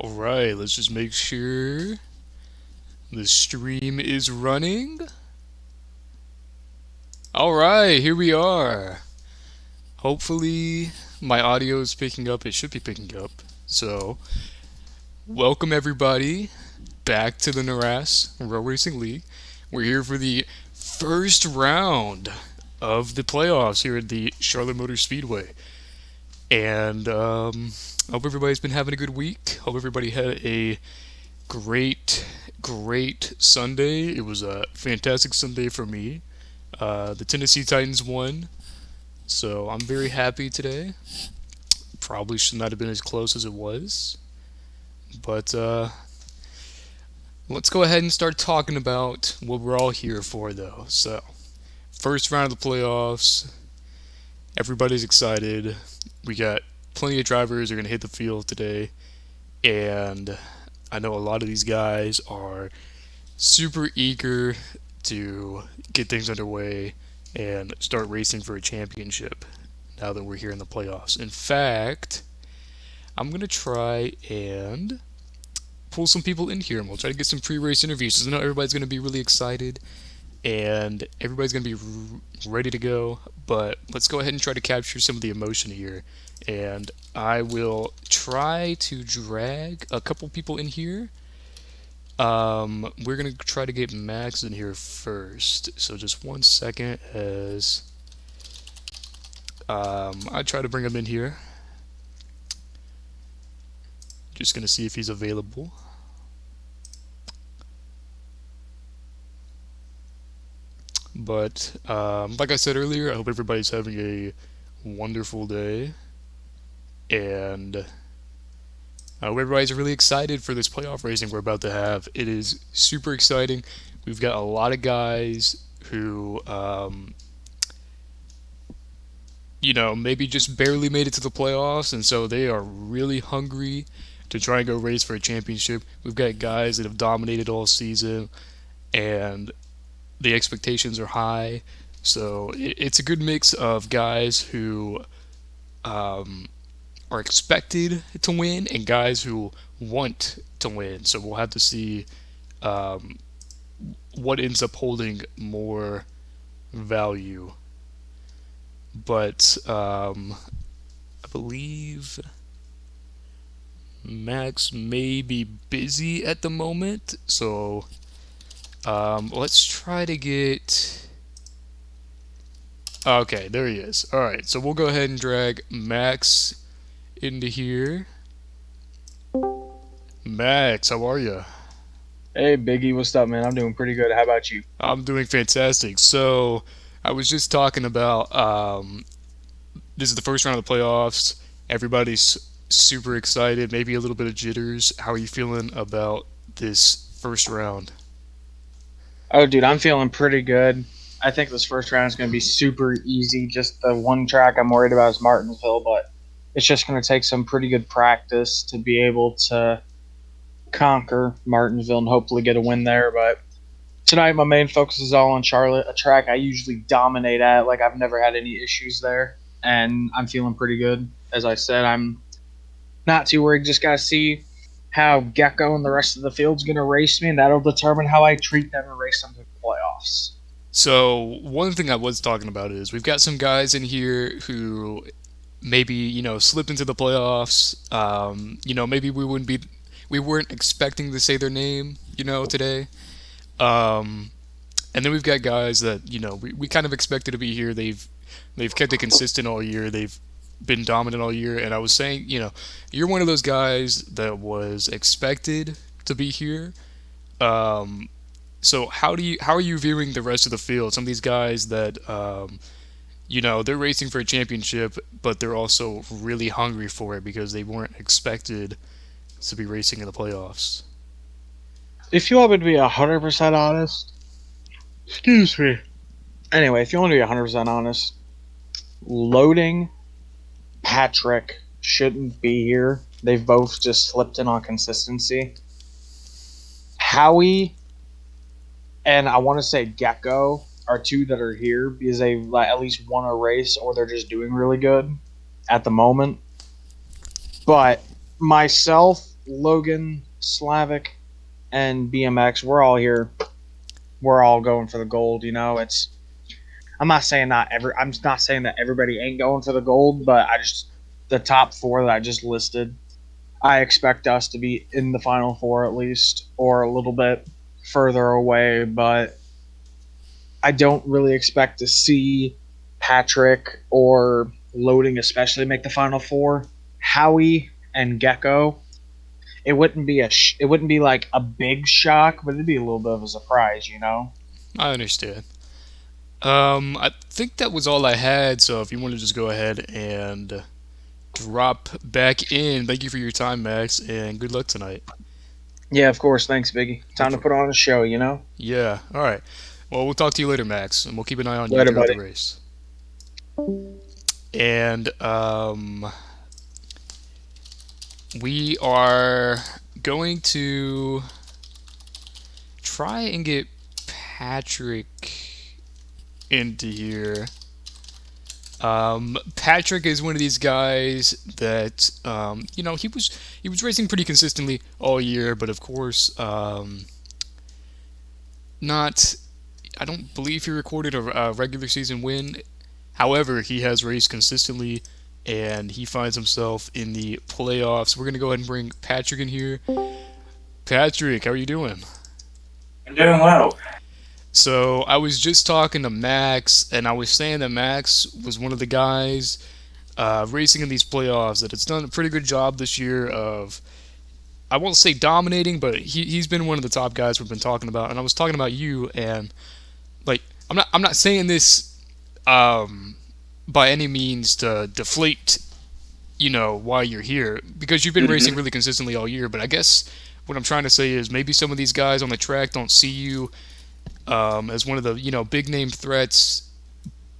Alright, let's just make sure the stream is running. Alright, here we are. Hopefully, my audio is picking up. It should be picking up. So, welcome everybody back to the NARAS Row Racing League. We're here for the first round of the playoffs here at the Charlotte Motor Speedway. And, hope everybody's been having a good week. Hope everybody had a great Sunday. It was a fantastic Sunday for me. The Tennessee Titans won, so I'm very happy today. Probably should not have been as close as it was, but let's go ahead and start talking about what we're all here for, though. So, first round of the playoffs. Everybody's excited. We got plenty of drivers who are going to hit the field today, and I know a lot of these guys are super eager to get things underway and start racing for a championship now that we're here in the playoffs. In fact, I'm going to try and pull some people in here and we'll try to get some pre-race interviews. So I know everybody's going to be really excited and everybody's going to be ready to go, but let's go ahead and try to capture some of the emotion here. And I will try to drag a couple people in here. We're gonna try to get Max in here first. So just 1 second as I try to bring him in here. Just gonna see if he's available. But like I said earlier, I hope everybody's having a wonderful day, and I hope everybody's really excited for this playoff racing we're about to have. It is super exciting. We've got a lot of guys who, maybe just barely made it to the playoffs, and so they are really hungry to try and go race for a championship. We've got guys that have dominated all season, and the expectations are high. So it's a good mix of guys who are expected to win and guys who want to win. So we'll have to see what ends up holding more value. But I believe Max may be busy at the moment, so let's try to get... Okay, there he is. Alright, so we'll go ahead and drag Max into here. Max, how are you? Hey Biggie, what's up, man? I'm doing pretty good. How about you? I'm doing fantastic. So, I was just talking about this is the first round of the playoffs. Everybody's super excited, maybe a little bit of jitters. How are you feeling about this first round? Oh, dude, I'm feeling pretty good. I think this first round is going to be super easy. Just the one track I'm worried about is Martinsville, but it's just going to take some pretty good practice to be able to conquer Martinsville and hopefully get a win there. But tonight, my main focus is all on Charlotte, a track I usually dominate at. Like, I've never had any issues there, and I'm feeling pretty good. As I said, I'm not too worried. Just got to see how Gecko and the rest of the field's going to race me, and that'll determine how I treat them and race them to the playoffs. So, one thing I was talking about is we've got some guys in here who maybe, slipped into the playoffs. Maybe we weren't expecting to say their name, today. Um, and then we've got guys that, we kind of expected to be here. They've kept it consistent all year. They've been dominant all year. And I was saying, you're one of those guys that was expected to be here. So how are you viewing the rest of the field? Some of these guys that they're racing for a championship, but they're also really hungry for it because they weren't expected to be racing in the playoffs. If you want me to be 100% honest, excuse me. Anyway, if you want to be 100% honest, Loading, Patrick shouldn't be here. They've both just slipped in on consistency. Howie and I want to say Gecko are two that are here because they at least won a race or they're just doing really good at the moment. But myself, Logan, Slavic, and BMX, we're all here. We're all going for the gold. It's I'm not saying that everybody ain't going for the gold, but I just the top four that I just listed, I expect us to be in the final four at least, or a little bit further away. But I don't really expect to see Patrick or Loading, especially, make the final four. Howie and Gecko, it wouldn't be like a big shock, but it'd be a little bit of a surprise. I understand. I think that was all I had. So if you want to just go ahead and drop back in, thank you for your time, Max, and good luck tonight. Yeah, of course. Thanks, Biggie. No Time to pro- put on a show. yeah. All right. Well, we'll talk to you later, Max, and we'll keep an eye on you Later, throughout the buddy. race. And we are going to try and get Patrick into here. Patrick is one of these guys that he was racing pretty consistently all year, but of course, not. I don't believe he recorded a regular season win. However, he has raced consistently, and he finds himself in the playoffs. We're gonna go ahead and bring Patrick in here. Patrick, how are you doing? I'm doing well. So I was just talking to Max, and I was saying that Max was one of the guys racing in these playoffs that has done a pretty good job this year of, I won't say dominating, but he's been one of the top guys we've been talking about. And I was talking about you, and like I'm not saying this um, by any means to deflate why you're here, because you've been racing hmm really consistently all year. But I guess what I'm trying to say is maybe some of these guys on the track don't see you as one of the big name threats.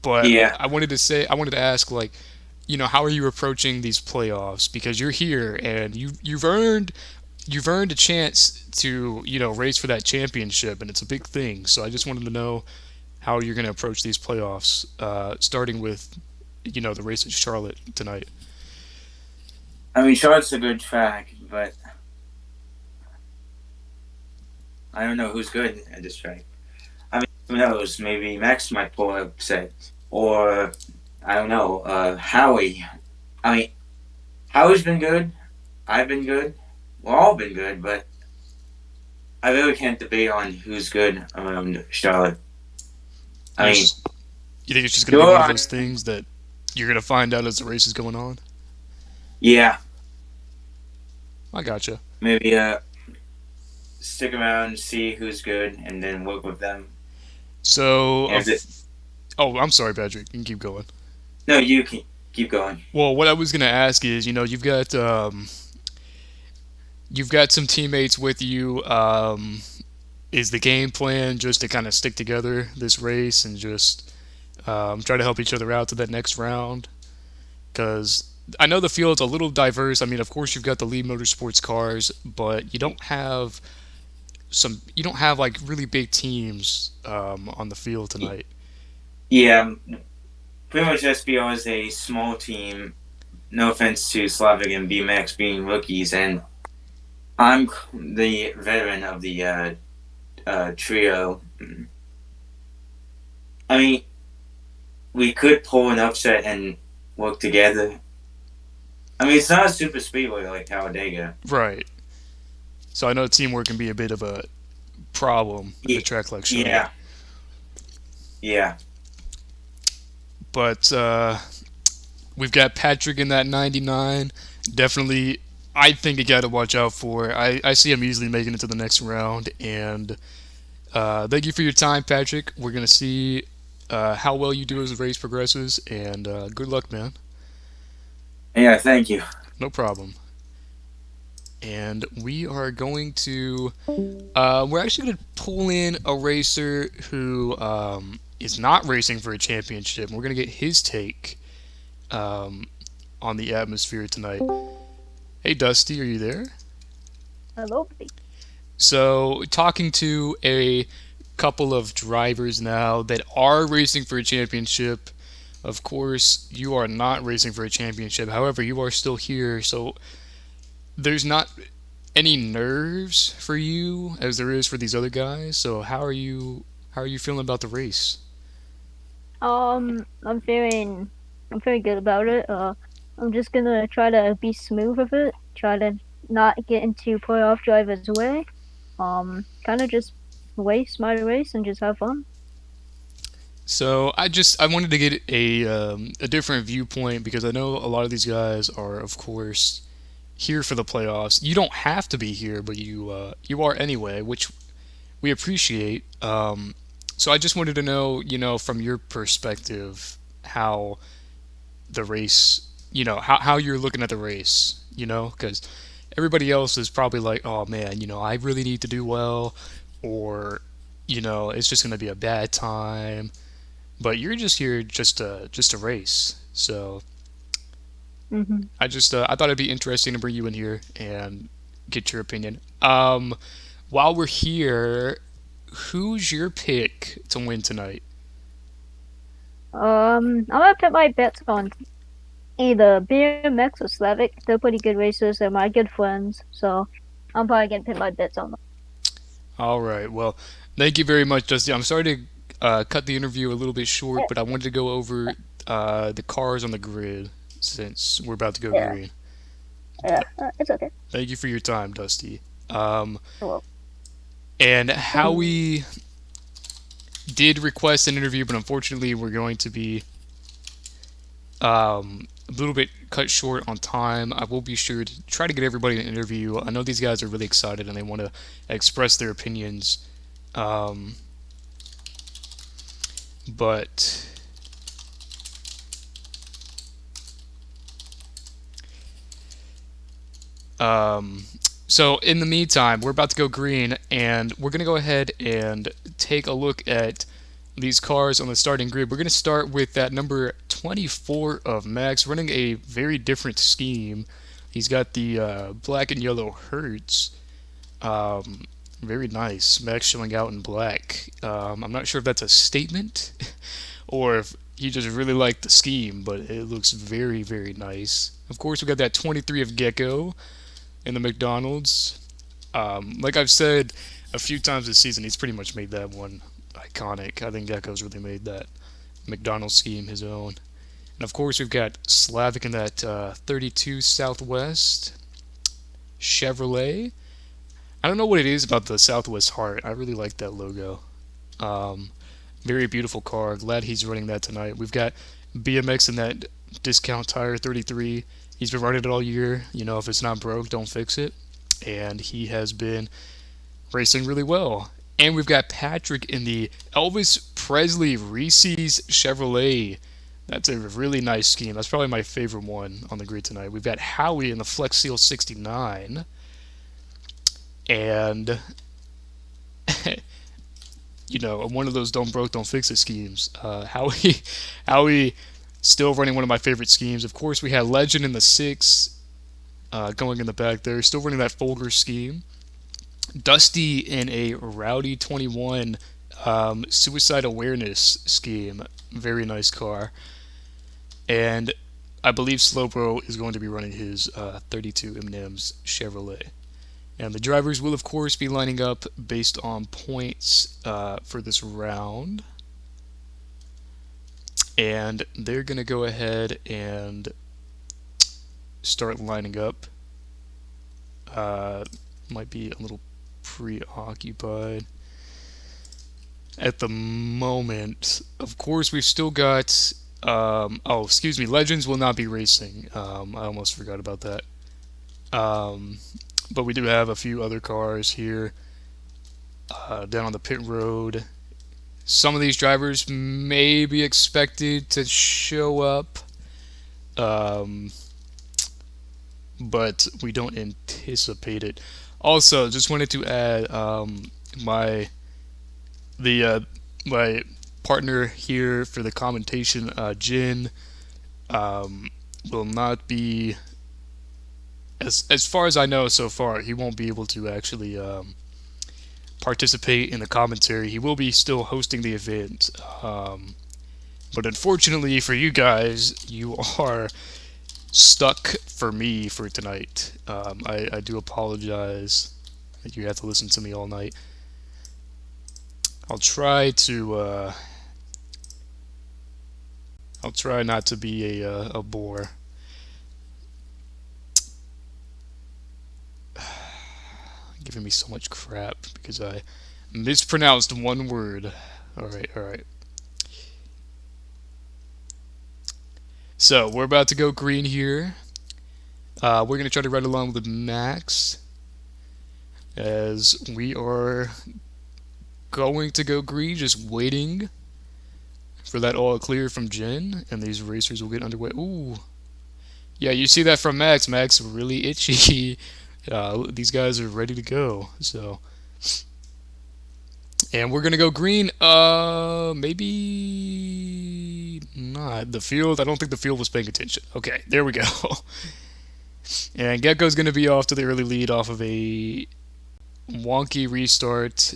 But Yeah. I wanted to ask, like, how are you approaching these playoffs? Because you're here and you've earned a chance to race for that championship, and it's a big thing. So I just wanted to know how you're going to approach these playoffs, starting with the race at Charlotte tonight. I mean, Charlotte's a good track, but I don't know who's good at this track. I mean, who knows? Maybe Max might pull upset. Or, I don't know, Howie. I mean, Howie's been good. I've been good. We've all been good, but I really can't debate on who's good around Charlotte. You I mean, just you think it's just going to be sure, one of those things that you're going to find out as the race is going on? yeah, I gotcha. maybe stick around, see who's good, and then work with them. So, And if it, oh, I'm sorry, Patrick. You can keep going. no, you can keep going. Well, what I was gonna ask is, you've got some teammates with you. Is the game plan just to kind of stick together this race and just try to help each other out to that next round? Because I know the field's a little diverse. I mean, of course, you've got the lead motorsports cars, but you don't have like really big teams on the field tonight. Yeah, pretty much SBO is a small team. No offense to Slavic and BMX being rookies, and I'm the veteran of the trio. I mean, we could pull an upset and work together. I mean, it's not a super speedway like Talladega. Right. So I know teamwork can be a bit of a problem with a Ye- track like Charlotte. Yeah, yeah. But we've got Patrick in that 99. Definitely, I think a guy to watch out for. I see him easily making it to the next round. And thank you for your time, Patrick. We're going to see how well you do as the race progresses. And good luck, man. Yeah, thank you. No problem. And we are going to. We're actually going to pull in a racer who is not racing for a championship. And we're going to get his take um, on the atmosphere tonight. Hey, Dusty, are you there? Hello, buddy. So, talking to a couple of drivers now that are racing for a championship. Of course, you are not racing for a championship. However, you are still here. So, there's not any nerves for you as there is for these other guys. So how are you feeling about the race? I'm feeling good about it. I'm just gonna try to be smooth with it. Try to not get into playoff drivers' way. Kind of just race my race and just have fun. So I wanted to get a different viewpoint because I know a lot of these guys are of course here for the playoffs. You don't have to be here, but you are anyway, which we appreciate. So I just wanted to know, from your perspective, how the race, how you're looking at the race, because everybody else is probably like, oh man, I really need to do well, or it's just gonna be a bad time. But you're just here just to race. So Hmm. I thought it'd be interesting to bring you in here and get your opinion. While we're here, who's your pick to win tonight? I'm gonna put my bets on either BMX or Slavic. They're pretty good racers. They're my good friends, so I'm probably gonna put my bets on them. All right. Well, thank you very much, Dusty. I'm sorry to cut the interview a little bit short, but I wanted to go over the cars on the grid since we're about to go Yeah, green. yeah, it's okay. Thank you for your time, Dusty. Um, Well, and Howie did request an interview, but unfortunately, we're going to be a little bit cut short on time. I will be sure to try to get everybody an interview. I know these guys are really excited and they want to express their opinions. Um, but um, so in the meantime, we're about to go green, and we're gonna go ahead and take a look at these cars on the starting grid. We're gonna start with that number 24 of Max, running a very different scheme. He's got the black and yellow Hertz. Um, Very nice. Max showing out in black. I'm not sure if that's a statement or if he just really liked the scheme, but it looks very, very nice. Of course, we got that 23 of Gecko in the McDonald's. Like I've said a few times this season, he's pretty much made that one iconic. I think Gecko's really made that McDonald's scheme his own. And of course, we've got Slavic in that 32 Southwest Chevrolet. I don't know what it is about the Southwest Heart. I really like that logo. Um, Very beautiful car. Glad he's running that tonight. We've got BMX in that discount tire 33. He's been running it all year. If it's not broke, don't fix it. And he has been racing really well. And we've got Patrick in the Elvis Presley Reese's Chevrolet. That's a really nice scheme. That's probably my favorite one on the grid tonight. We've got Howie in the Flex Seal 69. And one of those don't broke, don't fix it schemes. Howie, still running one of my favorite schemes. Of course, we had Legend in the six, going in the back there, still running that Folger scheme. Dusty in a Rowdy 21, suicide awareness scheme. Very nice car. And I believe Slowbro is going to be running his 32 M&M's Chevrolet. And the drivers will, of course, be lining up based on points for this round. And they're going to go ahead and start lining up. Might be a little preoccupied at the moment. Of course, we've still got... excuse me, Legends will not be racing. I almost forgot about that. But we do have a few other cars here down on the pit road. Some of these drivers may be expected to show up, but we don't anticipate it. Also, just wanted to add my my partner here for the commentation, Jin, will not be. As far as I know so far, he won't be able to actually participate in the commentary. He will be still hosting the event. But unfortunately for you guys, you are stuck for me for tonight. I do apologize that you have to listen to me all night. I'll try to I'll try not to be a bore. Giving me so much crap because I mispronounced one word. Alright, alright. So, we're about to go green here. We're going to try to ride along with Max, as we are going to go green, just waiting for that all clear from Jen, and these racers will get underway. Ooh. Yeah, you see that from Max. Max really itchy. These guys are ready to go. So, and we're gonna go green. Maybe not. The field. I don't think the field was paying attention. Okay, there we go. And Gecko's gonna be off to the early lead off of a wonky restart,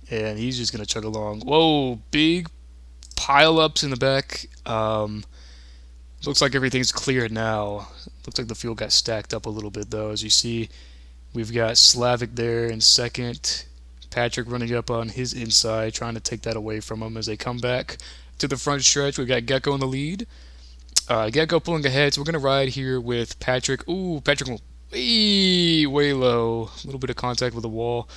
and he's just gonna chug along. Whoa, big pile-ups in the back. Looks like everything's clear now. Looks like the field got stacked up a little bit, though. As you see, we've got Slavic there in second. Patrick running up on his inside, trying to take that away from him as they come back to the front stretch. We've got Gecko in the lead. Gecko pulling ahead, so we're going to ride here with Patrick. Ooh, Patrick way low. A little bit of contact with the wall.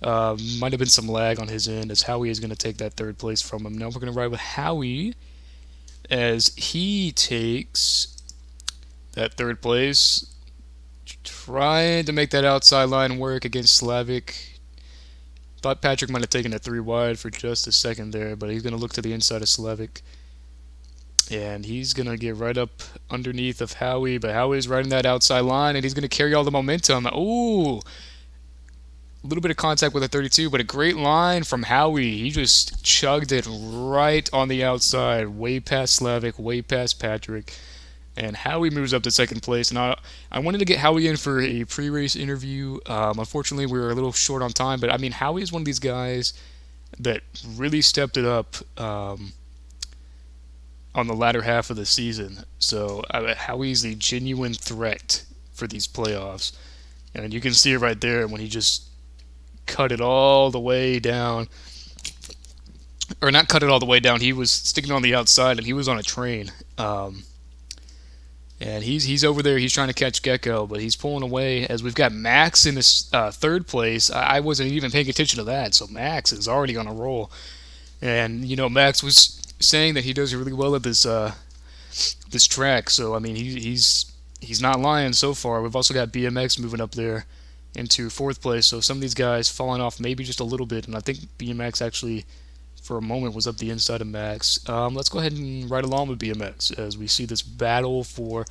Might have been some lag on his end, as Howie is going to take that third place from him. Now we're going to ride with Howie as he takes that third place, trying to make that outside line work against Slavic. Thought Patrick might have taken it 3 wide for just a second there, but he's going to look to the inside of Slavic. And he's going to get right up underneath of Howie, but Howie's riding that outside line, and he's going to carry all the momentum. Ooh! A little bit of contact with a 32, but a great line from Howie. He just chugged it right on the outside, way past Slavic, way past Patrick. And Howie moves up to second place. And I wanted to get Howie in for a pre-race interview. Unfortunately, we were a little short on time, but I mean, Howie is one of these guys that really stepped it up on the latter half of the season. So Howie's the genuine threat for these playoffs. And you can see it right there when he just cut it all the way down. Or not cut it all the way down. He was sticking on the outside, and he was on a train. And he's over there. He's trying to catch Gecko, but he's pulling away as we've got Max in this third place. I wasn't even paying attention to that, so Max is already on a roll. And, you know, Max was saying that he does really well at this this track. So, I mean, he's not lying so far. We've also got BMX moving up there into fourth place. So some of these guys falling off maybe just a little bit. And I think BMX actually, for a moment, was up the inside of Max. Let's go ahead and ride along with BMX as we see this battle for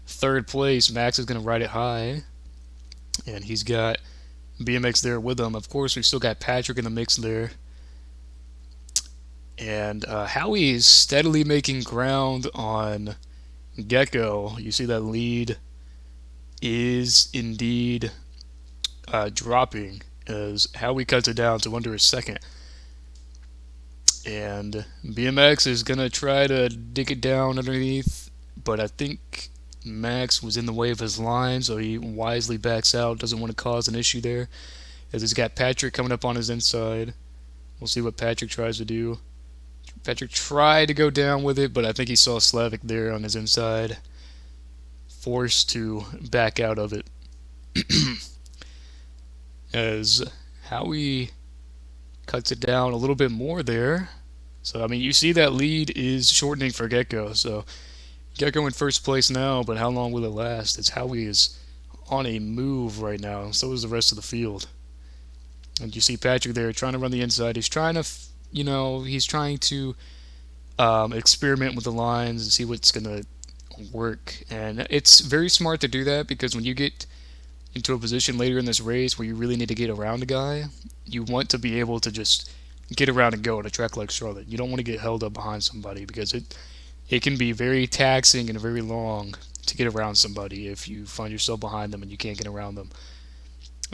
third place. Max is going to ride it high, and he's got BMX there with him. Of course, we've still got Patrick in the mix there. And Howie is steadily making ground on Gecko. You see that lead is indeed dropping as Howie cuts it down to under a second. And BMX is going to try to dig it down underneath, but I think Max was in the way of his line, so he wisely backs out, doesn't want to cause an issue there. As he's got Patrick coming up on his inside. We'll see what Patrick tries to do. Patrick tried to go down with it, but I think he saw Slavic there on his inside. Forced to back out of it. As Howie cuts it down a little bit more there. So, I mean, you see that lead is shortening for Gecko. So, Gecko in first place now, but how long will it last? It's Howie is on a move right now. So is the rest of the field. And you see Patrick there trying to run the inside. He's trying to, he's trying to experiment with the lines and see what's going to work. And it's very smart to do that because when you get into a position later in this race where you really need to get around a guy, you want to be able to just get around and go at a track like Charlotte. You don't want to get held up behind somebody because it can be very taxing and very long to get around somebody if you find yourself behind them and you can't get around them.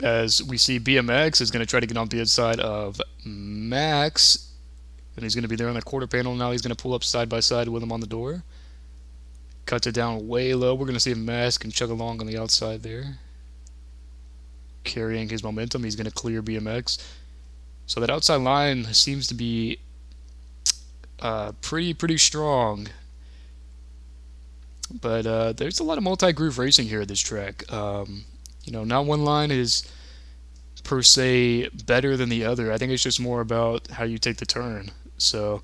As we see BMX is going to try to get on the inside of Max, and he's going to be there on the quarter panel now. He's going to pull up side by side with him on the door. Cuts it down way low. We're going to see if Max can chug along on the outside there. Carrying his momentum, he's going to clear BMX. So that outside line seems to be pretty strong. But there's a lot of multi-groove racing here at this track. Not one line is per se better than the other. I think it's just more about how you take the turn. So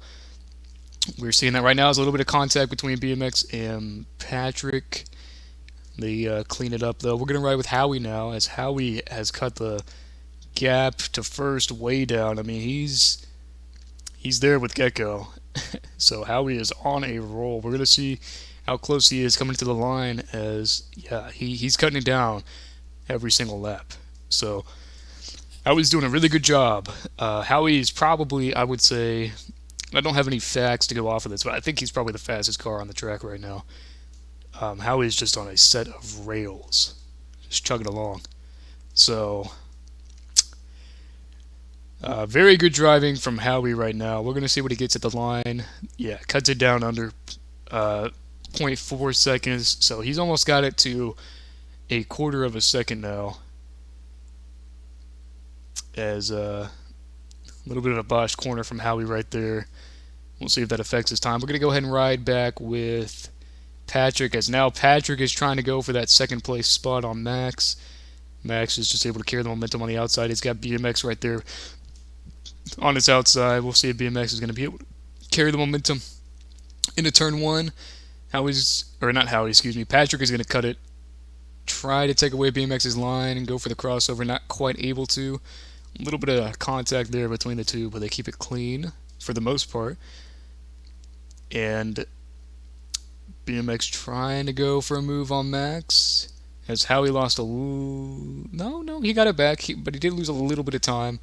we're seeing that right now. There's a little bit of contact between BMX and Patrick. They clean it up though. We're gonna ride with Howie now, as Howie has cut the gap to first way down. I mean, he's there with Gecko. So Howie is on a roll. We're gonna see how close he is coming to the line, as he's cutting it down every single lap. So Howie's doing a really good job. Howie's probably, I would say, I don't have any facts to go off of this, but I think he's probably the fastest car on the track right now. Howie's just on a set of rails, just chugging along. So, very good driving from Howie right now. We're going to see what he gets at the line. Yeah, cuts it down under 0.4 seconds. So he's almost got it to a quarter of a second now. As a little bit of a botched corner from Howie right there. We'll see if that affects his time. We're going to go ahead and ride back with Patrick, as now Patrick is trying to go for that second place spot on Max. Max is just able to carry the momentum on the outside. He's got BMX right there on his outside. We'll see if BMX is going to be able to carry the momentum into turn one. Patrick is going to cut it. Try to take away BMX's line and go for the crossover. Not quite able to. A little bit of contact there between the two, but they keep it clean for the most part. And BMX trying to go for a move on Max, as Howie lost he got it back, but he did lose a little bit of time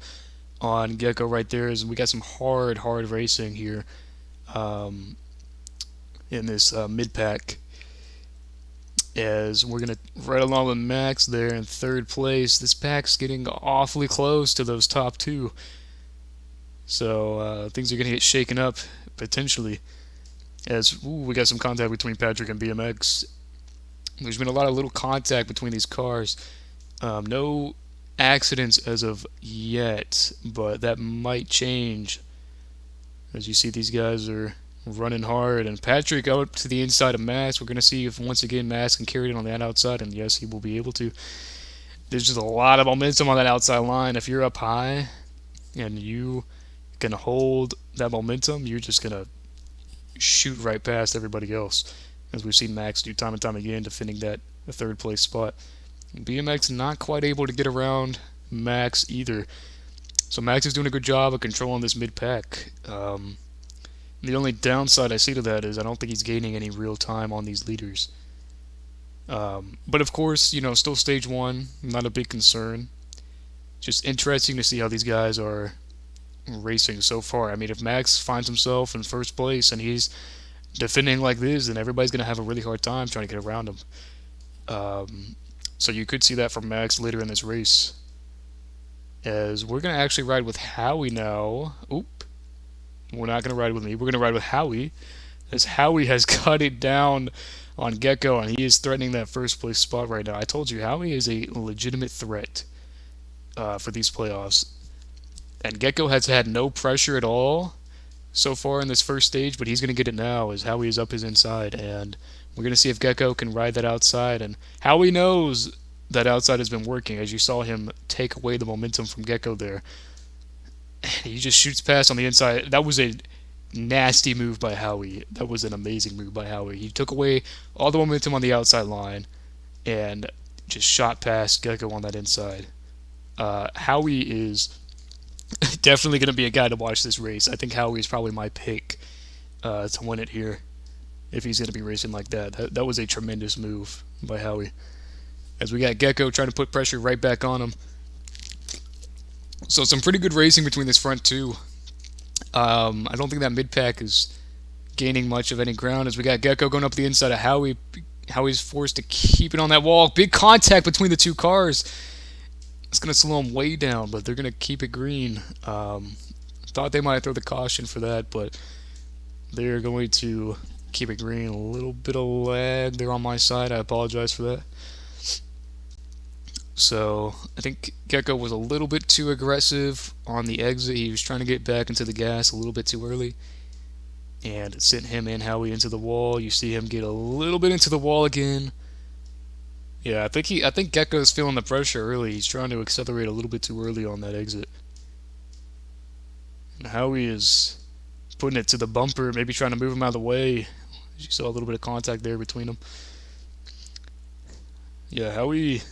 on Gecko right there, as we got some hard racing here in this mid-pack, as we're going to ride along with Max there in third place. This pack's getting awfully close to those top two, so things are going to get shaken up potentially, as we got some contact between Patrick and BMX. There's been a lot of little contact between these cars. No accidents as of yet, but that might change, as you see these guys are running hard. And Patrick out to the inside of Max. We're going to see if once again Max can carry it on that outside, and yes, he will be able to. There's just a lot of momentum on that outside line. If you're up high and you can hold that momentum, you're just going to shoot right past everybody else, as we've seen Max do time and time again, defending that third place spot. BMX not quite able to get around Max either. So Max is doing a good job of controlling this mid-pack. The only downside I see to that is I don't think he's gaining any real time on these leaders. But of course, still stage one, not a big concern. Just interesting to see how these guys are racing so far. I mean, if Max finds himself in first place and he's defending like this, then everybody's going to have a really hard time trying to get around him. So you could see that from Max later in this race. As we're going to actually ride with Howie now. We're not going to ride with me. We're going to ride with Howie, as Howie has cut it down on Gecko, and he is threatening that first place spot right now. I told you, Howie is a legitimate threat for these playoffs. And Gecko has had no pressure at all so far in this first stage, but he's going to get it now, as Howie is up his inside. And we're going to see if Gecko can ride that outside. And Howie knows that outside has been working, as you saw him take away the momentum from Gecko there. He just shoots past on the inside. That was a nasty move by Howie. That was an amazing move by Howie. He took away all the momentum on the outside line and just shot past Gecko on that inside. Howie is definitely going to be a guy to watch this race. I think Howie is probably my pick to win it here, if he's going to be racing like that. That was a tremendous move by Howie, as we got Gecko trying to put pressure right back on him. So some pretty good racing between this front two. I don't think that mid-pack is gaining much of any ground, as we got Gecko going up the inside of Howie. Howie's forced to keep it on that wall. Big contact between the two cars. It's going to slow him way down, but they're going to keep it green. Thought they might throw the caution for that, but they're going to keep it green. A little bit of lag there on my side. I apologize for that. So I think Gecko was a little bit too aggressive on the exit. He was trying to get back into the gas a little bit too early, and it sent him and Howie into the wall. You see him get a little bit into the wall again. Yeah, I think Gecko's feeling the pressure early. He's trying to accelerate a little bit too early on that exit. And Howie is putting it to the bumper, maybe trying to move him out of the way. You saw a little bit of contact there between them. Yeah, Howie's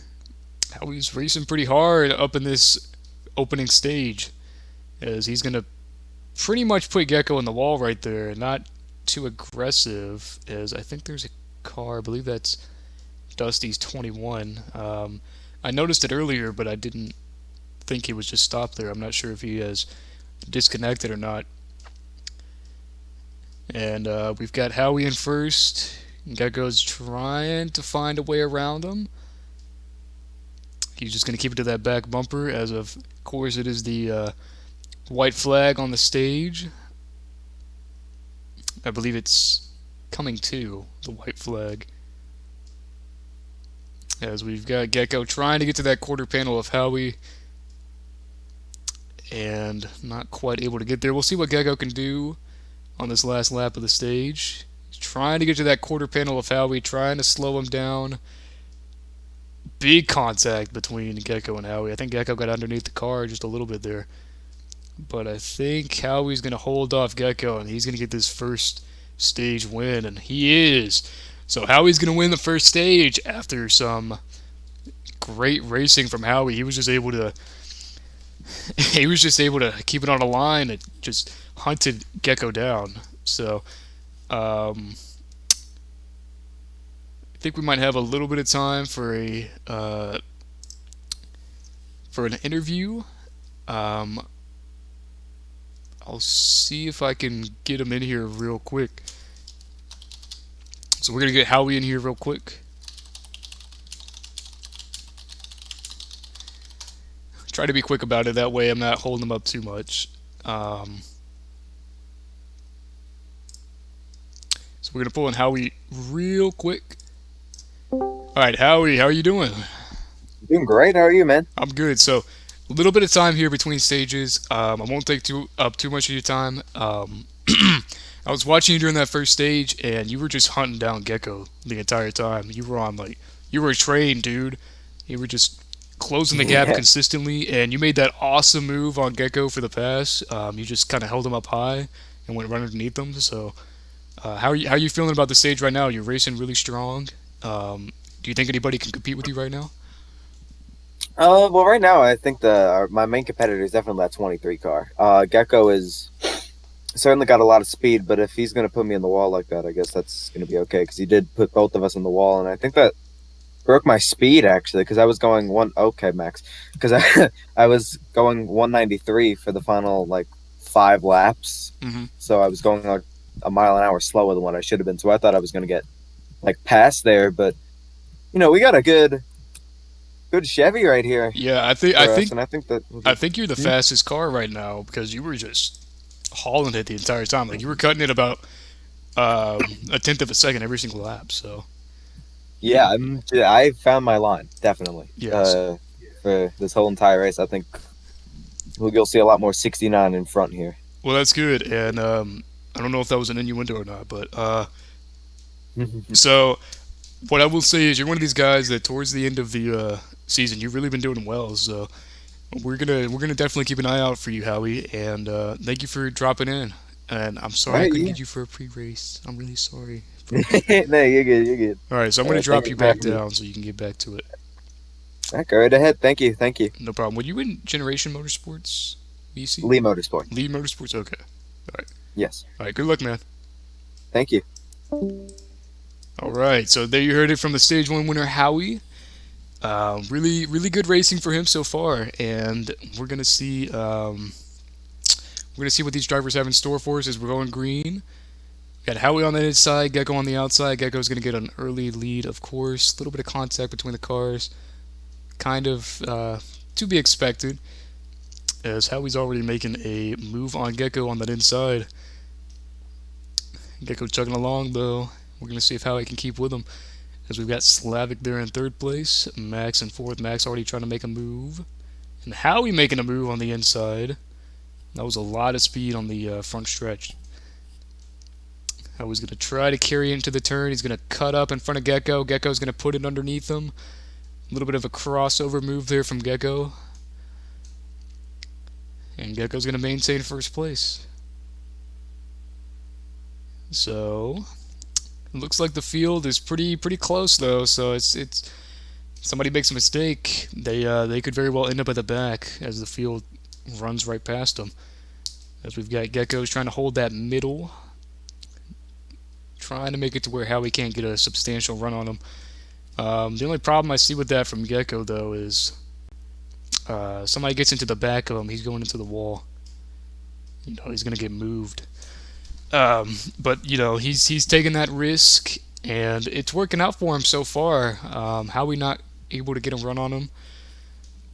racing pretty hard up in this opening stage, as he's gonna pretty much put Gecko in the wall right there. Not too aggressive, as I think there's a car. I believe that's Dusty's 21. I noticed it earlier, but I didn't think he was just stopped there. I'm not sure if he has disconnected or not. And we've got Howie in first. Gecko's trying to find a way around him. He's just going to keep it to that back bumper, as of course it is the white flag on the stage. I believe it's coming to the white flag. As we've got Gecko trying to get to that quarter panel of Howie, and not quite able to get there. We'll see what Gecko can do on this last lap of the stage. He's trying to get to that quarter panel of Howie, trying to slow him down. Big contact between Gecko and Howie. I think Gecko got underneath the car just a little bit there. But I think Howie's going to hold off Gecko, and he's going to get this first stage win, and he is. So Howie's going to win the first stage after some great racing from Howie. He was just able to keep it on a line and just hunted Gecko down. So I think we might have a little bit of time for an interview. I'll see if I can get him in here real quick. So we're gonna get Howie in here real quick. Try to be quick about it. That way I'm not holding him up too much. So we're gonna pull in Howie real quick. All right, Howie, how are you doing? Doing great. How are you, man? I'm good. So a little bit of time here between stages. I won't take up too much of your time. I was watching you during that first stage, and you were just hunting down Gecko the entire time. You were a train, dude. You were just closing the gap Yeah. consistently, and you made that awesome move on Gecko for the pass. You just kind of held him up high and went right underneath him. So, how are you feeling about the stage right now? You're racing really strong. Do you think anybody can compete with you right now? Well, right now I think my main competitor is definitely that 23 car. Gecko is certainly got a lot of speed, but if he's going to put me in the wall like that, I guess that's going to be okay, because he did put both of us in the wall, and I think that broke my speed actually, because I was going Max, because I was going 193 for the final like 5 laps, so I was going like a mile an hour slower than what I should have been. So I thought I was going to get like past there, but we got a good Chevy right here. Yeah, I think you're the fastest car right now, because you were just hauling it the entire time. Like, you were cutting it about a tenth of a second every single lap. So yeah, I found my line definitely. Yes. For this whole entire race, I think you'll see a lot more 69 in front here. Well, that's good, and I don't know if that was an innuendo or not, but so what I will say is you're one of these guys that towards the end of the season you've really been doing well. So we're gonna definitely keep an eye out for you, Howie, and thank you for dropping in. And I'm sorry I couldn't get you for a pre-race. I'm really sorry. No, you're good. You're good. All right, so I'm gonna drop you back down so you can get back to it. Go right ahead. Thank you. No problem. Were you in Generation Motorsports, BC? Lee Motorsport. Lee Motorsports. Okay. All right. Yes. All right. Good luck, man. Thank you. All right, so there you heard it from the Stage 1 winner, Howie. Really, really good racing for him so far, and we're gonna see what these drivers have in store for us as we're going green. Got Howie on the inside, Gecko on the outside. Gecko's gonna get an early lead, of course. A little bit of contact between the cars, kind of to be expected, as Howie's already making a move on Gecko on that inside. Gecko chugging along though. We're gonna see if Howie can keep with him. As we've got Slavic there in third place, Max in fourth. Max already trying to make a move, and Howie making a move on the inside. That was a lot of speed on the front stretch. Howie's gonna try to carry into the turn. He's gonna cut up in front of Gecko. Gecko's gonna put it underneath him. A little bit of a crossover move there from Gecko. And Gecko's going to maintain first place. So, it looks like the field is pretty close though. So it's somebody makes a mistake, they could very well end up at the back as the field runs right past them. As we've got Gecko's trying to hold that middle, trying to make it to where Howie can't get a substantial run on him. The only problem I see with that from Gecko though is somebody gets into the back of him, he's going into the wall. You know, he's gonna get moved. But you know, he's taking that risk, and it's working out for him so far. Howie not able to get a run on him,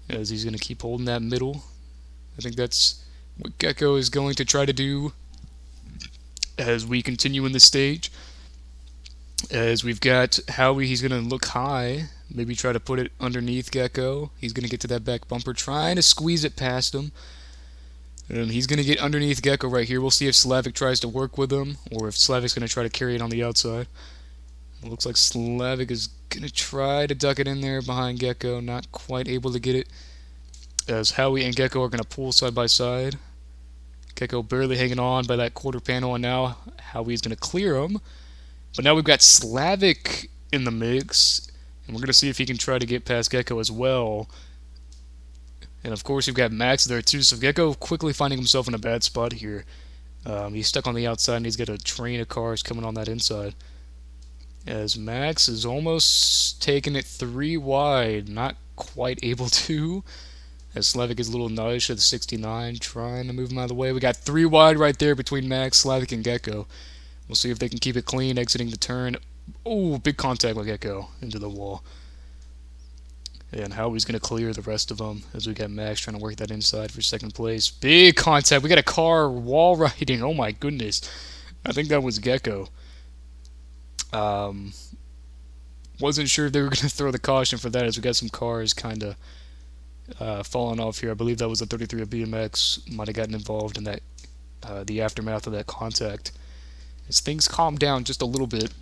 as he's gonna keep holding that middle. I think that's what Gecko is going to try to do as we continue in the stage. As we've got Howie, he's gonna look high, maybe try to put it underneath Gecko. He's gonna get to that back bumper, trying to squeeze it past him. And he's going to get underneath Gecko right here. We'll see if Slavic tries to work with him, or if Slavic's going to try to carry it on the outside. It looks like Slavic is going to try to duck it in there behind Gecko. Not quite able to get it, as Howie and Gecko are going to pull side by side. Gecko barely hanging on by that quarter panel, and now Howie's going to clear him. But now we've got Slavic in the mix, and we're going to see if he can try to get past Gecko as well. And of course, we've got Max there too, so Gecko quickly finding himself in a bad spot here. He's stuck on the outside, and he's got a train of cars coming on that inside. As Max is almost taking it 3 wide, not quite able to. As Slavic is a little nudge to the 69, trying to move him out of the way. We got 3 wide right there between Max, Slavic, and Gecko. We'll see if they can keep it clean, exiting the turn. Oh, big contact with Gecko into the wall. And Howie's going to clear the rest of them as we got Max trying to work that inside for second place. Big contact. We got a car wall riding. Oh my goodness. I think that was Gecko. Wasn't sure if they were going to throw the caution for that, as we got some cars kind of falling off here. I believe that was a 33 of BMX. Might have gotten involved in that, the aftermath of that contact. As things calm down just a little bit.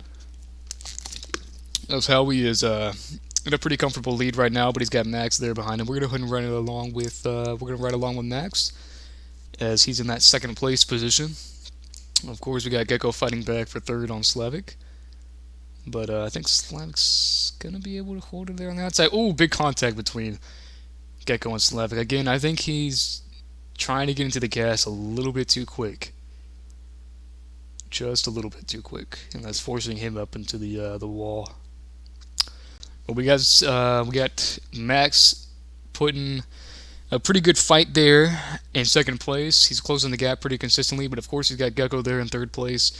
As Howie is in a pretty comfortable lead right now, but he's got Max there behind him. We're gonna go ahead and run it along with ride along with Max, as he's in that second place position. Of course, we got Gecko fighting back for third on Slavic, but I think Slavic's gonna be able to hold it there on the outside. Oh, big contact between Gecko and Slavic. Again, I think he's trying to get into the gas a little bit too quick, just a little bit too quick, and that's forcing him up into the wall. But we got Max putting a pretty good fight there in second place. He's closing the gap pretty consistently, but of course he's got Gecko there in third place,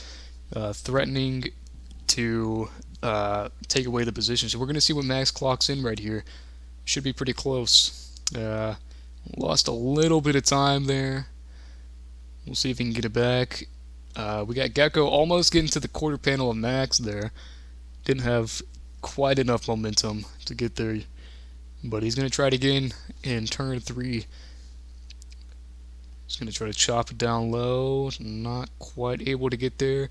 threatening to take away the position. So we're going to see what Max clocks in right here. Should be pretty close. Lost a little bit of time there. We'll see if he can get it back. We got Gecko almost getting to the quarter panel of Max there. Didn't have quite enough momentum to get there, but he's going to try to get in turn 3. He's going to try to chop it down low, not quite able to get there.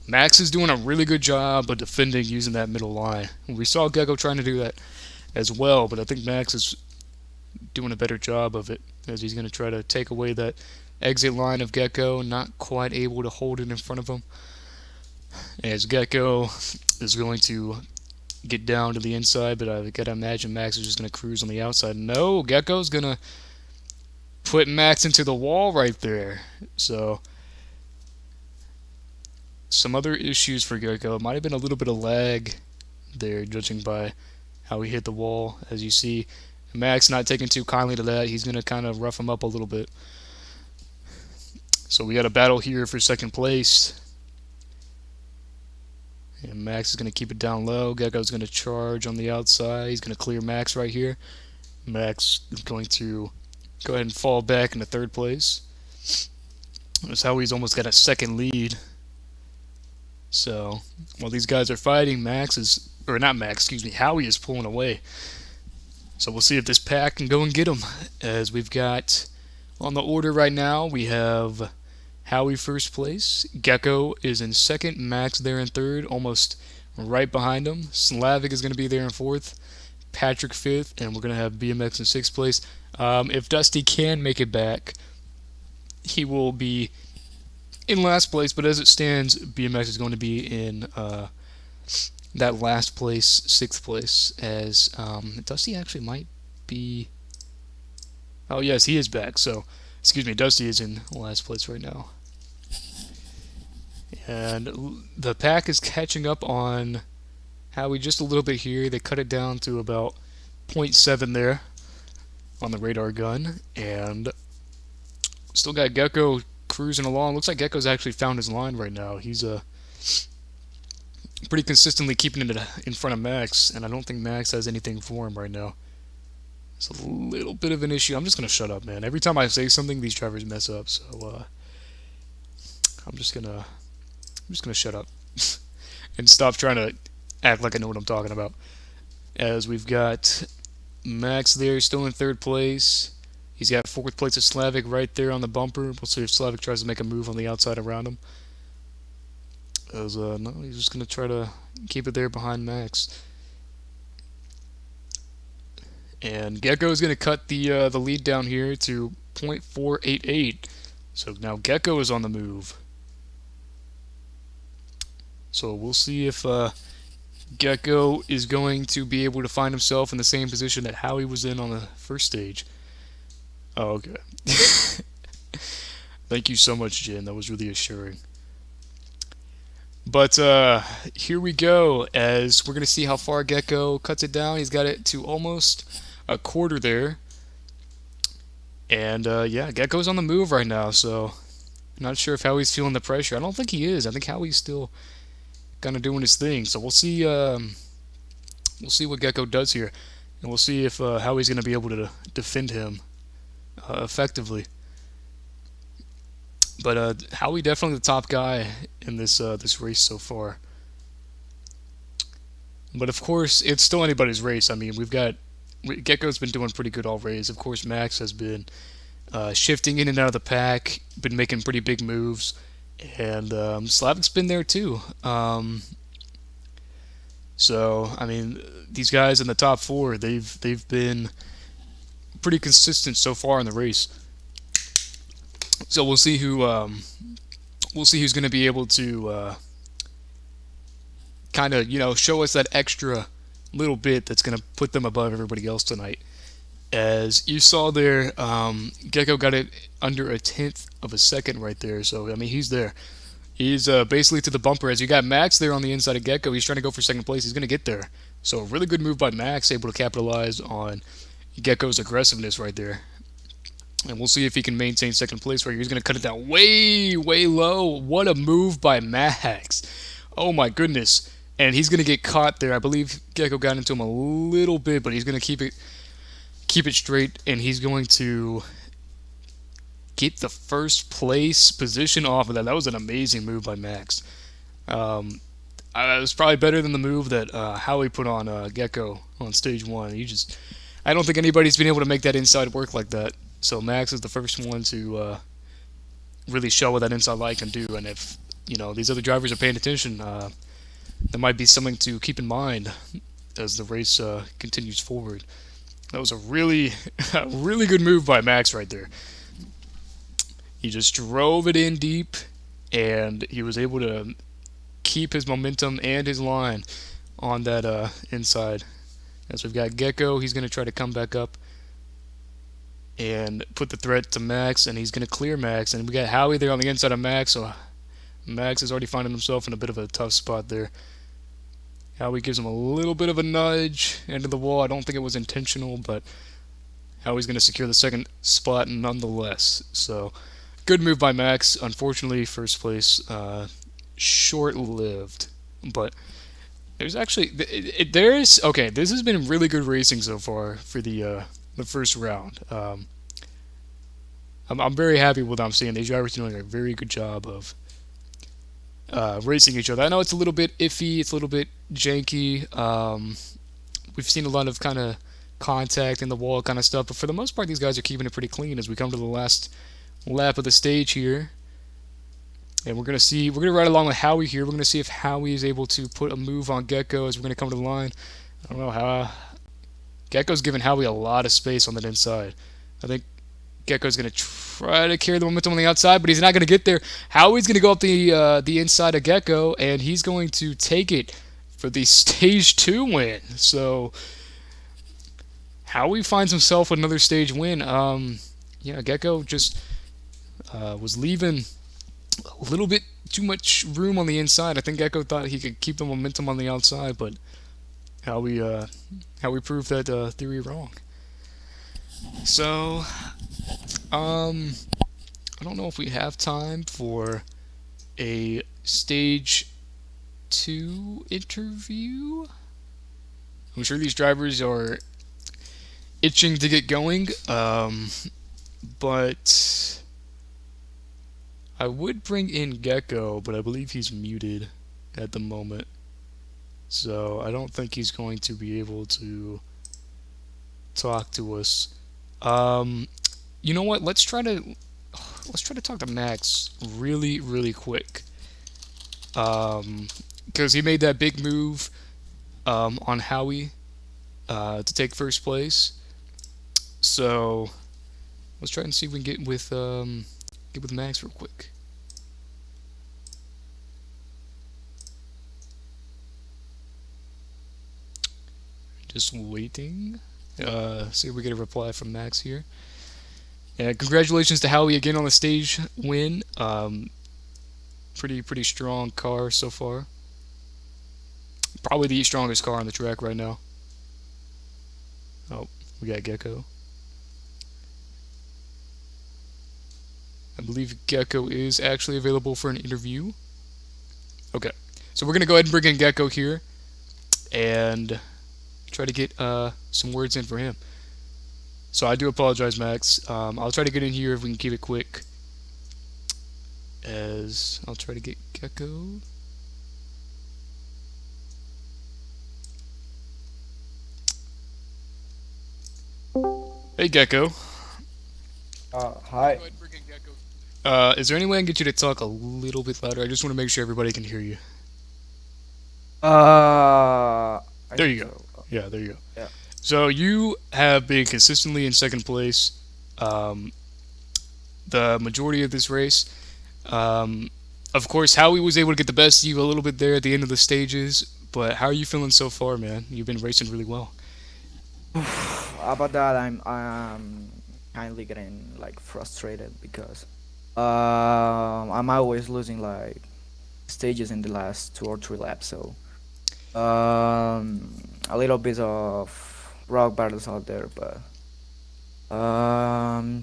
Max is doing a really good job of defending using that middle line. We saw Gecko trying to do that as well, but I think Max is doing a better job of it, as he's going to try to take away that exit line of Gecko, not quite able to hold it in front of him. As Gecko is going to get down to the inside, but I gotta imagine Max is just gonna cruise on the outside. No, Gecko's gonna put Max into the wall right there. So some other issues for Gecko. It might have been a little bit of lag there, judging by how he hit the wall. As you see, Max not taking too kindly to that. He's gonna kind of rough him up a little bit. So we got a battle here for second place. And Max is going to keep it down low. Gecko's going to charge on the outside. He's going to clear Max right here. Max is going to go ahead and fall back into third place. That's how he's almost got a second lead. So while these guys are fighting, or not Max, excuse me, Howie is pulling away. So we'll see if this pack can go and get him. As we've got on the order right now, we have Howie first place. Gecko is in second. Max there in third, almost right behind him. Slavic is going to be there in fourth. Patrick fifth, and we're going to have BMX in sixth place. If Dusty can make it back, he will be in last place, but as it stands, BMX is going to be in that last place, sixth place, as Dusty actually might be. Oh, yes, he is back. So, excuse me, Dusty is in last place right now. And the pack is catching up on Howie just a little bit here. They cut it down to about 0.7 there on the radar gun. And still got Gecko cruising along. Looks like Gecko's actually found his line right now. He's pretty consistently keeping it in front of Max, and I don't think Max has anything for him right now. It's a little bit of an issue. I'm just gonna shut up, man. Every time I say something, these drivers mess up. So I'm just gonna shut up and stop trying to act like I know what I'm talking about. As we've got Max there, still in third place. He's got fourth place of Slavic right there on the bumper. We'll see if Slavic tries to make a move on the outside around him. As no, he's just gonna try to keep it there behind Max. And Gecko is gonna cut the lead down here to 0.488. So now Gecko is on the move. So we'll see if Gecko is going to be able to find himself in the same position that Howie was in on the first stage. Oh, okay. Thank you so much, Jen. That was really assuring. But here we go, as we're going to see how far Gecko cuts it down. He's got it to almost a quarter there. And yeah, Gecko's on the move right now, so I'm not sure if Howie's feeling the pressure. I don't think he is. I think Howie's still kind of doing his thing. So we'll see what Gecko does here. And we'll see if Howie's going to be able to defend him effectively. But Howie definitely the top guy in this race so far. But of course, it's still anybody's race. I mean, Gecko's been doing pretty good all race. Of course, Max has been shifting in and out of the pack, been making pretty big moves, and Slavic's been there too. So I mean, these guys in the top four, they've been pretty consistent so far in the race. So we'll see who's going to be able to kind of show us that extra little bit that's going to put them above everybody else tonight. As you saw there, Gecko got it under a tenth of a second right there. So I mean, he's there. He's basically to the bumper. As you got Max there on the inside of Gecko, he's trying to go for second place. He's going to get there. So a really good move by Max, able to capitalize on Gecko's aggressiveness right there. And we'll see if he can maintain second place right here. He's going to cut it down way, way low. What a move by Max. Oh my goodness. And he's going to get caught there. I believe Gecko got into him a little bit, but he's going to keep it straight, and he's going to get the first place position off of that. That was an amazing move by Max. It was probably better than the move that Howie put on Gecko on stage one. I don't think anybody's been able to make that inside work like that. So Max is the first one to really show what that inside light can do. And if these other drivers are paying attention, there might be something to keep in mind as the race continues forward. That was a really good move by Max right there. He just drove it in deep, and he was able to keep his momentum and his line on that inside. As we've got Gecko, he's going to try to come back up and put the threat to Max, and he's going to clear Max. And we got Howie there on the inside of Max, so Max is already finding himself in a bit of a tough spot there. Howie gives him a little bit of a nudge into the wall. I don't think it was intentional, but Howie's going to secure the second spot nonetheless. So, good move by Max. Unfortunately, first place short-lived. But there's actually... Okay, this has been really good racing so far for the first round. I'm very happy with what I'm seeing. These drivers are doing a very good job of racing each other. I know it's a little bit iffy, it's a little bit janky. We've seen a lot of kind of contact in the wall kind of stuff, but for the most part, these guys are keeping it pretty clean as we come to the last lap of the stage here. And we're gonna ride along with Howie here. We're gonna see if Howie is able to put a move on Gecko as we're gonna come to the line. I don't know how. Gecko's giving Howie a lot of space on that inside. I think Gecko's gonna try to carry the momentum on the outside, but he's not gonna get there. Howie's gonna go up the inside of Gecko, and he's going to take it for the stage 2 win. So Howie finds himself another stage win. Yeah, Gecko just was leaving a little bit too much room on the inside. I think Gecko thought he could keep the momentum on the outside, but Howie proved that theory wrong. So, I don't know if we have time for a stage 2 interview. I'm sure these drivers are itching to get going, but I would bring in Gecko, but I believe he's muted at the moment. So I don't think he's going to be able to talk to us. You know what? Let's try to talk to Max really, really quick. Because he made that big move on Howie to take first place. So let's try and see if we can get with Max real quick. Just waiting. See if we get a reply from Max here. And congratulations to Howie again on the stage win. Pretty strong car so far. Probably the strongest car on the track right now. Oh, we got Gecko. I believe Gecko is actually available for an interview. Okay, so we're gonna go ahead and bring in Gecko here, and try to get some words in for him. So I do apologize, Max. I'll try to get in here if we can keep it quick. As I'll try to get Gecko. Hey, Gecko. Hi. Is there any way I can get you to talk a little bit louder? I just want to make sure everybody can hear you. I There you think go. so. Yeah, there you go. Yeah. So you have been consistently in second place the majority of this race. Of course, Howie was able to get the best of you a little bit there at the end of the stages, but how are you feeling so far, man? You've been racing really well. About that, I'm kindly getting like frustrated because I'm always losing like stages in the last 2 or 3 laps. So a little bit of rock battles out there, but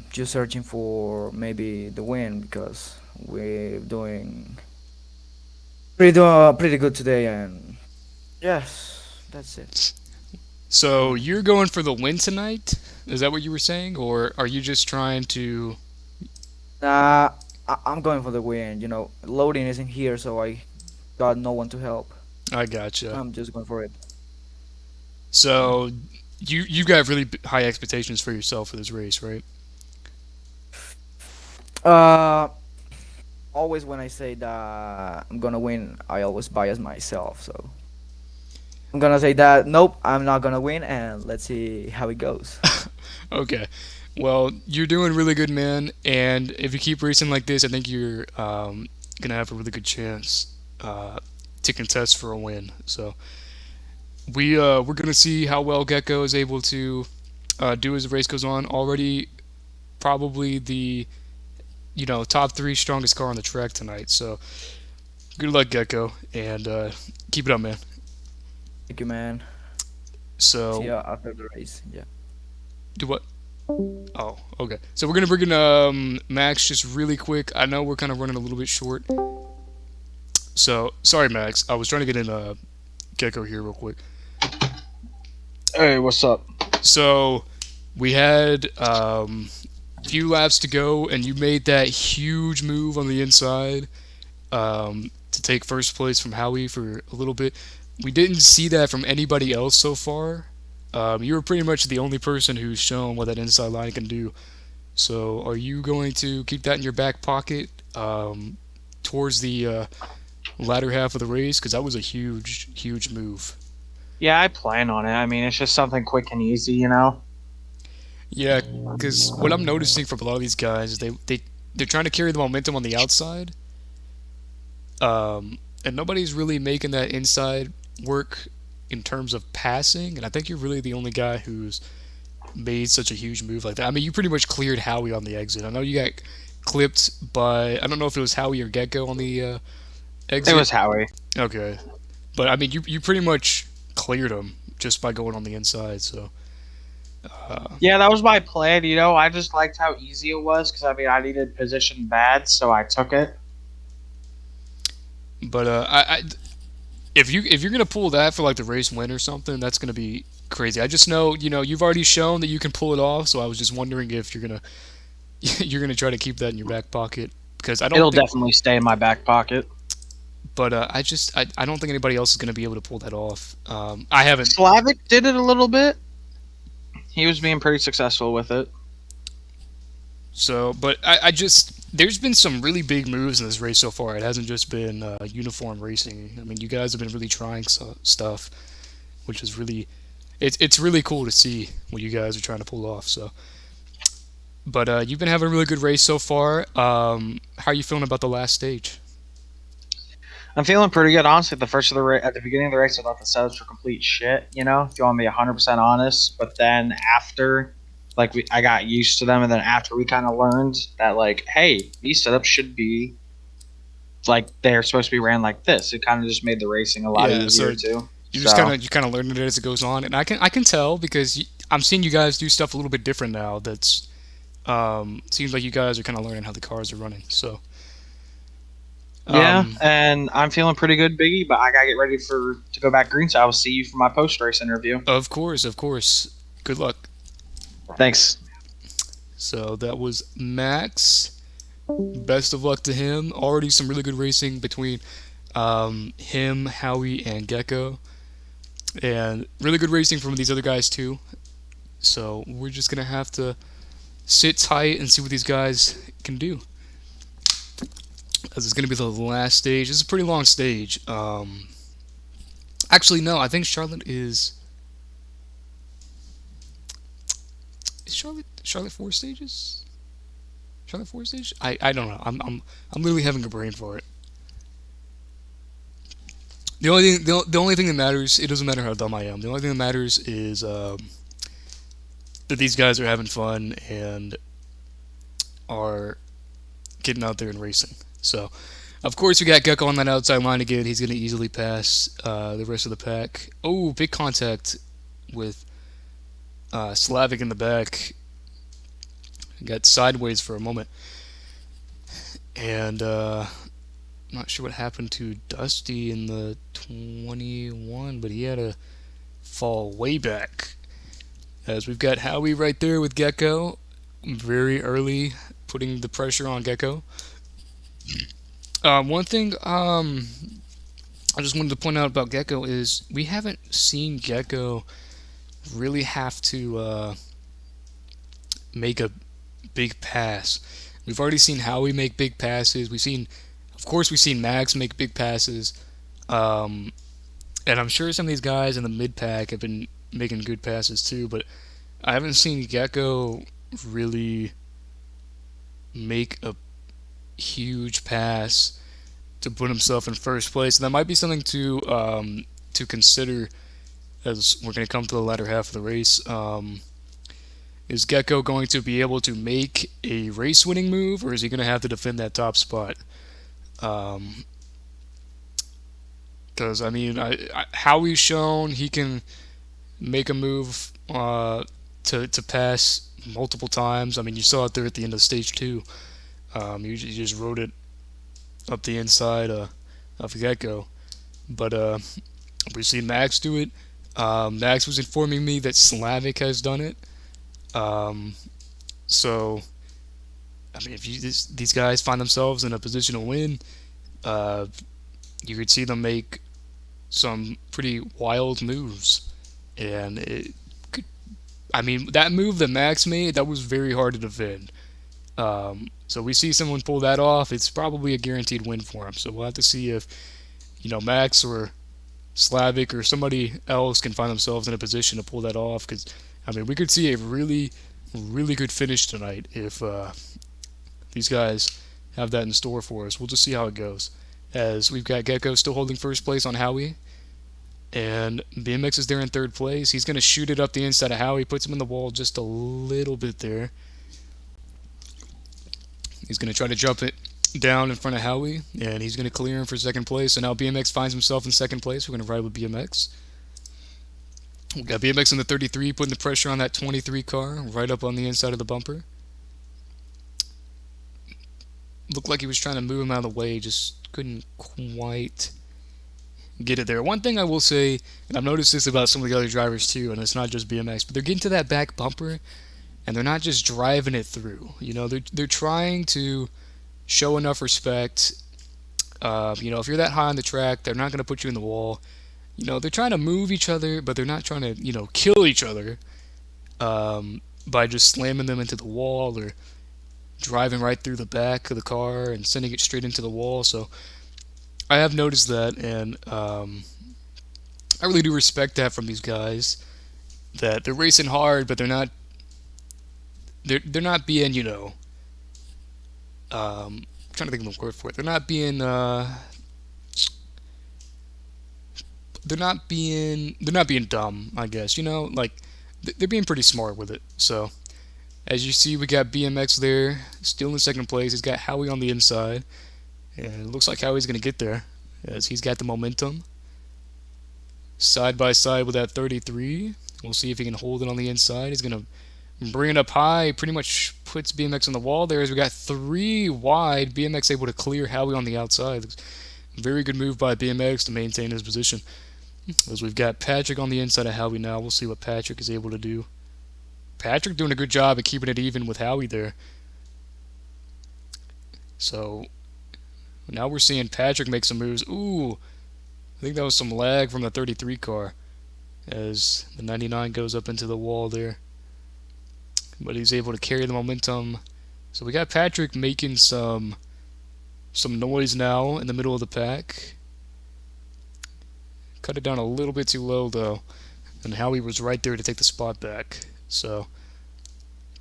just searching for maybe the win because we're doing pretty good today, and yes, that's it. So you're going for the win tonight? Is that what you were saying, or are you just trying to? I'm going for the win. You know, loading isn't here, so I got no one to help. I gotcha. I'm just going for it. So you got really high expectations for yourself for this race, right? Uh, Always when I say that I'm gonna win, I always bias myself. So I'm gonna say that nope, I'm not gonna win, and let's see how it goes. Okay. Well, you're doing really good, man. And if you keep racing like this, I think you're gonna have a really good chance to contest for a win. So we're gonna see how well Gecko is able to do as the race goes on. Already, probably the top 3 strongest car on the track tonight. So good luck, Gecko, and keep it up, man. Thank you, man. So See ya after the race. Yeah. do what? Oh, okay. So we're gonna bring in Max just really quick. I know we're kind of running a little bit short. So sorry, Max. I was trying to get in Gecko here real quick. Hey, what's up? So we had few laps to go, and you made that huge move on the inside. to take first place from Howie for a little bit. We didn't see that from anybody else so far. You were pretty much the only person who's shown what that inside line can do. So, are you going to keep that in your back pocket towards the latter half of the race? Because that was a huge, huge move. Yeah, I plan on it. I mean, it's just something quick and easy, you know. Yeah, because what I'm noticing from a lot of these guys is they're trying to carry the momentum on the outside, and nobody's really making that inside work in terms of passing. And I think you're really the only guy who's made such a huge move like that. I mean, you pretty much cleared Howie on the exit. I know you got clipped by, I don't know if it was Howie or Gecko on the It exit. was Howie. Okay, but I mean, you pretty much cleared him just by going on the inside. So Yeah, that was my plan. You know, I just liked how easy it was because I mean, I needed position bad, so I took it. but if you're gonna pull that for like the race win or something, that's gonna be crazy. I just know, you've already shown that you can pull it off, so I was just wondering if you're gonna you're gonna try to keep that in your back pocket because I don't It'll think, definitely stay in my back pocket. but I don't think anybody else is gonna be able to pull that off. I haven't. Slavic did it a little bit. He was being pretty successful with it. So, but I just there's been some really big moves in this race so far. It hasn't just been uniform racing. I mean, you guys have been really trying stuff, which is really it's really cool to see what you guys are trying to pull off. So, but you've been having a really good race so far. How are you feeling about the last stage? I'm feeling pretty good, honestly. At the beginning of the race, I thought the setups were complete shit. You know, if you want me 100% honest. But then after, like, I got used to them, and then after we kind of learned that, like, hey, these setups should be like they're supposed to be ran like this. It kind of just made the racing a lot Yeah, easier so too. you just So kind of learn it as it goes on, and I can tell because I'm seeing you guys do stuff a little bit different now. That's seems like you guys are kind of learning how the cars are running. So. yeah, Um, and I'm feeling pretty good, Biggie. But I gotta get ready to go back green. So I will see you for my post race interview. of course, of course. Good luck. Thanks. So that was Max. Best of luck to him. Already some really good racing between him, Howie, and Gecko. And really good racing from these other guys too. So we're just going to have to sit tight and see what these guys can do. As it's going to be the last stage. This is a pretty long stage. Actually, no. I think Charlotte is... Is Charlotte 4 stages? Charlotte 4 stage? I don't know. I'm literally having a brain for it. The only thing that matters, it doesn't matter how dumb I am. The only thing that matters is that these guys are having fun and are getting out there and racing. So, of course, we got Gecko on that outside line again. He's going to easily pass the rest of the pack. Oh, big contact with Slavic in the back. Got sideways for a moment. And I'm not sure what happened to Dusty in the 21, but he had to fall way back. As we've got Howie right there with Gecko, very early, putting the pressure on Gecko. One thing I just wanted to point out about Gecko is we haven't seen Gecko really have to make a big pass. We've already seen Howie make big passes. Of course, we've seen Max make big passes. And I'm sure some of these guys in the mid pack have been making good passes too, but I haven't seen Gecko really make a huge pass to put himself in first place. And that might be something to consider as we're going to come to the latter half of the race. Is Gecko going to be able to make a race-winning move, or is he going to have to defend that top spot? Because, I mean, Howie's shown he can make a move to pass multiple times. I mean, you saw it there at the end of stage 2. You just rode it up the inside of Gecko. But we've seen Max do it. Max was informing me that Slavic has done it. So, I mean, if these guys find themselves in a position to win, you could see them make some pretty wild moves. And it could, I mean, that move that Max made, that was very hard to defend. So we see someone pull that off, it's probably a guaranteed win for him. So we'll have to see if, Max or Slavic or somebody else can find themselves in a position to pull that off. Because, I mean, we could see a really, really good finish tonight if these guys have that in store for us. We'll just see how it goes. As we've got Gecko still holding first place on Howie, and BMX is there in third place. He's going to shoot it up the inside of Howie, puts him in the wall just a little bit there. He's going to try to jump it down in front of Howie, and he's going to clear him for second place. So now BMX finds himself in second place. We're going to ride with BMX. We got BMX in the 33, putting the pressure on that 23 car, right up on the inside of the bumper. Looked like he was trying to move him out of the way, just couldn't quite get it there. One thing I will say, and I've noticed this about some of the other drivers too, and it's not just BMX, but they're getting to that back bumper, and they're not just driving it through. They're trying to show enough respect. If you're that high on the track, they're not going to put you in the wall. They're trying to move each other, but they're not trying to, kill each other by just slamming them into the wall or driving right through the back of the car and sending it straight into the wall. So I have noticed that, and I really do respect that from these guys, that they're racing hard, but they're not being, trying to think of the word for it. They're not being dumb, I guess. They're being pretty smart with it. So as you see, we got BMX there, still in second place. He's got Howie on the inside, and it looks like Howie's going to get there, as he's got the momentum. Side by side with that 33. We'll see if he can hold it on the inside. He's going to bring it up high, pretty much puts BMX on the wall there, as we got 3 wide. BMX able to clear Howie on the outside. Very good move by BMX to maintain his position. As we've got Patrick on the inside of Howie now. We'll see what Patrick is able to do. Patrick doing a good job at keeping it even with Howie there. So now we're seeing Patrick make some moves. Ooh, I think that was some lag from the 33 car as the 99 goes up into the wall there. But he's able to carry the momentum. So we got Patrick making some noise now in the middle of the pack. Cut it down a little bit too low though, and Howie was right there to take the spot back. So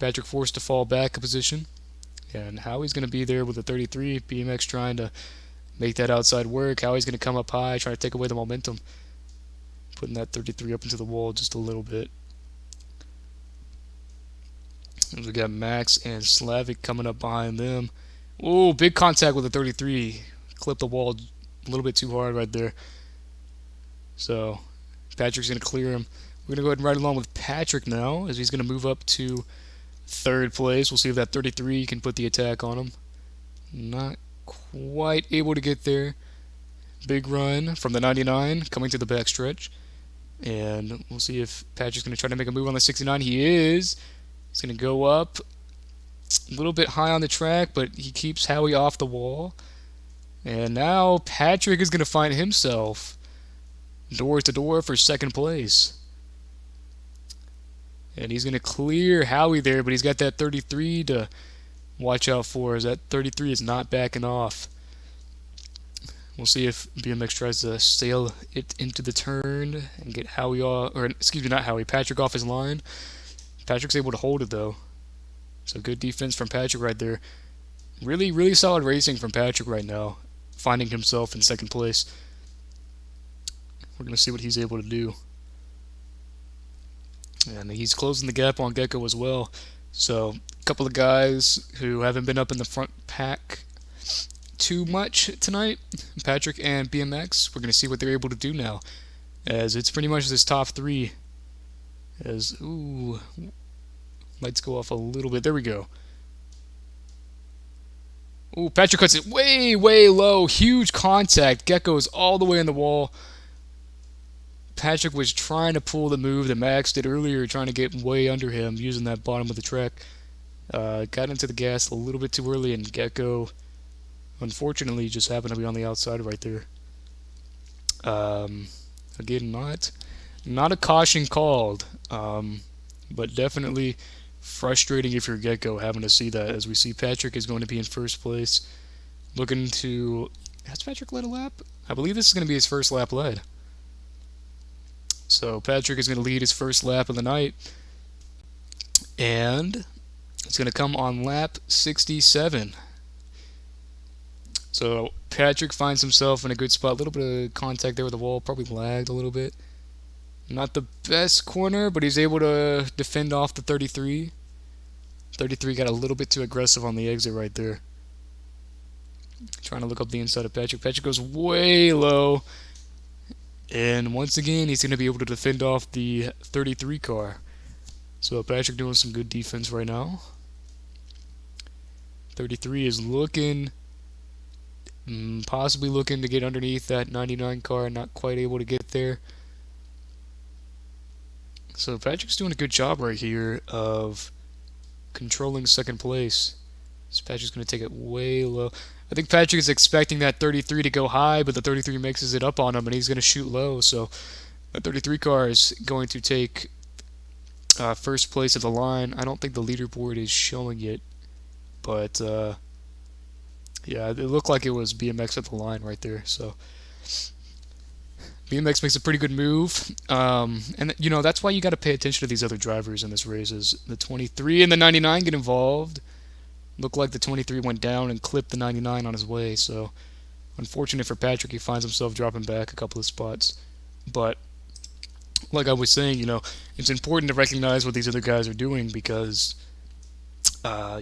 Patrick forced to fall back a position, and Howie's going to be there with the 33. BMX trying to make that outside work. Howie's going to come up high, trying to take away the momentum, putting that 33 up into the wall just a little bit. And we got Max and Slavic coming up behind them. Oh, big contact with the 33. Clipped the wall a little bit too hard right there. So Patrick's going to clear him. We're going to go ahead and ride along with Patrick now, as he's going to move up to third place. We'll see if that 33 can put the attack on him. Not quite able to get there. Big run from the 99 coming to the back stretch. And we'll see if Patrick's going to try to make a move on the 69. He is. He's going to go up a little bit high on the track, but he keeps Howie off the wall. And now Patrick is going to find himself door to door for second place. And he's going to clear Howie there, but he's got that 33 to watch out for, as that 33 is not backing off. We'll see if BMX tries to sail it into the turn and get Howie off, or excuse me, not Howie, Patrick off his line. Patrick's able to hold it though. So good defense from Patrick right there. Really, really solid racing from Patrick right now, finding himself in second place. We're going to see what he's able to do. And he's closing the gap on Gecko as well. So a couple of guys who haven't been up in the front pack too much tonight, Patrick and BMX. We're going to see what they're able to do now, as it's pretty much this top 3. As, ooh, lights go off a little bit. There we go. Ooh, Patrick cuts it way, way low. Huge contact. Gecko's all the way in the wall. Patrick was trying to pull the move that Max did earlier, trying to get way under him using that bottom of the track. Got into the gas a little bit too early, and Gecko, unfortunately, just happened to be on the outside right there. Um, Again, not a caution called, but definitely frustrating if you're Gecko having to see that. As we see, Patrick is going to be in first place, looking to. Has Patrick led a lap? I believe this is going to be his first lap led. So Patrick is going to lead his first lap of the night, and it's going to come on lap 67. So Patrick finds himself in a good spot. A little bit of contact there with the wall, probably lagged a little bit. Not the best corner, but he's able to defend off the 33. 33 got a little bit too aggressive on the exit right there. Trying to look up the inside of Patrick. Patrick goes way low. And once again, he's going to be able to defend off the 33 car. So Patrick doing some good defense right now. 33 is looking, possibly looking to get underneath that 99 car. Not quite able to get there. So Patrick's doing a good job right here of controlling second place. So Patrick's going to take it way low. I think Patrick is expecting that 33 to go high, but the 33 mixes it up on him, and he's going to shoot low. So that 33 car is going to take first place at the line. I don't think the leaderboard is showing it, but yeah, it looked like it was BMX at the line right there. So BMX makes a pretty good move, and that's why you got to pay attention to these other drivers in this race. Is the 23 and the 99 get involved? Looked like the 23 went down and clipped the 99 on his way. So unfortunate for Patrick, he finds himself dropping back a couple of spots. But like I was saying, it's important to recognize what these other guys are doing because,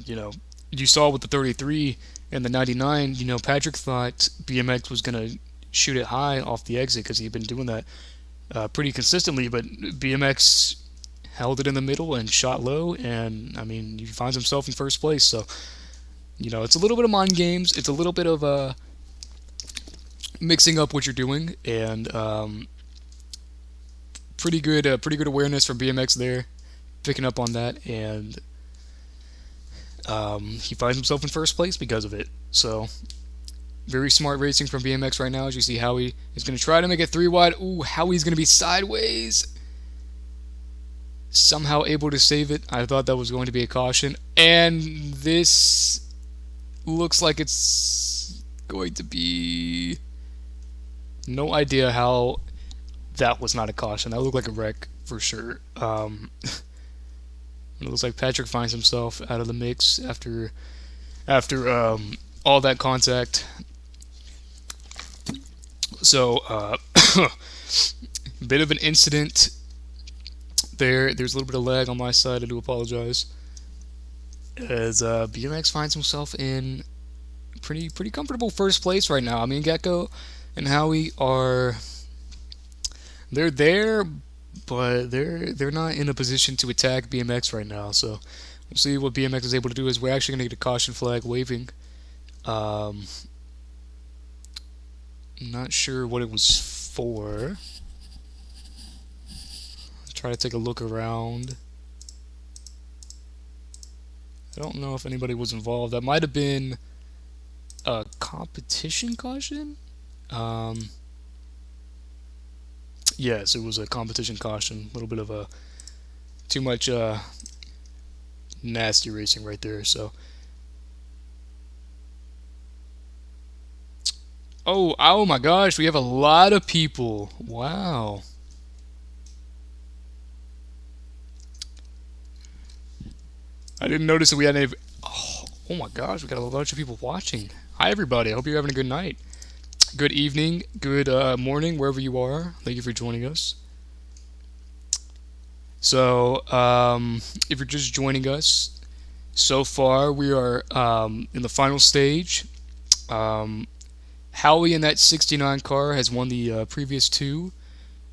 you saw with the 33 and the 99, Patrick thought BMX was going to shoot it high off the exit because he'd been doing that pretty consistently, but BMX held it in the middle and shot low, and he finds himself in first place. So it's a little bit of mind games. It's a little bit of mixing up what you're doing, and pretty good awareness from BMX there, picking up on that, and he finds himself in first place because of it. So very smart racing from BMX right now. As you see, Howie is going to try to make it 3 wide. Ooh, Howie's going to be sideways. Somehow able to save it. I thought that was going to be a caution. And this looks like it's going to be... No idea how that was not a caution. That looked like a wreck for sure. It looks like Patrick finds himself out of the mix after all that contact. So, bit of an incident there. There's a little bit of lag on my side. I do apologize. As BMX finds himself in pretty comfortable first place right now. Gecko and Howie they're there, but they're not in a position to attack BMX right now. So we'll see what BMX is able to do. Is we're actually going to get a caution flag waving. Not sure what it was for. Try to take a look around. I don't know if anybody was involved. That might have been a competition caution. Yes, it was a competition caution. A little bit of a too much nasty racing right there. So. Oh my gosh, we have a lot of people. Wow. I didn't notice that we had any... Oh my gosh, we got a bunch of people watching. Hi everybody, I hope you're having a good night. Good evening, good morning, wherever you are. Thank you for joining us. So, if you're just joining us, so far we are in the final stage. Howie in that 69 car has won the previous 2,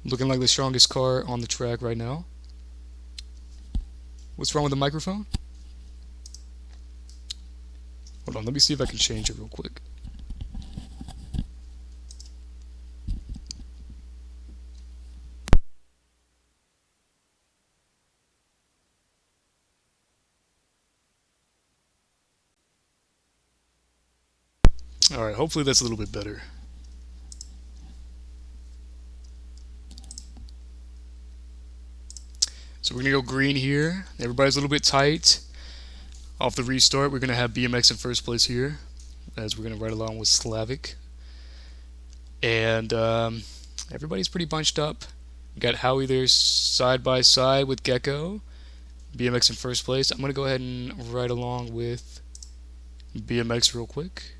looking like the strongest car on the track right now. What's wrong with the microphone? Hold on, let me see if I can change it real quick. Alright, hopefully that's a little bit better. So we're gonna go green here. Everybody's a little bit tight. Off the restart, we're gonna have BMX in first place here, as we're gonna ride along with Slavic. And everybody's pretty bunched up. We got Howie there side by side with Gecko. BMX in first place. I'm gonna go ahead and ride along with BMX real quick.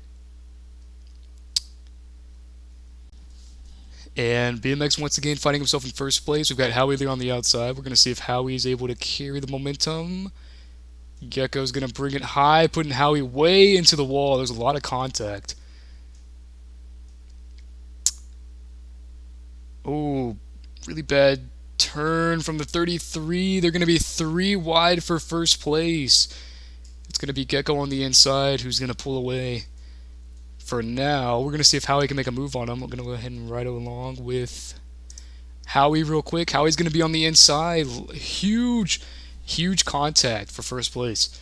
And BMX once again finding himself in first place. We've got Howie there on the outside. We're going to see if Howie's able to carry the momentum. Gecko's going to bring it high, putting Howie way into the wall. There's a lot of contact. Oh, really bad turn from the 33. They're going to be 3 wide for first place. It's going to be Gecko on the inside who's going to pull away. For now, we're going to see if Howie can make a move on him. We're going to go ahead and ride along with Howie real quick. Howie's going to be on the inside. Huge contact for first place.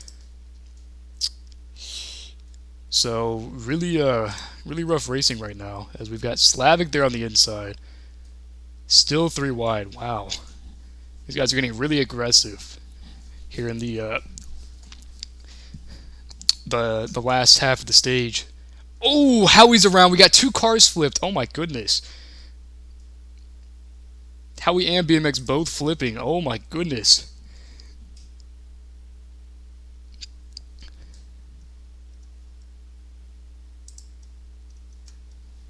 So really rough racing right now, as we've got Slavic there on the inside. Still 3 wide. Wow. These guys are getting really aggressive here in the last half of the stage. Oh, Howie's around. We got 2 cars flipped. Oh my goodness. Howie and BMX both flipping. Oh my goodness.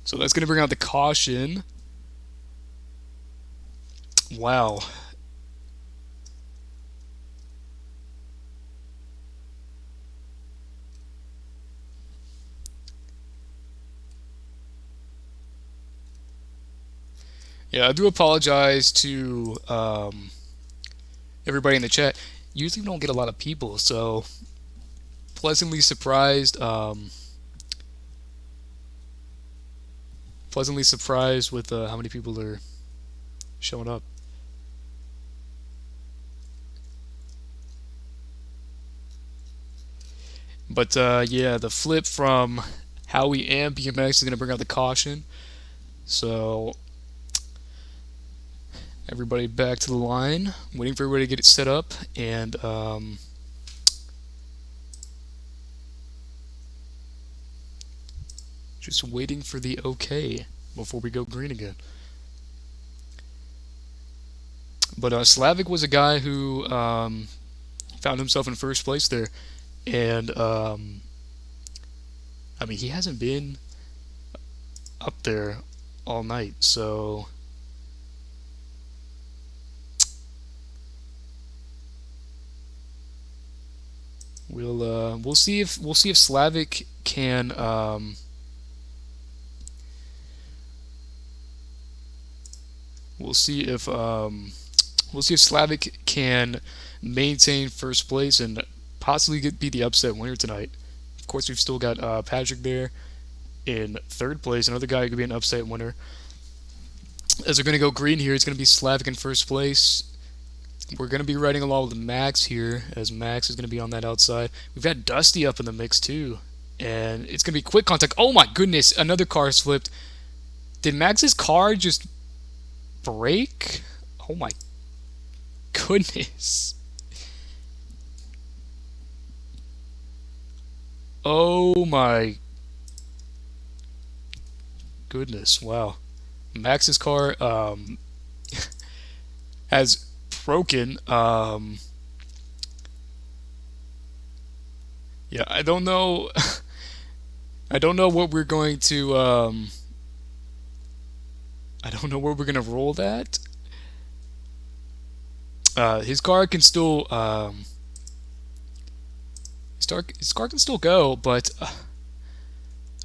So that's going to bring out the caution. Wow. Yeah, I do apologize to everybody in the chat. Usually we don't get a lot of people, so pleasantly surprised. Pleasantly surprised with how many people are showing up. But yeah, the flip from Howie and BMX is going to bring out the caution. So everybody back to the line, waiting for everybody to get it set up, and just waiting for the okay before we go green again. But Slavic was a guy who found himself in first place there, and I mean, he hasn't been up there all night, so we'll see if Slavic can we'll see if Slavic can maintain first place and possibly be the upset winner tonight. Of course, we've still got Patrick there in third place. Another guy who could be an upset winner. As we're going to go green here, it's going to be Slavic in first place. We're going to be riding along with Max here, as Max is going to be on that outside. We've got Dusty up in the mix too. And it's going to be quick contact. Oh my goodness, another car's flipped. Did Max's car just break? Oh my goodness. Oh my goodness, wow. Max's car has broken. Yeah, I don't know. I don't know what we're going to I don't know where we're gonna roll that. His car can still his car can still go, but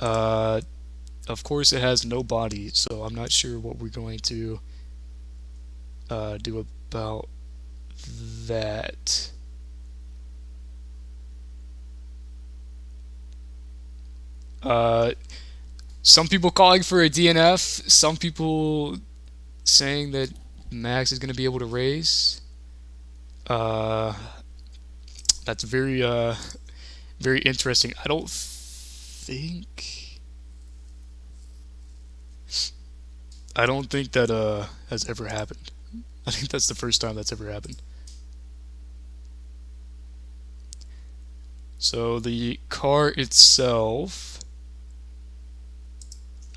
of course it has no body, so I'm not sure what we're going to do about that. Some people calling for a DNF, some people saying that Max is going to be able to race. That's very very interesting. I don't think that has ever happened. I think that's the first time that's ever happened. So the car itself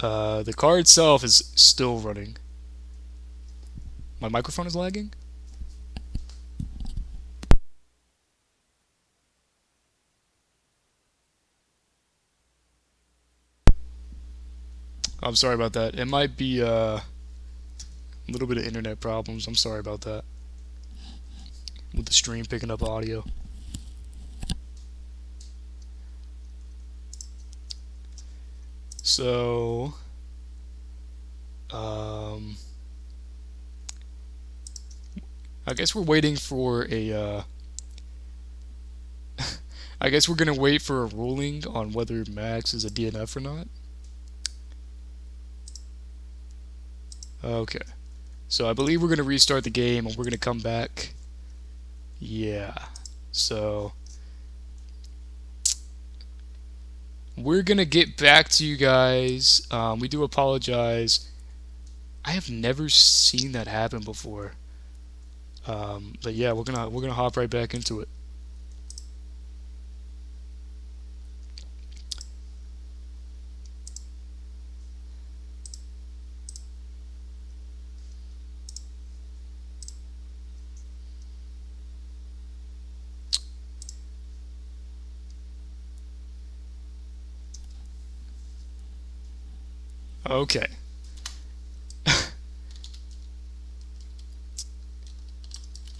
is still running. My microphone is lagging? I'm sorry about that. It might be a little bit of internet problems. I'm sorry about that. With the stream picking up audio. So, I guess we're waiting for a, I guess we're gonna wait for a ruling on whether Max is a DNF or not. Okay. So I believe we're gonna restart the game and we're gonna come back. Yeah. So we're gonna get back to you guys. We do apologize. I have never seen that happen before. But yeah, we're gonna hop right back into it. Okay.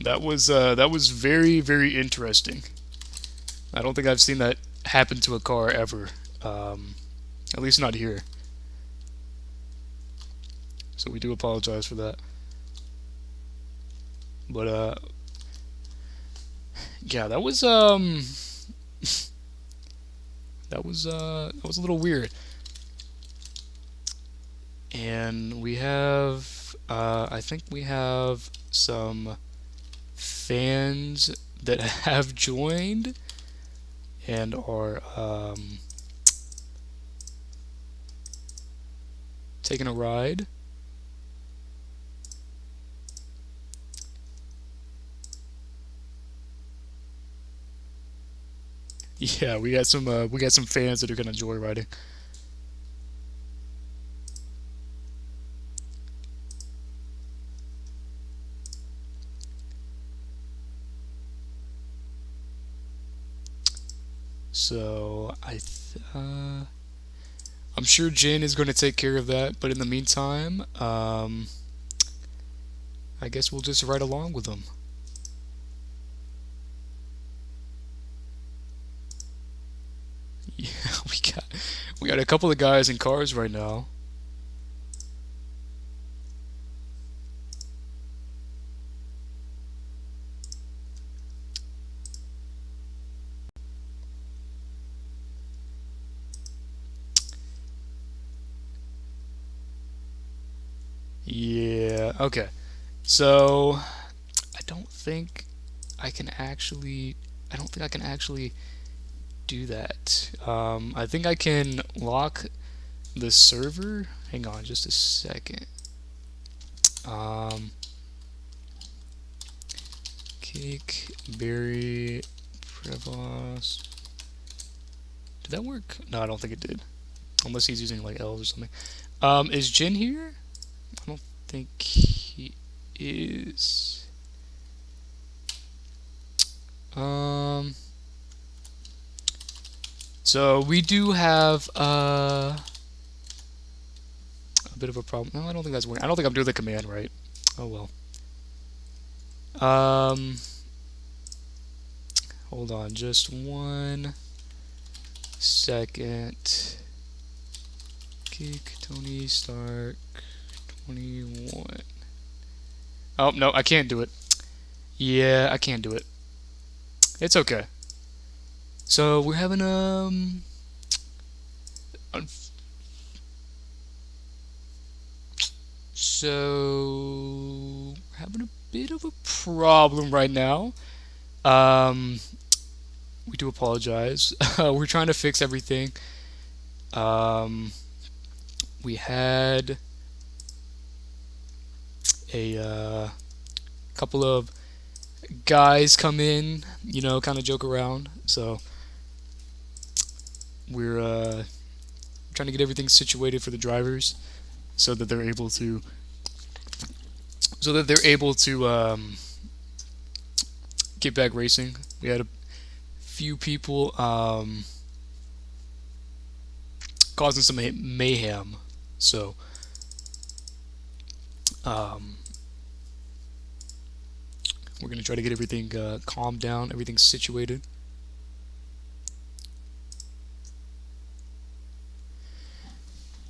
That was very, very interesting. I don't think I've seen that happen to a car ever. At least not here. So we do apologize for that. But yeah, that was a little weird. And we have I think we have some fans that have joined and are taking a ride. Yeah, we got some fans that are gonna enjoy riding. So I'm sure Jin is going to take care of that, but in the meantime, I guess we'll just ride along with them. Yeah, we got a couple of guys in cars right now. Yeah, okay. So I don't think I can actually I don't think I can actually do that. I think I can lock the server. Hang on just a second. Um, Cake, Berry, Prevost. Did that work? No, I don't think it did. Unless he's using like elves or something. Is Jin here? I don't think he is. So we do have a bit of a problem. No, I don't think that's working. I don't think I'm doing the command right. Oh well. Hold on just 1 second. Kick Tony Stark 21. Oh no, I can't do it. Yeah, I can't do it. It's okay. So we're having so we're having a bit of a problem right now. We do apologize. We're trying to fix everything. We had a couple of guys come in, kind of joke around. So we're trying to get everything situated for the drivers so that they're able to get back racing. We had a few people causing some mayhem, so we're gonna try to get everything calmed down, everything situated.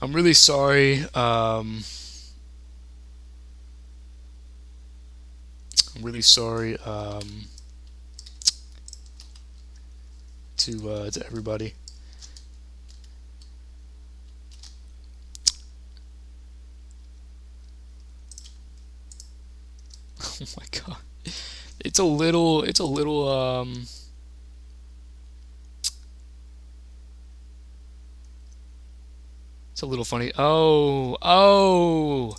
I'm really sorry. I'm really sorry to everybody. Oh my god. It's a little it's a little funny. Oh,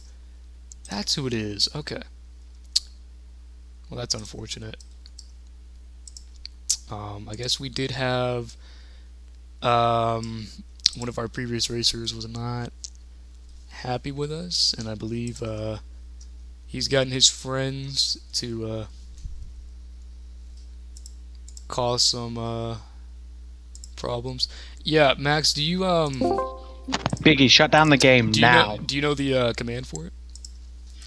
that's who it is. Okay. Well, that's unfortunate. I guess we did have one of our previous racers was not happy with us, and I believe he's gotten his friends to cause some problems. Yeah, Max, do you Biggie, shut down the game now. do you know the command for it?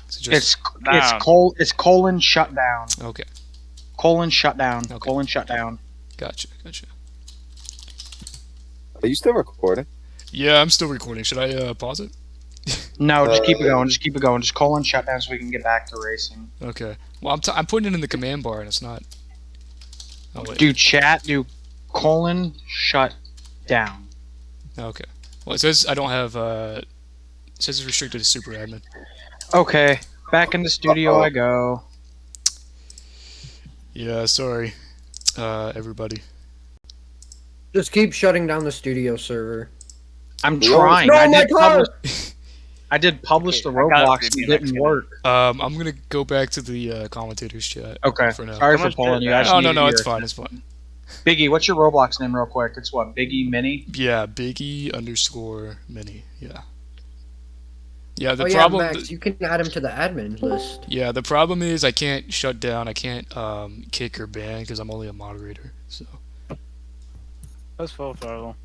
Is it just It's colon shut down. okay? Colon shut down. Okay. Colon shut down. Gotcha. Are you still recording? Yeah, I'm still recording. Should I pause it? No, just keep it going. Just keep it going. Just colon shut down so we can get back to racing. Okay. Well, I'm putting it in the command bar and it's not. Oh wait. Do colon shut down. Okay. Well, it says I don't have. It says it's restricted to super admin. Okay, back in the studio I go. Yeah, sorry, everybody. Just keep shutting down the studio server. I'm trying. No, my car! I did publish the Roblox. It didn't work. I'm gonna go back to the commentators chat. Okay. For now. Sorry for pulling you. Oh no, it's fine. It's fine. Biggie, what's your Roblox name, real quick? It's what? Biggie Mini. Yeah, Biggie_Mini. Yeah. Yeah. The Oh yeah, problem. Max, you can add him to the admin list. Yeah, the problem is I can't shut down. I can't kick or ban because I'm only a moderator. So. That's full throttle.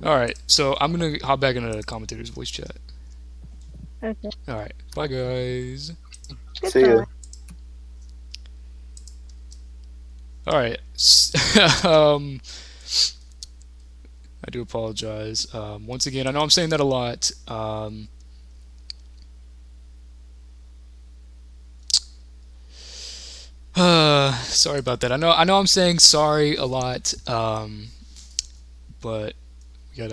Alright, so I'm gonna hop back into the commentators voice chat. Okay. Alright, bye guys. See ya. Alright, I do apologize. Once again, I know I'm saying that a lot. Sorry about that. I know I'm saying sorry a lot. But we got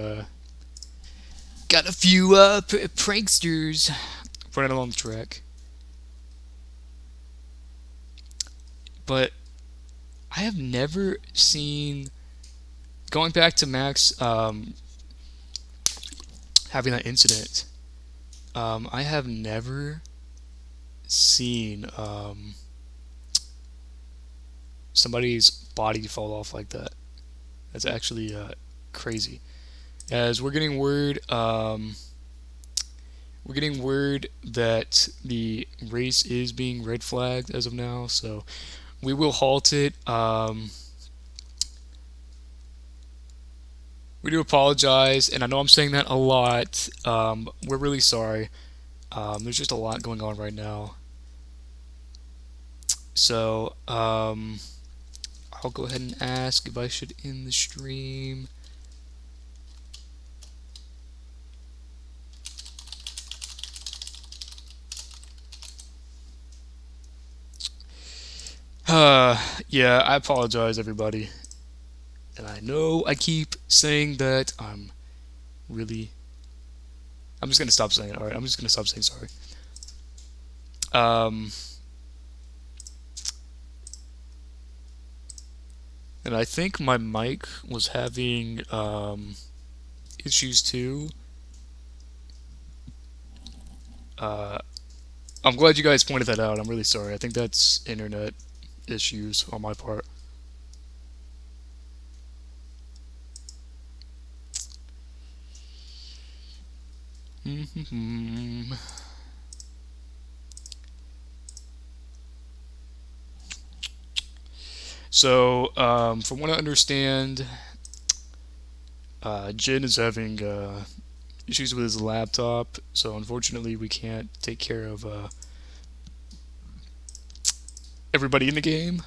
a few pranksters running along the track. But I have never seen, going back to Max having that incident, I have never seen somebody's body fall off like that. That's actually crazy. As we're getting word that the race is being red flagged as of now, so we will halt it. We do apologize, and I know I'm saying that a lot. We're really sorry. There's just a lot going on right now. So, I'll go ahead and ask if I should end the stream. Yeah, I apologize, everybody. And I know I keep saying that I'm just gonna stop saying it. Alright, I'm just gonna stop saying sorry. And I think my mic was having issues too. I'm glad you guys pointed that out. I'm really sorry. I think that's internet issues on my part. So, from what I understand, Jin is having issues with his laptop, so unfortunately we can't take care of everybody in the game.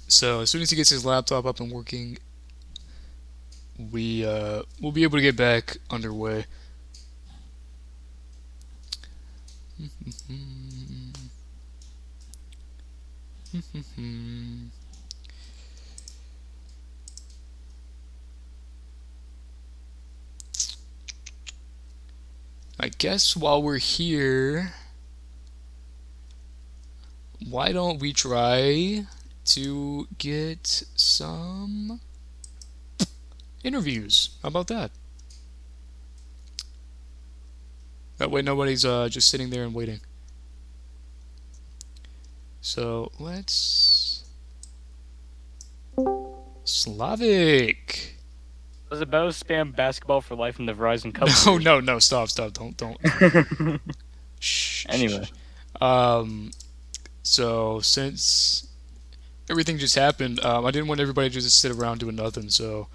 So as soon as he gets his laptop up and working, we'll be able to get back underway. I guess while we're here, why don't we try to get some interviews? How about that? That way nobody's just sitting there and waiting. So let's... Slavic! Was it about to spam basketball for life in the Verizon Cup? No, stop, don't. Shh. Anyway. So since everything just happened, I didn't want everybody to just sit around doing nothing. So,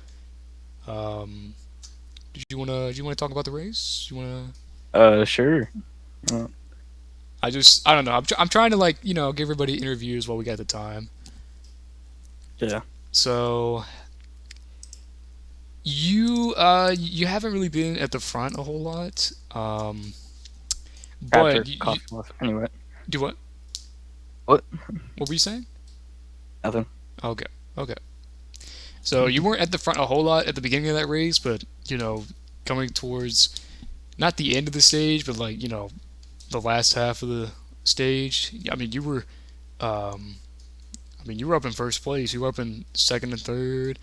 do you wanna talk about the race? You wanna? Sure. I don't know. I'm trying to give everybody interviews while we got the time. Yeah. So you haven't really been at the front a whole lot. But anyway. Do what? What? What were you saying? Nothing. Okay. So you weren't at the front a whole lot at the beginning of that race, but coming towards not the end of the stage, but the last half of the stage. I mean, you were up in first place. You were up in second and third.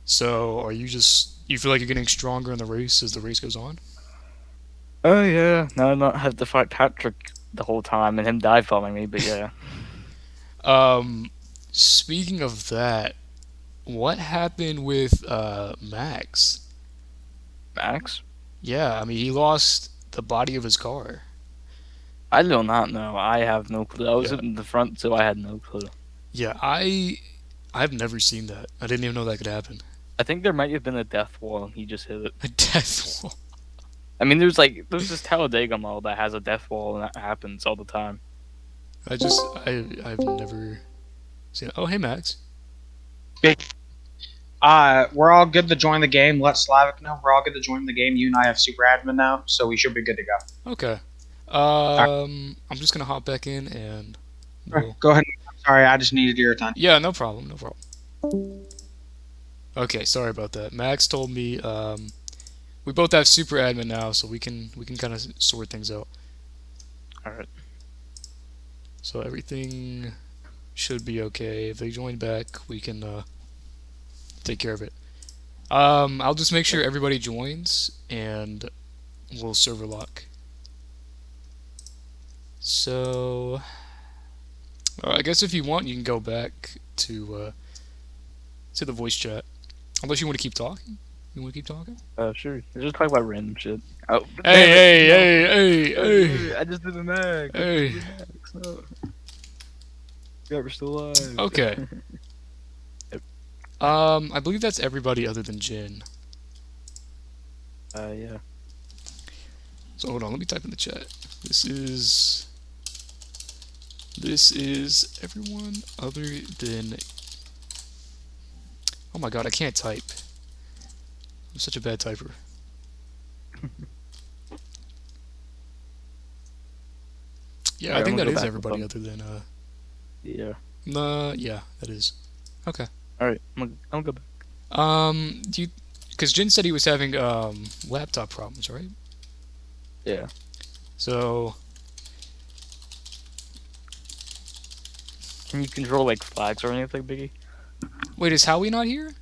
So you feel like you're getting stronger in the race as the race goes on? Oh yeah. No, I not have to fight Patrick the whole time and him dive bombing me, but yeah. Speaking of that, what happened with Max? Max? Yeah, I mean he lost the body of his car. I do not know. I have no clue. I was in the front, so I had no clue. Yeah, I've never seen that. I didn't even know that could happen. I think there might have been a death wall and he just hit it. A death wall? I mean, there's this Talladega model that has a death wall and that happens all the time. I've never seen it. Oh, hey, Max. We're all good to join the game. Let Slavic know we're all good to join the game. You and I have super admin now, so we should be good to go. Okay. I'm just gonna hop back in and go ahead. I'm sorry, I just needed your time. Yeah, no problem. Okay, sorry about that. Max told me we both have super admin now, so we can kind of sort things out. All right. So everything should be okay. If they join back, we can take care of it. I'll just make sure everybody joins, and we'll server lock. So, I guess if you want, you can go back to the voice chat. Unless you want to keep talking. You want to keep talking? Sure. Just talk about random shit. Oh, Hey! I just did an act. Hey. No. Yeah, we're still alive. Okay. I believe that's everybody other than Jin. Yeah. So hold on, let me type in the chat. This is everyone other than... Oh my god, I can't type. I'm such a bad typer. Yeah, I think that is everybody other than Yeah. yeah, that is. Okay. Alright, I'll go back. Because Jin said he was having laptop problems, right? Yeah. So Can you control like flags or anything, Biggie? wait, is Howie not here?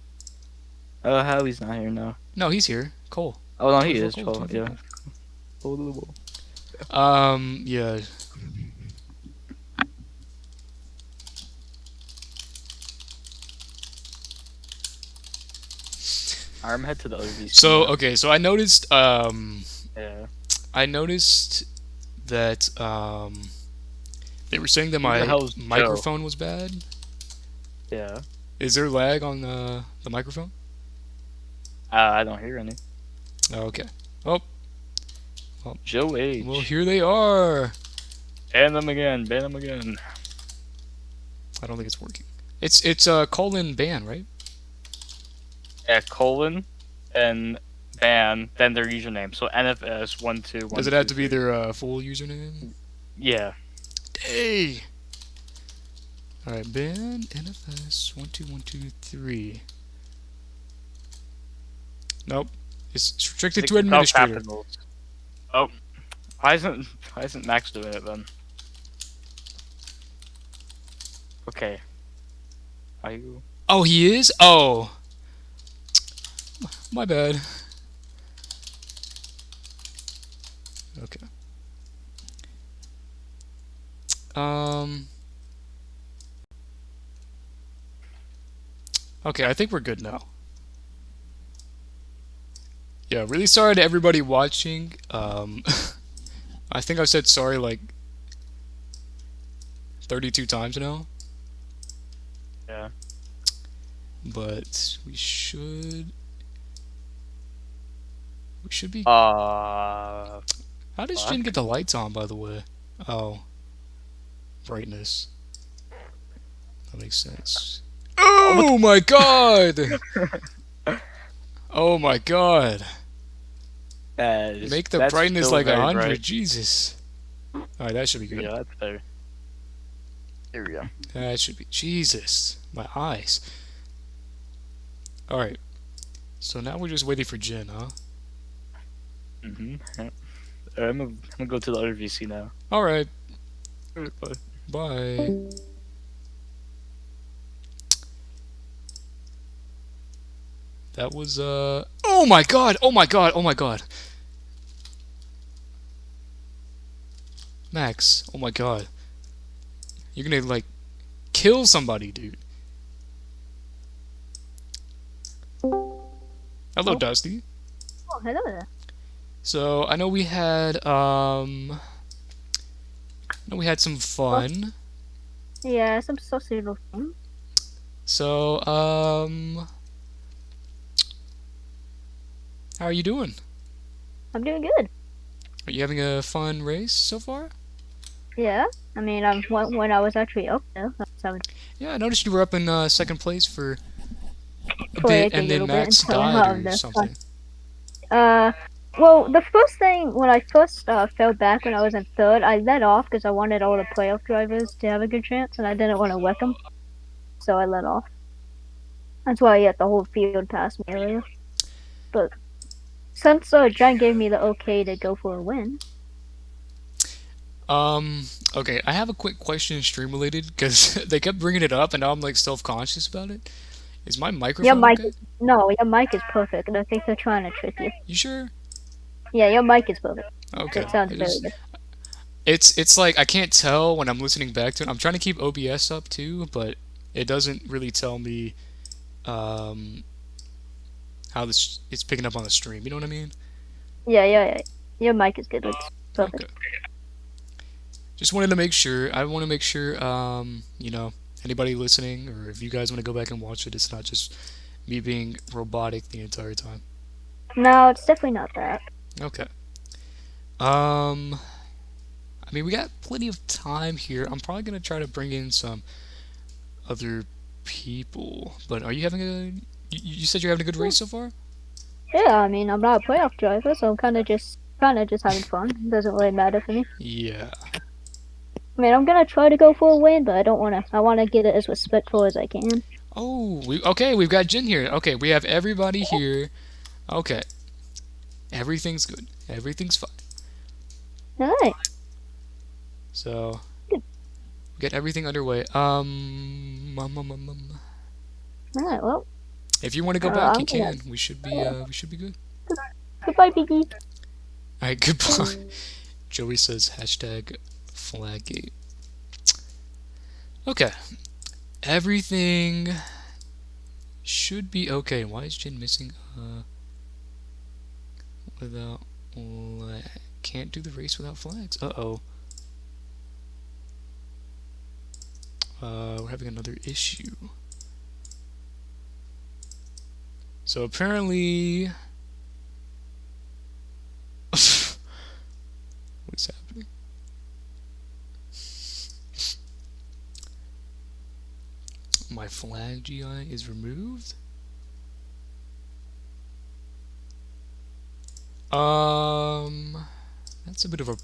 Howie's not here now. No, he's here. Cole. Oh no, he 24 is. Cole, 12, 24 yeah. Hold the ball. Yeah. I'm head to the OVC. So now. okay, so Yeah. I noticed that they were saying that Who the my hell's Joe? microphone was bad. Yeah. Is there lag on the microphone? I don't hear any. Oh, okay. Oh, Joe H. well, here they are. Ban them again. Ban them again. I don't think it's working. It's colon ban, right? Yeah, colon and ban, then their username. So NFS 1212. Does it have to be their full username? Yeah. Hey. All right, ban NFS 12123. Nope. It's restricted to administrator. Capitals. Oh, why isn't Max doing it then? Okay. Are you? Oh, he is? Oh. My bad. Okay. Okay, I think we're good now. Yeah, really sorry to everybody watching. I think I've said sorry like 32 times now. Yeah. But we should be. Uh. How does Jin get the lights on, by the way? Oh, brightness. That makes sense. Oh my god! Oh my god! Make the that's brightness still like very 100. bright. Jesus. Alright, that should be good. Yeah, that's better. Here we go. That should be. Jesus. My eyes. Alright. So now we're just waiting for Jin, huh? Yeah. I'm gonna go to the other VC now. Alright. Bye. Bye. That was, oh my god! Oh my god! Oh my god! Max, oh my god. You're gonna, like, kill somebody, dude. Hello, Dusty. Oh, hello there. So, I know we had some fun. Yeah, some saucy little thing. So, how are you doing? I'm doing good. Are you having a fun race so far? Yeah, I mean, when I was actually up there, I was having Yeah, I noticed you were up in second place for a for bit, like a and then little bit Max until I died had or the something. Well, the first thing when I first fell back when I was in third, I let off because I wanted all the playoff drivers to have a good chance, and I didn't want to wreck them, so I let off. That's why the whole field passed me earlier. But since Jen gave me the okay to go for a win, Okay, I have a quick question stream related because they kept bringing it up and now I'm like self-conscious about it. Is my your microphone mic okay? your mic is perfect, and I think they're trying to trick you. You sure? Yeah, your mic is perfect. Okay. It sounds I very just- good. It's like I can't tell when I'm listening back to it. I'm trying to keep OBS up too, but it doesn't really tell me how it's picking up on the stream. You know what I mean? Yeah. Your mic is good. It's perfect. Okay. Just wanted to make sure. I want to make sure, you know, anybody listening, or if you guys want to go back and watch it, it's not just me being robotic the entire time. No, it's definitely not that. Okay. I mean, we got plenty of time here. I'm probably gonna try to bring in some other people. But are you having a? You said you're having a good race so far? Yeah, I mean, I'm not a playoff driver, so I'm kind of just having fun. It doesn't really matter for me. Yeah. I mean, I'm gonna try to go for a win, but I don't wanna. I wanna get it as respectful as I can. Oh, okay. We've got Jin here. Okay, we have everybody here. Okay. Everything's good. Everything's fine. All right. So, we got everything underway. All right. Well, If you want to go back, you I'm gonna- can. We should be good. goodbye, Biggie. All right, goodbye. Joey says hashtag Flaggate. Okay. Everything should be okay. Why is Jin missing? Without can't do the race without flags. Uh-oh. We're having another issue. So apparently, what's happening? My flag GI is removed. That's a bit of a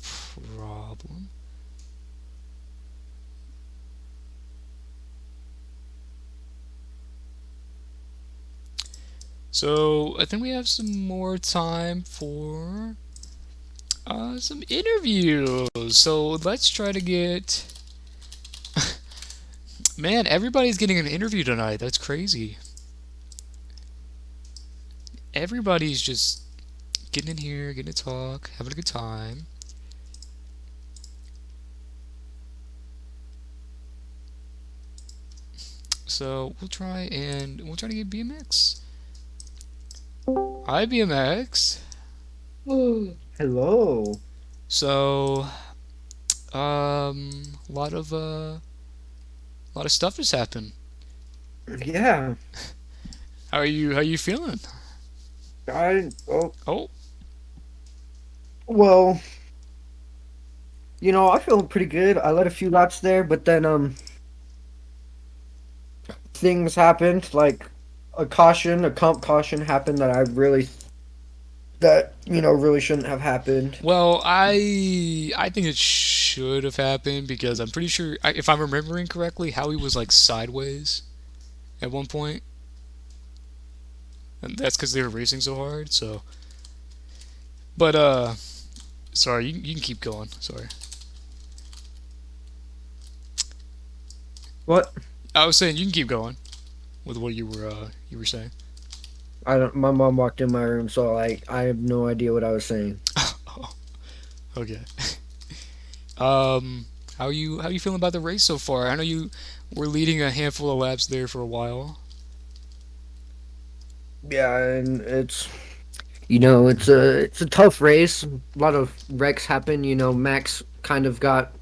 problem. So I think we have some more time for some interviews. So let's try to get. Man, everybody's getting an interview tonight. That's crazy. Everybody's just getting in here, getting to talk, having a good time. So we'll try to get BMX. Hi BMX. Hello. So a lot of stuff has happened. Yeah. How are you feeling? Oh, Well, I feel pretty good. I led a few laps there, but then things happened, like a comp caution happened that really shouldn't have happened. well, I think it should have happened because I'm pretty sure if I'm remembering correctly, Howie was like sideways at one point, and that's because they were racing so hard. So, but sorry, you can keep going. Sorry. What? I was saying you can keep going with what you were saying. I don't. My mom walked in my room, so I have no idea what I was saying. Oh, okay. How you feeling about the race so far? I know you were leading a handful of laps there for a while. Yeah, and it's a tough race. A lot of wrecks happen. Max kind of got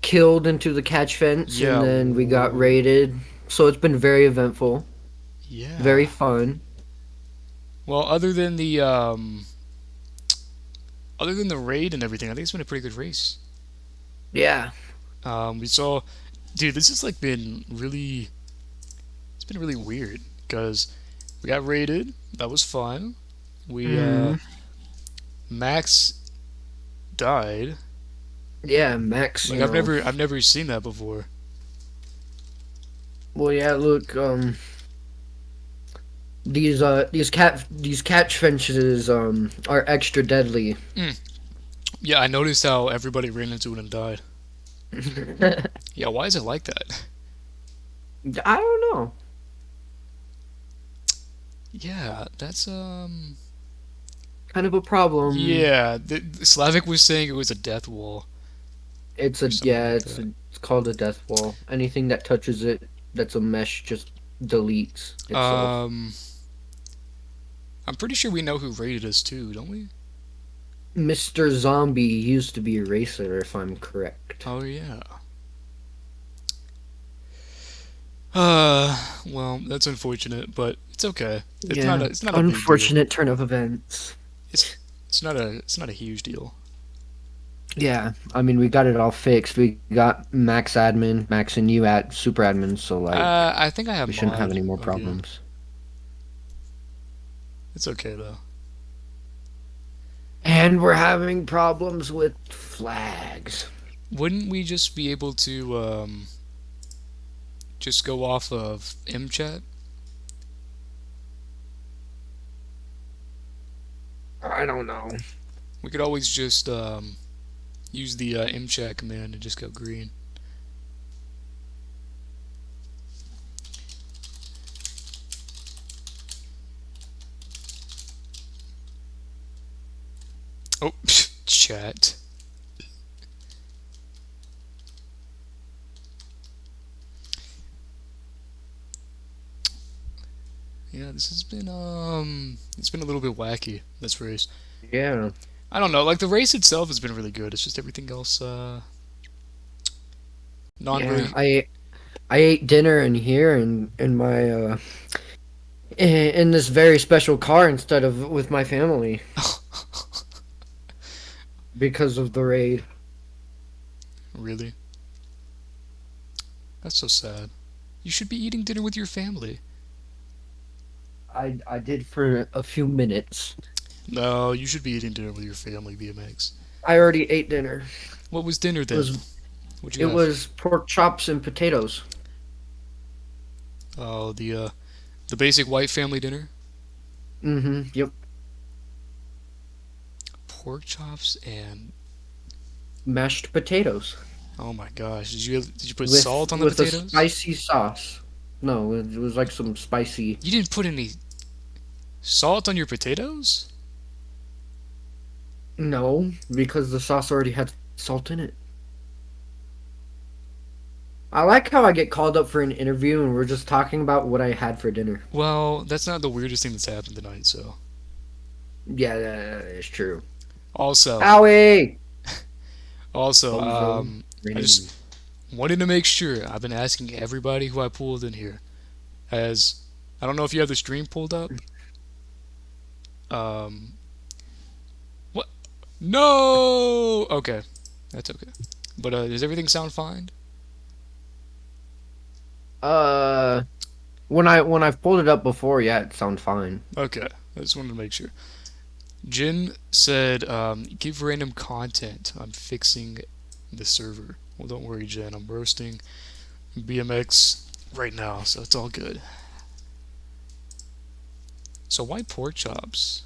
killed into the catch fence, Yeah. and then we got raided. So it's been very eventful, Yeah. very fun. Well, other than the raid and everything, I think it's been a pretty good race. Yeah. We saw, dude, this has like it's been really weird because we got raided. That was fun. We Max died. Yeah, Max. Like I've never seen that before. Well, yeah. Look, these catch fences are extra deadly. Yeah, I noticed how everybody ran into it and died. Yeah, why is it like that? I don't know. Yeah, that's Kind of a problem. yeah, Slavic was saying it was a death wall. It's Or something like it's that. it's called a death wall. Anything that touches it that's a mesh just deletes itself. I'm pretty sure we know who raided us too, don't we? Mr. Zombie used to be a racer, if I'm correct. Oh yeah. Well, that's unfortunate, but it's okay. It's not a big deal. Unfortunate turn of events. It's not a huge deal. Yeah, I mean, we got it all fixed. We got Max admin, Max and you at super admin, so I think I have we shouldn't have mod any more again. problems. It's okay though. And we're having problems with flags. Wouldn't we just be able to just go off of mchat? I don't know. We could always just use the mchat command and just go green. Oh, chat. Yeah, this has been it's been a little bit wacky, this race. Yeah. I don't know, like the race itself has been really good. It's just everything else not Yeah. really. I ate dinner in here in my in this very special car instead of with my family because of the raid. Really? That's so sad. You should be eating dinner with your family. I did for a few minutes. No, you should be eating dinner with your family, BMX. I already ate dinner. What was dinner It then? was What'd it you have? was pork chops and potatoes. Oh, the basic white family dinner? Mm-hmm. Yep. Pork chops and Mashed potatoes oh my gosh, did you put with salt on the with a potatoes? spicy sauce. No, it was like some spicy. You didn't put any salt on your potatoes? No, because the sauce already had salt in it. I like how I get called up for an interview and we're just talking about what I had for dinner. Well, that's not the weirdest thing that's happened tonight, so. Yeah, it's true. Also, Howie! also, Ozone I ran just wanted to make sure. I've been asking everybody who I pulled in here. As I don't know if you have the stream pulled up. Um, what? No. Okay, that's okay. But does everything sound fine? when I've pulled it up before, yeah, it sounds fine. Okay, I just wanted to make sure. Jin said, give random content. I'm fixing the server. Well, don't worry, Jen. I'm roasting BMX right now, so it's all good. So why pork chops?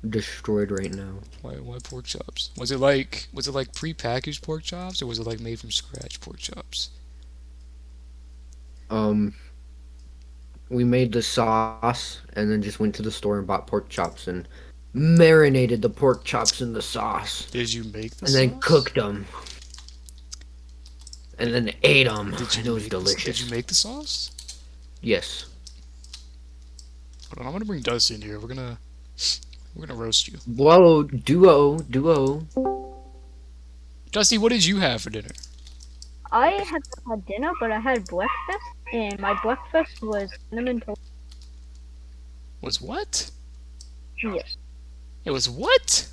Destroyed right now. Why pork chops? Was it like pre-packaged pork chops, or was it like made from scratch pork chops? Um, we made the sauce and then just went to the store and bought pork chops and marinated the pork chops in the sauce Did you make the and sauce? then cooked them and then ate them. Did And you it was make delicious. Did you make the sauce? Yes. Hold on, I'm gonna bring Dusty in here. We're gonna roast you. Whoa, duo. Dusty, what did you have for dinner? I had not had dinner, but I had breakfast, and my breakfast was cinnamon toast. Was what? Yes. It was what?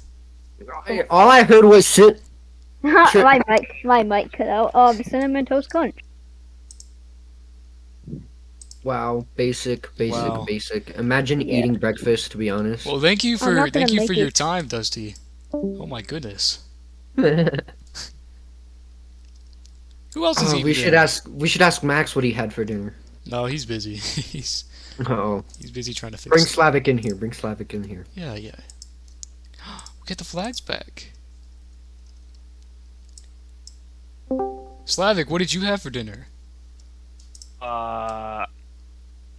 All I heard was sit. Sure. my mic cut out. Cinnamon toast crunch. Wow, basic. Wow. Imagine Yeah. eating breakfast, to be honest. Well, thank you I'm for not gonna thank you make for your it. time, Dusty. Oh my goodness. Who else is eating we should dinner? ask Max what he had for dinner. No, he's busy. he's Oh, he's busy trying to fix bring it. Slavic in here. Bring Slavic in here. Yeah. We get the flags back. Slavic, what did you have for dinner?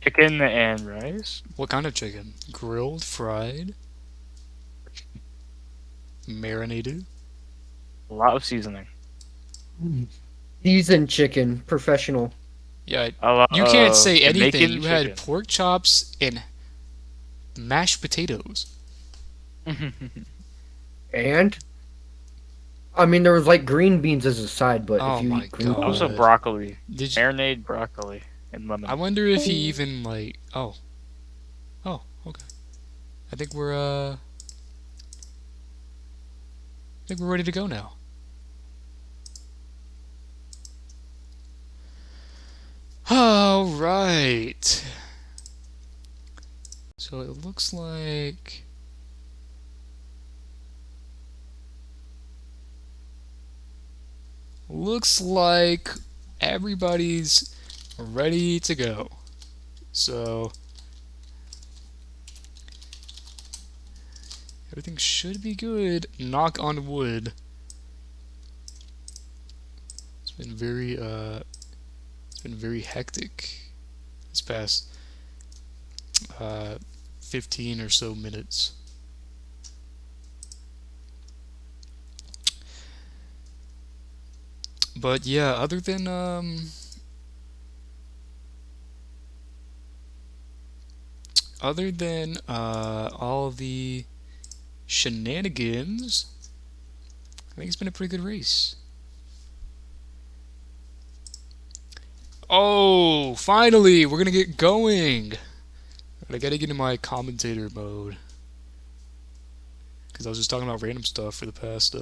Chicken and rice. What kind of chicken? Grilled, fried, marinated? A lot of seasoning. Seasoned chicken, professional. Yeah, A lot you can't of say anything. Jamaican You had chicken. pork chops and mashed potatoes. And I mean, there was like green beans as a side, but Oh if you my eat green God. Also beans, broccoli. Did you? Marinade broccoli and lemon. I wonder if he even like. Oh, okay. I think we're ready to go now. All right. So it looks like everybody's ready to go. So everything should be good. Knock on wood. It's been very hectic this past 15 or so minutes. But yeah, other than all the shenanigans, I think it's been a pretty good race. Oh, finally, we're gonna get going. I gotta get in my commentator mode because I was just talking about random stuff for the past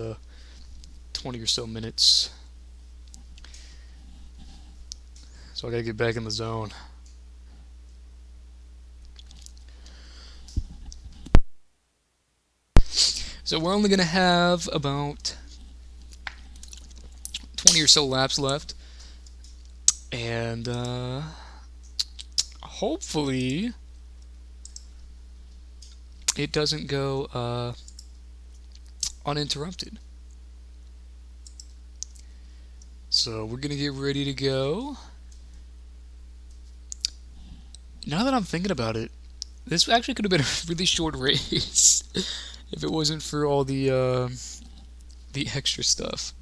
20 or so minutes. So I gotta get back in the zone. So we're only gonna have about 20 or so laps left, and hopefully it doesn't go uninterrupted. So we're gonna get ready to go. Now that I'm thinking about it, this actually could have been a really short race if it wasn't for all the extra stuff.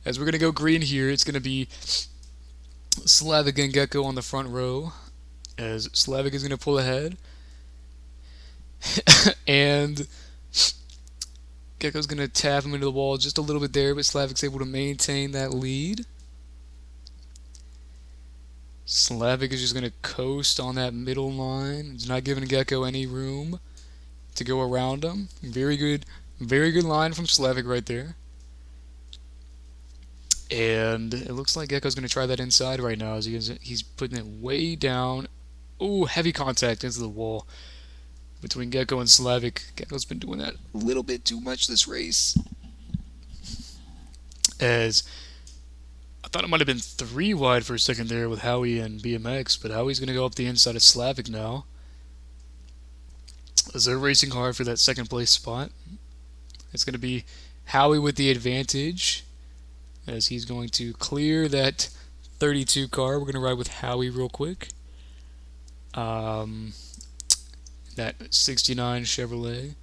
As we're gonna go green here, it's gonna be Slavic and Gecko on the front row, as Slavic is gonna pull ahead, and Gecko's gonna tap him into the wall just a little bit there, but Slavic's able to maintain that lead. Slavic is just gonna coast on that middle line. He's not giving Gecko any room to go around him. Very good line from Slavic right there. And it looks like Gecko's gonna try that inside right now as he's putting it way down. Oh, heavy contact into the wall between Gecko and Slavic. Gecko's been doing that a little bit too much this race. As I thought it might have been 3 wide for a second there with Howie and BMX, but Howie's going to go up the inside of Slavic now, as they're racing hard for that second place spot. It's going to be Howie with the advantage, as he's going to clear that 32 car. We're going to ride with Howie real quick. That 69 Chevrolet.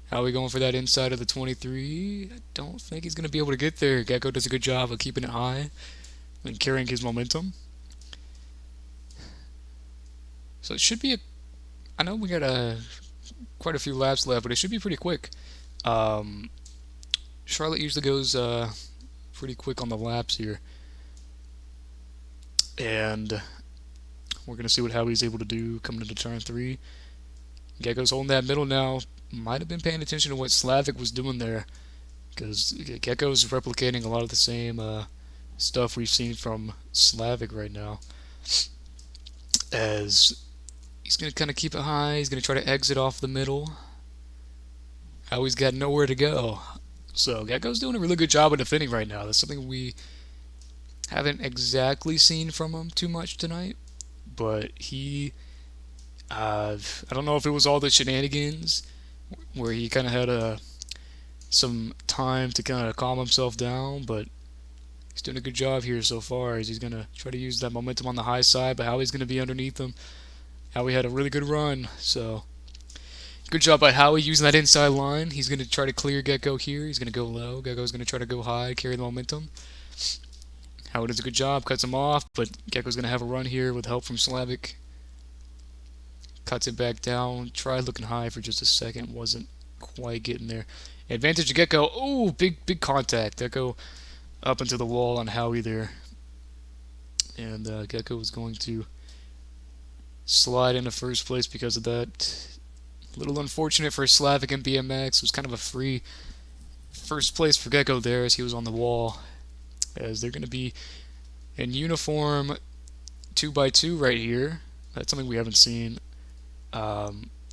Howie going for that inside of the 23. I don't think he's going to be able to get there. Gecko does a good job of keeping it high and carrying his momentum. So it should be I know we got quite a few laps left, but it should be pretty quick. Charlotte usually goes pretty quick on the laps here. And we're going to see what Howie's able to do coming into turn 3. Gecko's holding that middle now. Might have been paying attention to what Slavic was doing there, because Gecko's replicating a lot of the same stuff we've seen from Slavic right now. As he's going to kind of keep it high. He's going to try to exit off the middle. Howie's got nowhere to go. So Gecko's doing a really good job of defending right now. That's something we haven't exactly seen from him too much tonight. But he... I don't know if it was all the shenanigans where he kind of had some time to kind of calm himself down, but he's doing a good job here so far, as he's going to try to use that momentum on the high side, but Howie's going to be underneath him. Howie had a really good run, so good job by Howie using that inside line. He's going to try to clear Gecko here. He's going to go low. Gecko's going to try to go high, carry the momentum. Howie does a good job, cuts him off, but Gecko's going to have a run here with help from Slavic. Cuts it back down, tried looking high for just a second, wasn't quite getting there. Advantage to Gecko. Oh, big contact. Gecko up into the wall on Howie there. And Gecko was going to slide into first place because of that. A little unfortunate for Slavic and BMX. It was kind of a free first place for Gecko there as he was on the wall. As they're going to be in uniform 2x2 right here. That's something we haven't seen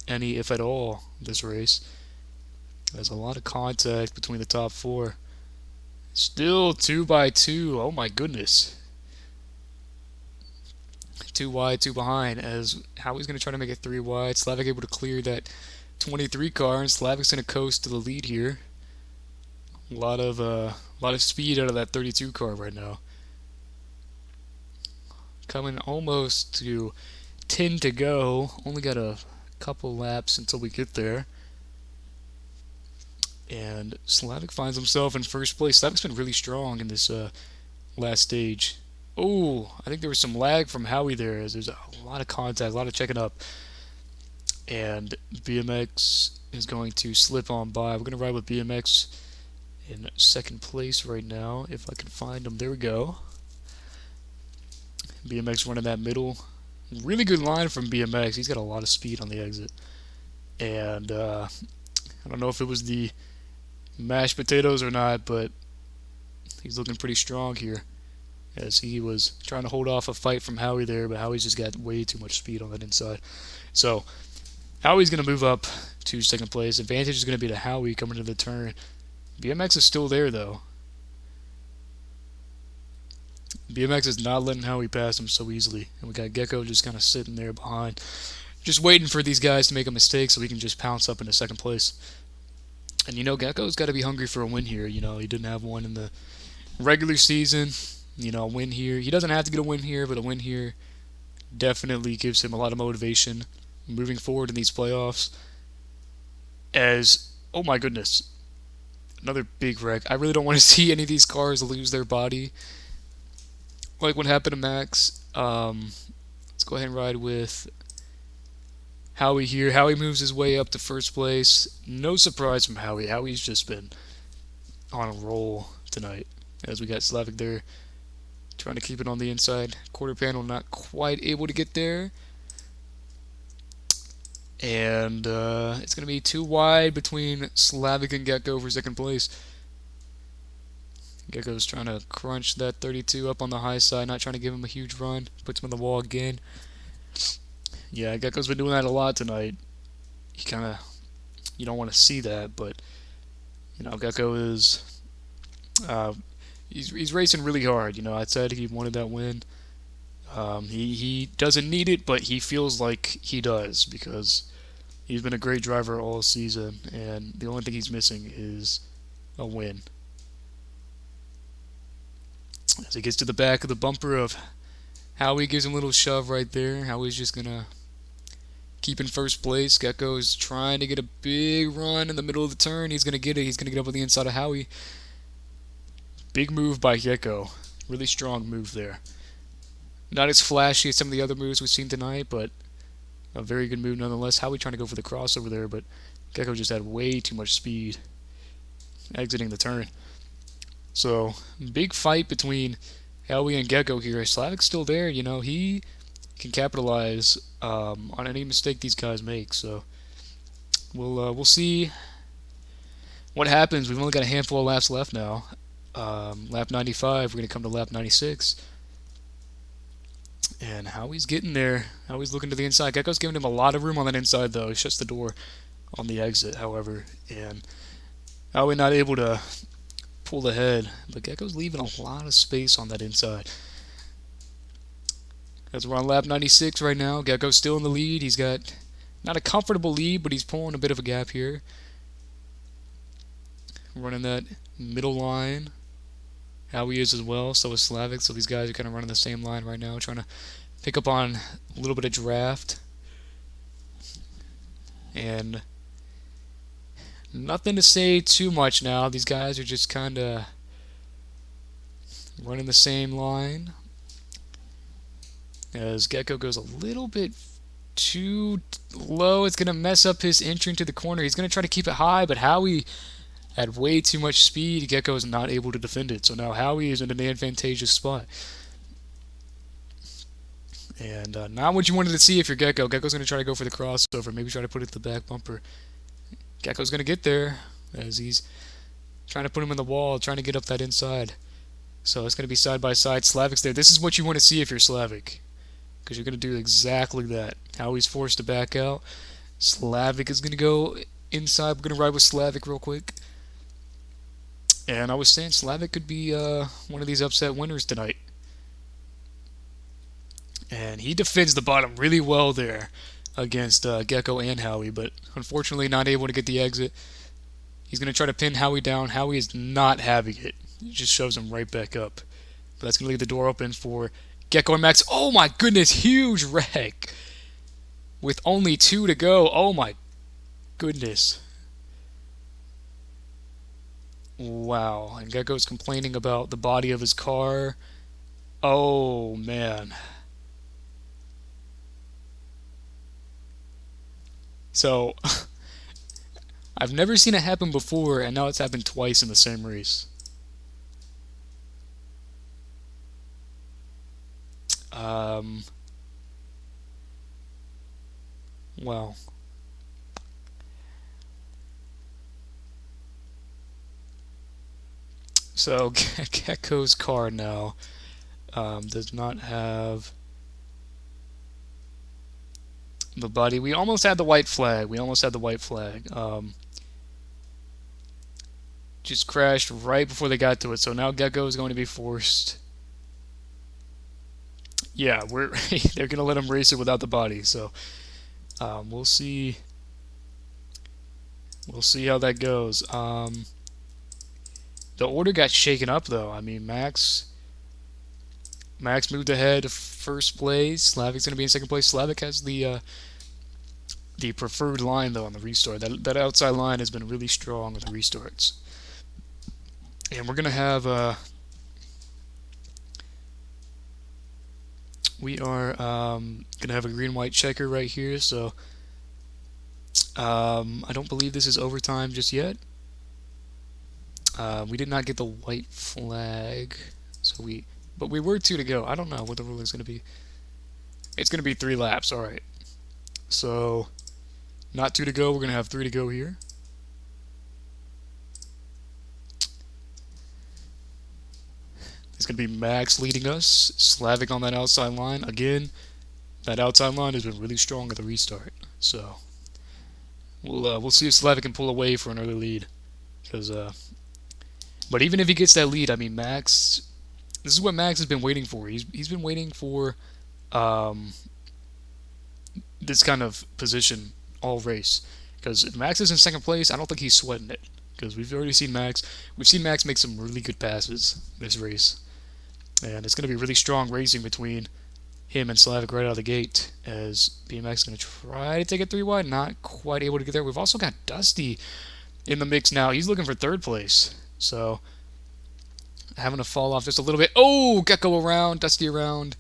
any, if at all, this race. There's a lot of contact between the top 4. Still 2x2. Oh my goodness. 2 wide, 2 behind. As Howie's going to try to make it 3 wide. Slavic able to clear that 23 car, and Slavic's going to coast to the lead here. A lot of speed out of that 32 car right now. Coming almost to 10 to go. Only got a couple laps until we get there. And Slavic finds himself in first place. Slavic's been really strong in this last stage. Oh, I think there was some lag from Howie there, as there's a lot of contact, a lot of checking up. and BMX is going to slip on by. We're going to ride with BMX in second place right now, if I can find him. There we go. BMX running that middle. Really good line from BMX. He's got a lot of speed on the exit. And I don't know if it was the mashed potatoes or not, but he's looking pretty strong here, as he was trying to hold off a fight from Howie there, but Howie's just got way too much speed on that inside. So Howie's going to move up to second place. Advantage is going to be to Howie coming to the turn. BMX is still there, though. BMX is not letting Howie pass him so easily. And we got Gecko just kind of sitting there behind, just waiting for these guys to make a mistake so we can just pounce up into second place. And Gecko's got to be hungry for a win here. He didn't have one in the regular season. A win here. He doesn't have to get a win here, but a win here definitely gives him a lot of motivation moving forward in these playoffs. Oh my goodness, another big wreck. I really don't want to see any of these cars lose their body, like what happened to Max. Let's go ahead and ride with Howie here. Howie moves his way up to first place. No surprise from Howie. Howie's just been on a roll tonight, as we got Slavic there trying to keep it on the inside. Quarter panel not quite able to get there. And it's going to be too wide between Slavic and Gecko for second place. Gecko's trying to crunch that 32 up on the high side, not trying to give him a huge run. Puts him on the wall again. Yeah, Gecko's been doing that a lot tonight. You don't want to see that, but Gecko is he's racing really hard. I said he wanted that win. He doesn't need it, but he feels like he does, because he's been a great driver all season, and the only thing he's missing is a win. As he gets to the back of the bumper of Howie, gives him a little shove right there. Howie's just going to keep in first place. Gecko is trying to get a big run in the middle of the turn. He's going to get it. He's going to get up on the inside of Howie. Big move by Gecko. Really strong move there. Not as flashy as some of the other moves we've seen tonight, but a very good move nonetheless. Howie trying to go for the crossover there, but Gecko just had way too much speed exiting the turn. So, big fight between Howie and Gecko here. Slavic's still there, he can capitalize on any mistake these guys make. So, we'll see what happens. We've only got a handful of laps left now. Lap 95, we're going to come to lap 96. And Howie's getting there. Howie's looking to the inside. Gecko's giving him a lot of room on that inside, though. He shuts the door on the exit, however. And Howie not able to pull ahead. But Gecko's leaving a lot of space on that inside. As we're on lap 96 right now, Gecko's still in the lead. He's got not a comfortable lead, but he's pulling a bit of a gap here. Running that middle line. Howie is as well, so is Slavic. So these guys are kind of running the same line right now, trying to pick up on a little bit of draft. And nothing to say too much now. These guys are just kind of running the same line. As Gecko goes a little bit too low, it's going to mess up his entry into the corner. He's going to try to keep it high, but Howie had way too much speed. Gecko is not able to defend it. So now Howie is in an advantageous spot. And not what you wanted to see if you're Gecko. Gecko's going to try to go for the crossover. Maybe try to put it to the back bumper. Gecko's going to get there as he's trying to put him in the wall, trying to get up that inside. So it's going to be side by side. Slavic's there. This is what you want to see if you're Slavic, because you're going to do exactly that. Howie's forced to back out. Slavic is going to go inside. We're going to ride with Slavic real quick. And I was saying Slavic could be one of these upset winners tonight. And he defends the bottom really well there against Gecko and Howie, but unfortunately not able to get the exit. He's going to try to pin Howie down. Howie is not having it. He just shoves him right back up. But that's going to leave the door open for Gecko and Max. Oh my goodness, huge wreck. With only 2 to go. Oh my goodness. Wow. And Gecko's complaining about the body of his car. Oh man. So I've never seen it happen before, and now it's happened twice in the same race. Um, well, so Gecko's car now does not have the body. We almost had the white flag. We almost had the white flag. Just crashed right before they got to it. So now Gecko is going to be forced. Yeah, they're gonna let him race it without the body. So we'll see. We'll see how that goes. The order got shaken up though. I mean, Max moved ahead to first place. Slavic's gonna be in second place. Slavic has the preferred line though on the restart. That outside line has been really strong with the restarts. And we're gonna have we are gonna have a green-white checker right here. So I don't believe this is overtime just yet. We did not get the white flag, but we were 2 to go. I don't know what the rule is gonna be. It's gonna be 3 laps. All right. So not 2 to go. We're gonna have 3 to go here. It's going to be Max leading us. Slavic on that outside line. Again, that outside line has been really strong at the restart. So we'll see if Slavic can pull away for an early lead. But even if he gets that lead, I mean, Max. This is what Max has been waiting for. He's been waiting for this kind of position all race. Because if Max is in second place, I don't think he's sweating it. Because we've already seen Max. We've seen Max make some really good passes this race. And it's going to be really strong racing between him and Slavic right out of the gate, as BMX is going to try to take it 3 wide, not quite able to get there. We've also got Dusty in the mix now. He's looking for 3rd place, so having to fall off just a little bit. Oh, Gecko around, Dusty around.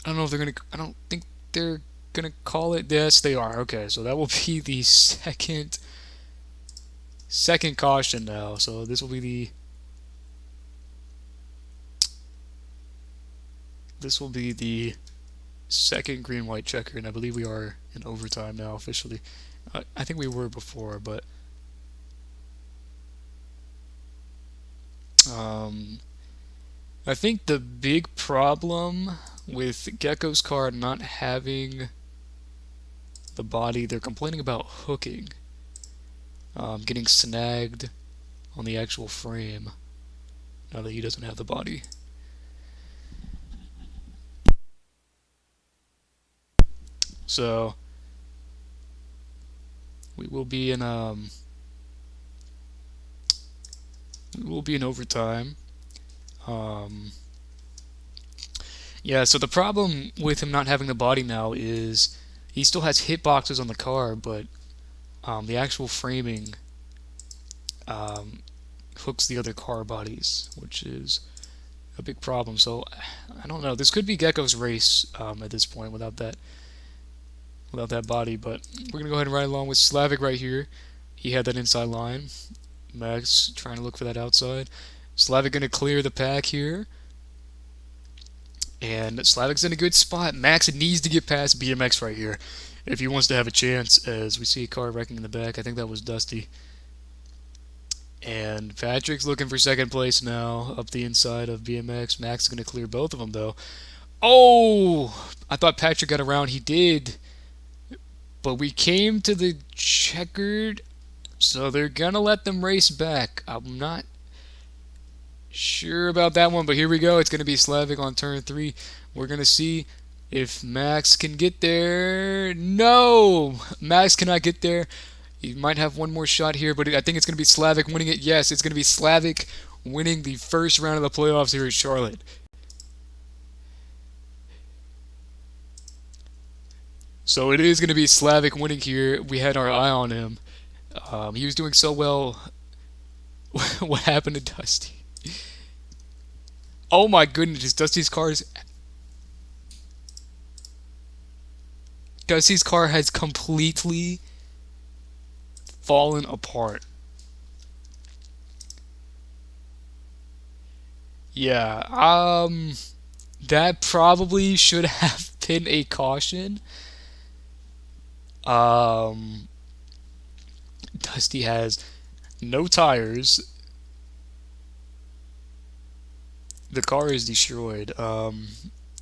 I don't know if they're going to, I don't think they're going to call it. Yes, they are. Okay, so that will be the second caution now. So this will be the second green-white checker, and I believe we are in overtime now officially. I think we were before, but I think the big problem with Gecko's car not having the body, they're complaining about hooking, getting snagged on the actual frame now that he doesn't have the body. So we will be in overtime. Yeah, so the problem with him not having the body now is he still has hitboxes on the car, but the actual framing hooks the other car bodies, which is a big problem. So I don't know. This could be Gecko's race at this point without that body, but we're gonna go ahead and ride along with Slavic right here. He had that inside line. Max trying to look for that outside. Slavic gonna clear the pack here, and Slavic's in a good spot. Max needs to get past BMX right here if he wants to have a chance, as we see a car wrecking in the back. I think that was Dusty. And Patrick's looking for second place now up the inside of BMX. Max is going to clear both of them, though. Oh! I thought Patrick got around. He did. But we came to the checkered, so they're going to let them race back. I'm not sure about that one, but here we go. It's going to be Slavic on turn 3. We're going to see if Max can get there. No! Max cannot get there. He might have one more shot here, but I think it's going to be Slavic winning it. Yes, it's going to be Slavic winning the first round of the playoffs here at Charlotte. So it is going to be Slavic winning here. We had our eye on him. He was doing so well. What happened to Dusty? Oh my goodness, Dusty's car has completely fallen apart. Yeah, that probably should have been a caution. Um, Dusty has no tires. The car is destroyed.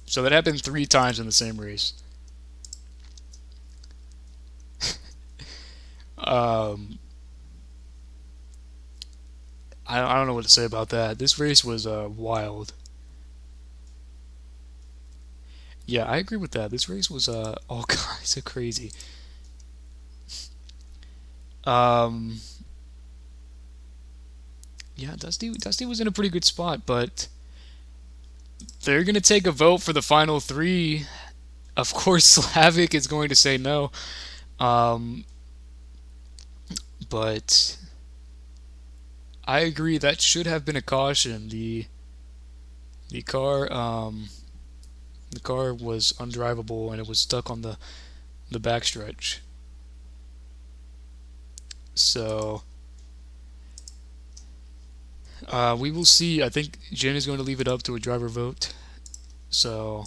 So that happened 3 times in the same race. Um, I don't know what to say about that. This race was wild. Yeah, I agree with that. This race was all kinds of crazy. Um, yeah, Dusty was in a pretty good spot, but they're gonna take a vote for the final three. Of course, Slavic is going to say no. Um, but I agree that should have been a caution. The car the car was undrivable and it was stuck on the backstretch. So we will see. I think Jen is going to leave it up to a driver vote. So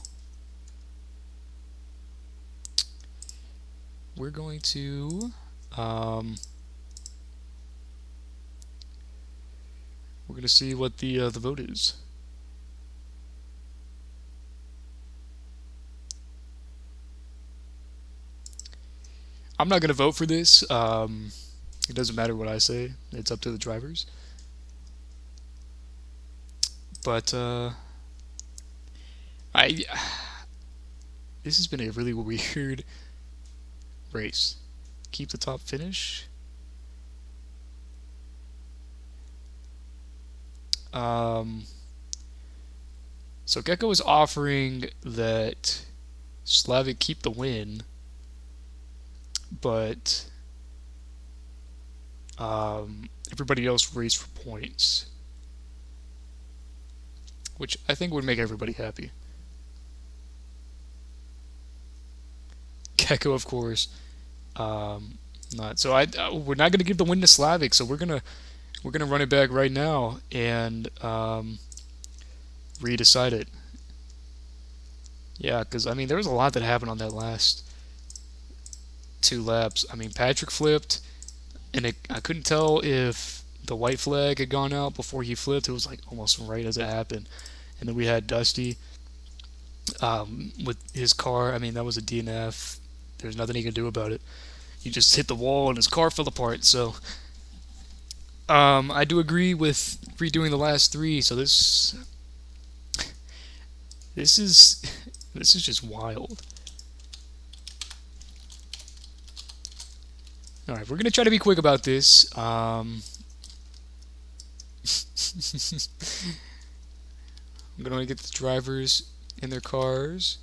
we're going to we're going to see what the vote is. I'm not going to vote for this. It doesn't matter what I say. It's up to the drivers. But I this has been a really weird race. Keep the top finish. So Gecko is offering that Slavic keep the win, but everybody else race for points, which I think would make everybody happy. Gecko, of course, not. So we're not gonna give the win to Slavic. So we're gonna run it back right now and redecide it. Yeah, because I mean there was a lot that happened on that last 2 laps. I mean Patrick flipped, and I couldn't tell if the white flag had gone out before he flipped. It was like almost right as it happened. And then we had Dusty with his car. I mean that was a DNF. There's nothing he can do about it. He just hit the wall and his car fell apart. So I do agree with redoing the last 3. So this is just wild. All right, we're gonna try to be quick about this. I'm gonna get the drivers in their cars.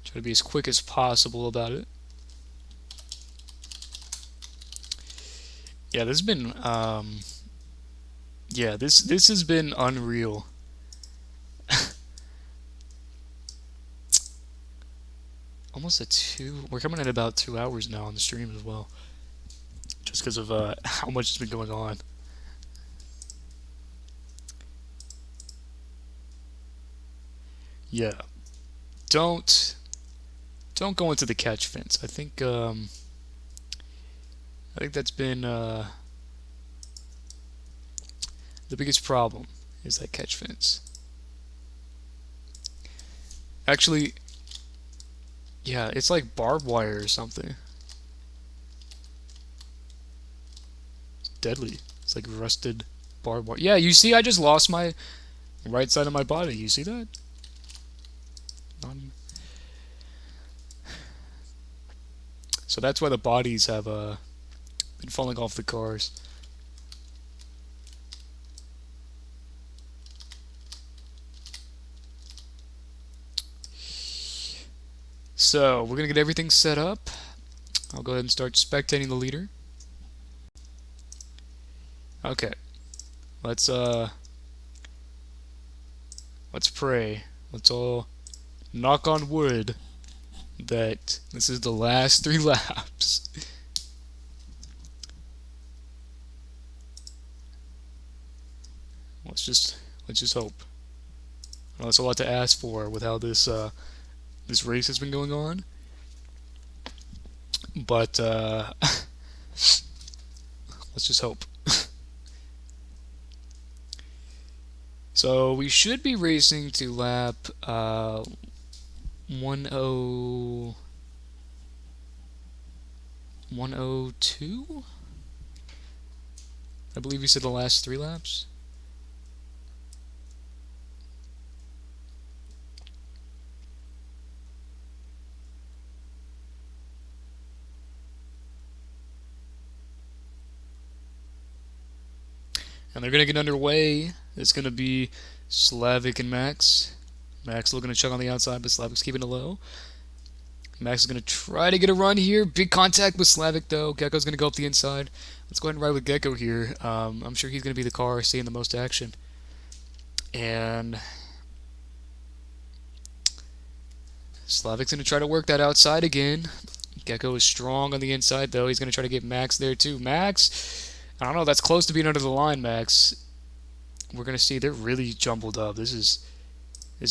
Try to be as quick as possible about it. Yeah, this has been yeah, this has been unreal. Almost at 2. We're coming at about 2 hours now on the stream as well, just because of how much has been going on. Yeah, don't go into the catch fence. I think that's been the biggest problem is that catch fence. Actually, yeah, it's like barbed wire or something. It's deadly. It's like rusted barbed wire. Yeah, you see, I just lost my right side of my body. You see that? So that's why the bodies have been falling off the cars. So we're gonna get everything set up. I'll go ahead and start spectating the leader. Okay, let's pray. Let's all knock on wood that this is the last 3 laps. Let's just hope. Well, that's a lot to ask for with how this race has been going on. But let's just hope. So we should be racing to lap 102. I believe you said the last 3 laps. And they're going to get underway. It's going to be Slavic and Max. Max looking to chug on the outside, but Slavic's keeping it low. Max is going to try to get a run here. Big contact with Slavic, though. Gecko's going to go up the inside. Let's go ahead and ride with Gecko here. I'm sure he's going to be the car seeing the most action. And Slavic's going to try to work that outside again. Gecko is strong on the inside, though. He's going to try to get Max there, too. Max, I don't know. That's close to being under the line, Max. We're going to see they're really jumbled up. This is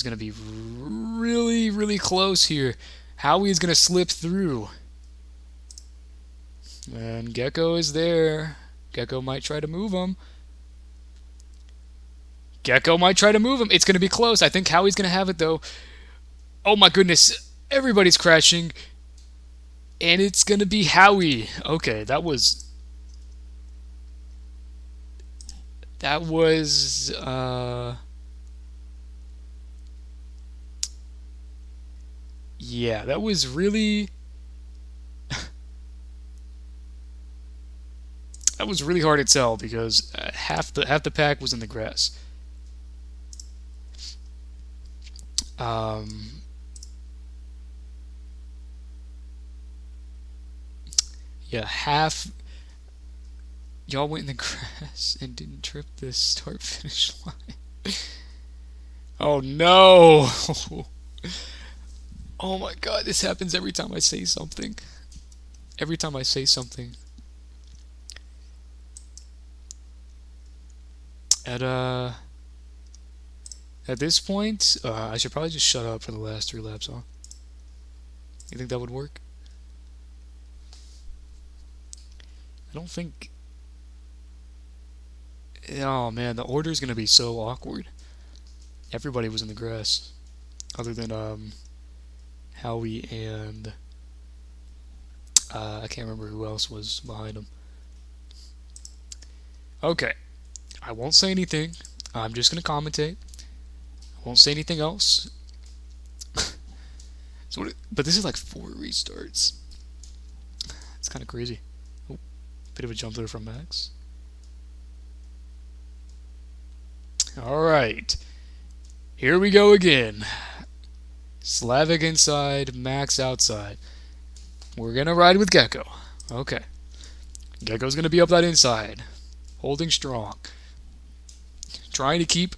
going to be really, really close here. Howie is going to slip through. And Gecko is there. Gecko might try to move him. Gecko might try to move him. It's going to be close. I think Howie's going to have it, though. Oh, my goodness. Everybody's crashing. And it's going to be Howie. Okay, that was... Yeah, that was really... that was really hard to tell because half the pack was in the grass. Yeah, half... Y'all went in the grass and didn't trip the start-finish line. Oh, no! Oh my god, this happens every time I say something. Every time I say something. At this point, I should probably just shut up for the last 3 laps, huh? You think that would work? I don't think... Oh man, the order is going to be so awkward. Everybody was in the grass. Other than, Howie and... I can't remember who else was behind him. Okay. I won't say anything. I'm just going to commentate. I won't say anything else. But this is like 4 restarts. It's kind of crazy. Oh, bit of a jump there from Max. Alright. Here we go again. Slavic inside, Max outside. We're going to ride with Gecko. Okay. Gecko's going to be up that inside. Holding strong. Trying to keep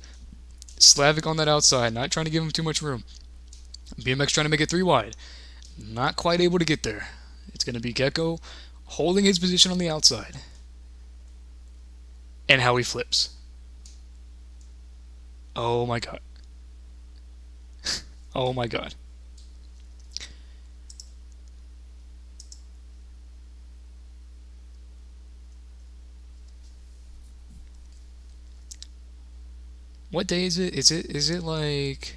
Slavic on that outside. Not trying to give him too much room. BMX trying to make it 3 wide. Not quite able to get there. It's going to be Gecko holding his position on the outside. And how he flips. Oh my god. Oh my god. What day is it? Is it like...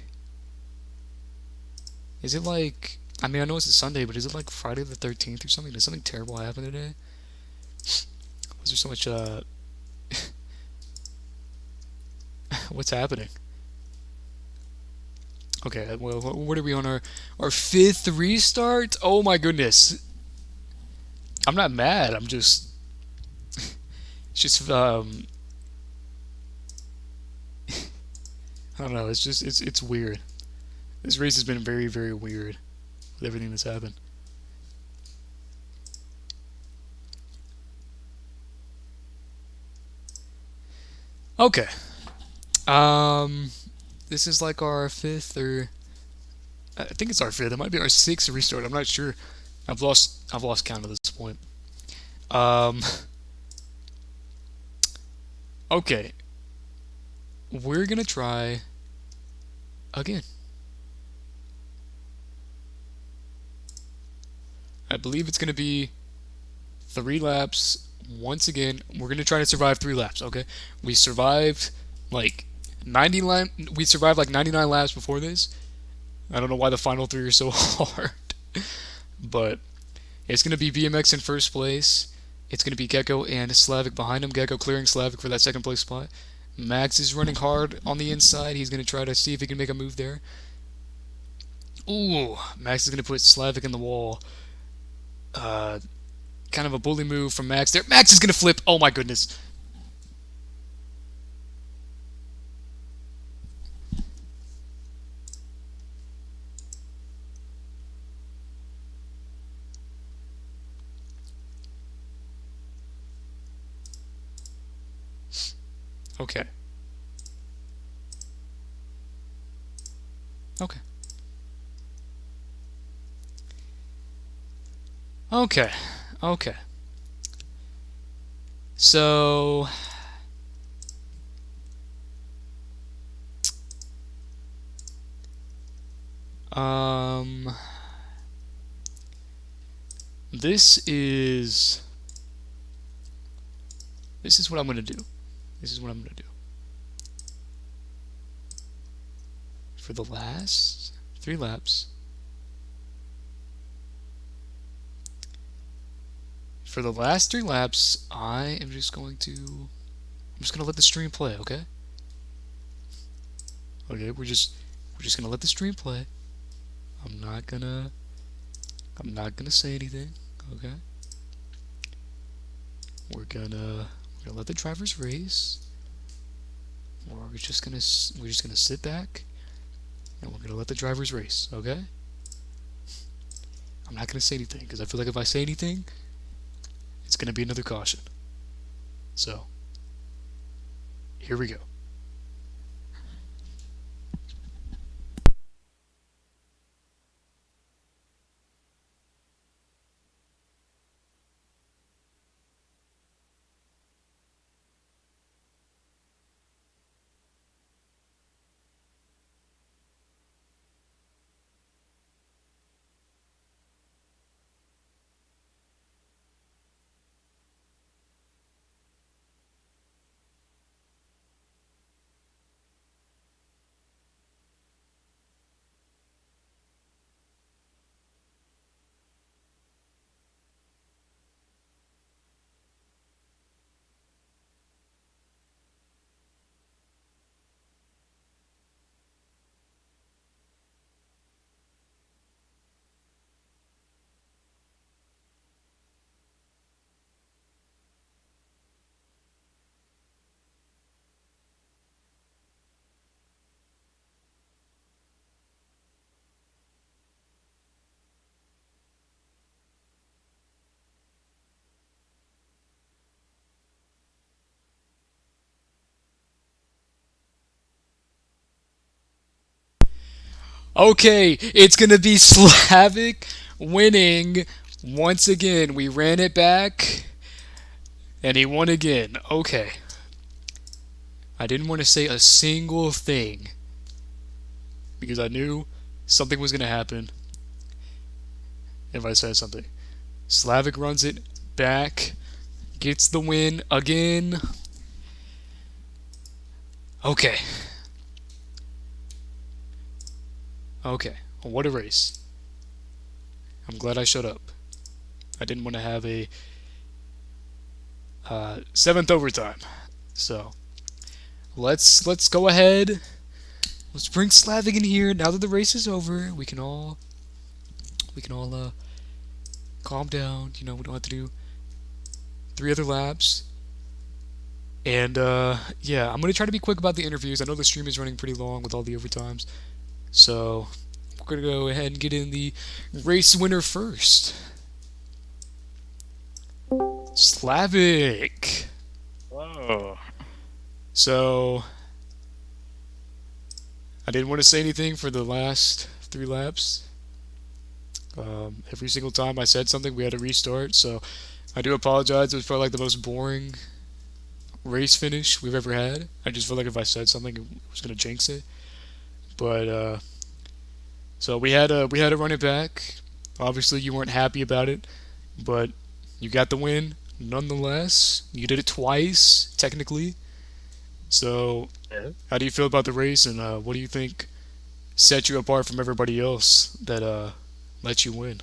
Is it like... I mean, I know it's a Sunday, but is it like Friday the 13th or something? Did something terrible happen today? Was there so much, what's happening? Okay, well, what are we on our 5th restart? Oh my goodness. I'm not mad, I'm just... It's just, I don't know, it's just, it's weird. This race has been very, very weird with everything that's happened. Okay. This is like our 5th or I think it's our fifth. It might be our sixth restart. I'm not sure. I've lost count at this point. Um, okay, we're gonna try again. I believe it's gonna be 3 laps. Once again, we're gonna try to survive 3 laps. Okay, we survived like 99 laps before this. I don't know why the final three are so hard, but it's gonna be BMX in first place. It's gonna be Gecko and Slavic behind him. Gecko clearing Slavic for that second place spot. Max is running hard on the inside. He's gonna try to see if he can make a move there. Ooh, Max is gonna put Slavic in the wall. Uh, Kind of a bully move from Max there. Max is gonna flip. Oh my goodness. Okay. Okay. Okay. Okay. So um this is what I'm gonna do. This is what I'm gonna do. For the last 3 laps. For the last 3 laps, I'm just gonna let the stream play, okay? Okay, we're just gonna let the stream play. I'm not gonna say anything, okay? We're gonna let the drivers race. We're just gonna sit back and we're gonna let the drivers race, okay? I'm not gonna say anything because I feel like if I say anything, it's gonna be another caution. So, here we go. Okay, it's gonna be Slavic winning once again. We ran it back, and he won again. Okay. I didn't want to say a single thing because I knew something was gonna happen if I said something. Slavic runs it back, gets the win again. Okay. Okay. What a race. I'm glad I showed up. I didn't want to have a 7th overtime. So let's go ahead. Let's bring Slavic in here. Now that the race is over, we can all calm down. You know, we don't have to do 3 other laps. And yeah, I'm gonna try to be quick about the interviews. I know the stream is running pretty long with all the overtimes. So we're gonna go ahead and get in the race winner first. Slavic. Whoa. So I didn't want to say anything for the last 3 laps. Every single time I said something, we had to restart. So I do apologize. It was probably like the most boring race finish we've ever had. I just feel like if I said something, it was gonna jinx it. But so we had to run it back. Obviously, you weren't happy about it, but you got the win nonetheless. You did it twice, technically. So, Yeah. how do you feel about the race, and what do you think set you apart from everybody else that let you win?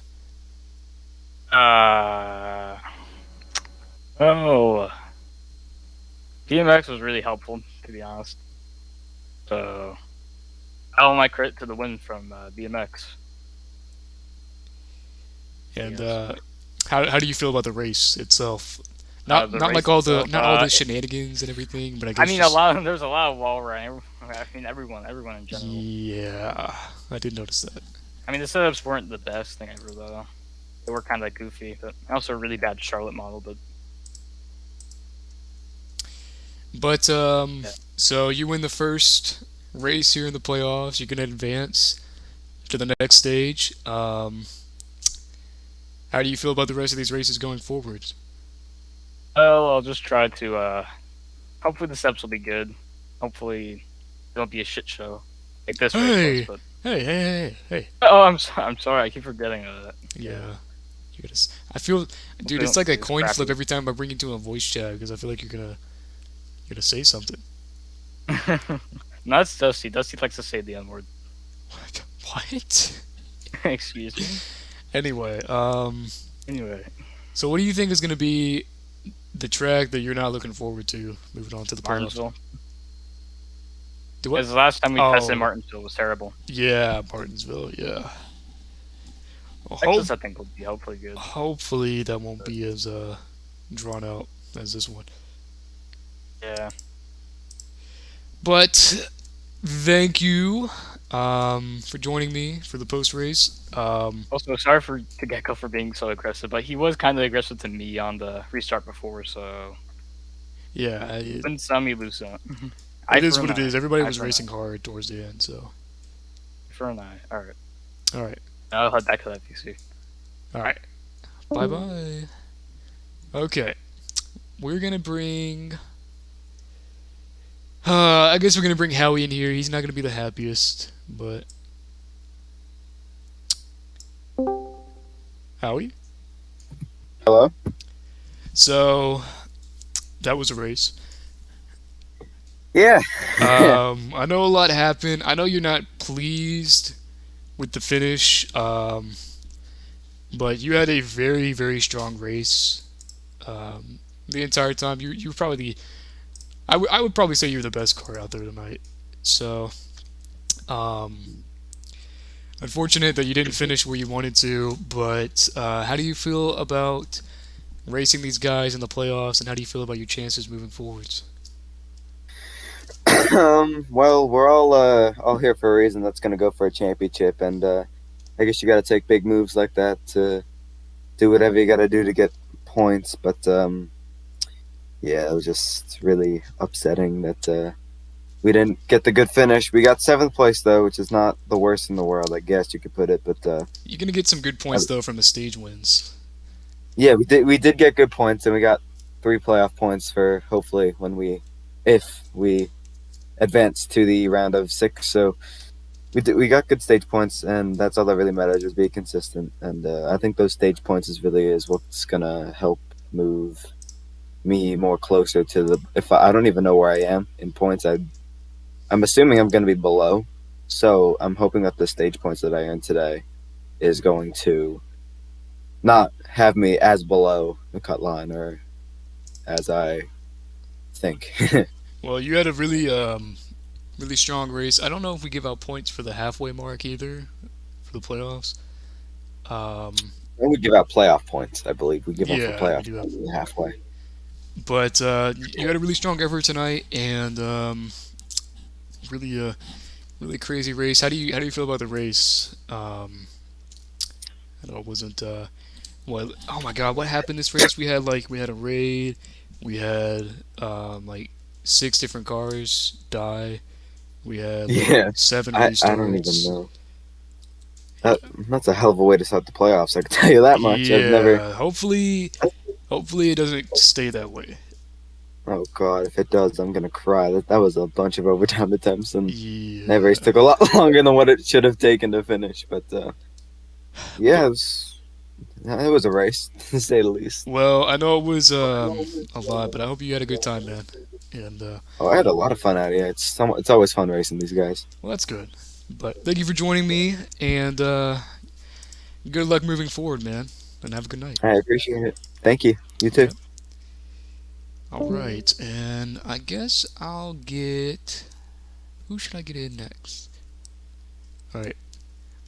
Uh, oh, BMX was really helpful, to be honest. So, all my credit to the win from BMX. And Yes. how do you feel about the race itself? The Not like race all the itself. not all the shenanigans and everything, but I I guess mean, just there's a lot of wall running. I mean, everyone in general. yeah, I did notice that. I mean, the setups weren't the best thing ever, though. They were kind of like goofy, but also a really bad Charlotte model. But But yeah. so you win the first race here in the playoffs. You can advance to the next stage. How do you feel about the rest of these races going forward? Well, I'll just try to. Hopefully, the steps will be good. Hopefully, it won't be a shit show like this race was. Hey, But hey. oh, I'm sorry. I keep forgetting that. Yeah, you gotta. I feel, dude, Hopefully it's don't like a say this coin flip crappy. every time I bring you to a voice chat because I feel like you're gonna say something. No, it's Dusty. Dusty likes to say the N word. What? Excuse me. Anyway, Anyway, so what do you think is gonna be the track that you're not looking forward to moving on to the playoffs? Martinsville. Do what? Because the last time we tested Oh, Martinsville was terrible. yeah, Martinsville. Yeah. Well, Texas, I think, will be hopefully good. hopefully that won't be as drawn out as this one. Yeah. But thank you for joining me for the post race. Also, sorry to Gecko for being so aggressive, but he was kind of aggressive to me on the restart before, so Yeah, win some, you lose some. it Eye is for what an it is. eye. Everybody Eye was for an racing eye. hard towards the end, so For an eye. All right. all right, I'll head back to that PC. all right. Bye bye. Okay, we're gonna bring. I guess we're gonna bring Howie in here. He's not gonna be the happiest, but Howie. Hello. So that was a race. Yeah. I know a lot happened. I know you're not pleased with the finish, but you had a very, very strong race the entire time. You were probably the. I would probably say you're the best car out there tonight. So, um, unfortunate that you didn't finish where you wanted to, but how do you feel about racing these guys in the playoffs, and how do you feel about your chances moving forwards? Well, we're all here for a reason. That's gonna go for a championship, and I guess you got to take big moves like that to do whatever you got to do to get points. But yeah, it was just really upsetting that we didn't get the good finish. We got 7th place though, which is not the worst in the world, I guess you could put it. But You're gonna get some good points though from the stage wins. yeah, we did get good points, and we got 3 playoff points for hopefully if we advance to the round of 6. So we got good stage points, and that's all that really matters, is be consistent. And I think those stage points is what's gonna help move me more closer to the. If I don't even know where I am in points, I'm assuming I'm gonna be below. So I'm hoping that the stage points that I earned today is going to not have me as below the cut line, or as I think. Well, you had a really strong race. I don't know if we give out points for the halfway mark either for the playoffs. Um, And we give out playoff points, I believe. We give them for yeah, we playoff do have. points halfway. But you had a really strong effort tonight, and really really crazy race. How do you feel about the race? I know it wasn't. What? Oh my God! What happened this race? We had a raid. We had like 6 different cars die. We had like Yeah, 7 I don't even restarts. know. That's a hell of a way to start the playoffs. I can tell you that much. I've never. Yeah, hopefully it doesn't stay that way. Oh God, if it does, I'm gonna cry. That was a bunch of overtime attempts, and that Yeah. race took a lot longer than what it should have taken to finish. But yeah, it was a race to say the least. Well, I know it was a lot, but I hope you had a good time, man. And Oh, I had a lot of fun out here. It's always fun racing these guys. well, that's good. But thank you for joining me, and good luck moving forward, man. And have a good night. I appreciate it. Thank you. You too. Yep. All right, and I guess I'll get. Who should I get in next? All right,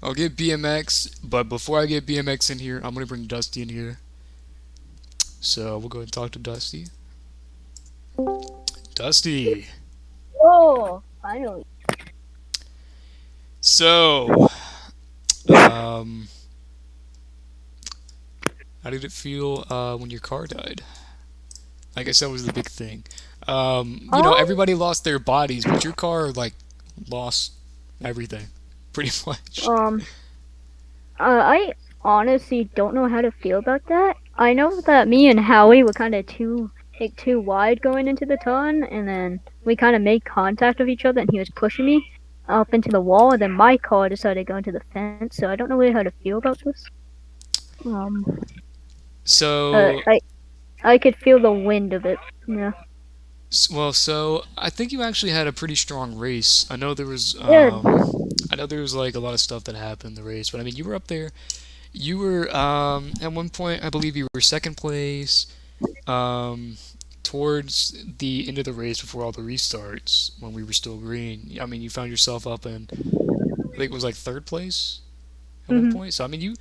I'll get BMX, but before I get BMX in here, I'm gonna bring Dusty in here. So we'll go ahead and talk to Dusty. Dusty. Oh, finally. So, how did it feel when your car died? I guess that was the big thing. Everybody lost their bodies, but your car like lost everything, pretty much. I honestly don't know how to feel about that. I know that me and Howie were kind of too wide going into the turn, and then we kind of made contact with each other, and he was pushing me up into the wall, and then my car decided to go into the fence. So I don't know really how to feel about this. So, I could feel the wind of it. Yeah. so I think you actually had a pretty strong race. Yeah. I know there was like a lot of stuff that happened in the race, but I mean, you were up there. You were at one point, I believe you were second place. Towards the end of the race before all the restarts, when we were still green. I mean, you found yourself up in, I think it was like third place at one point. So I mean,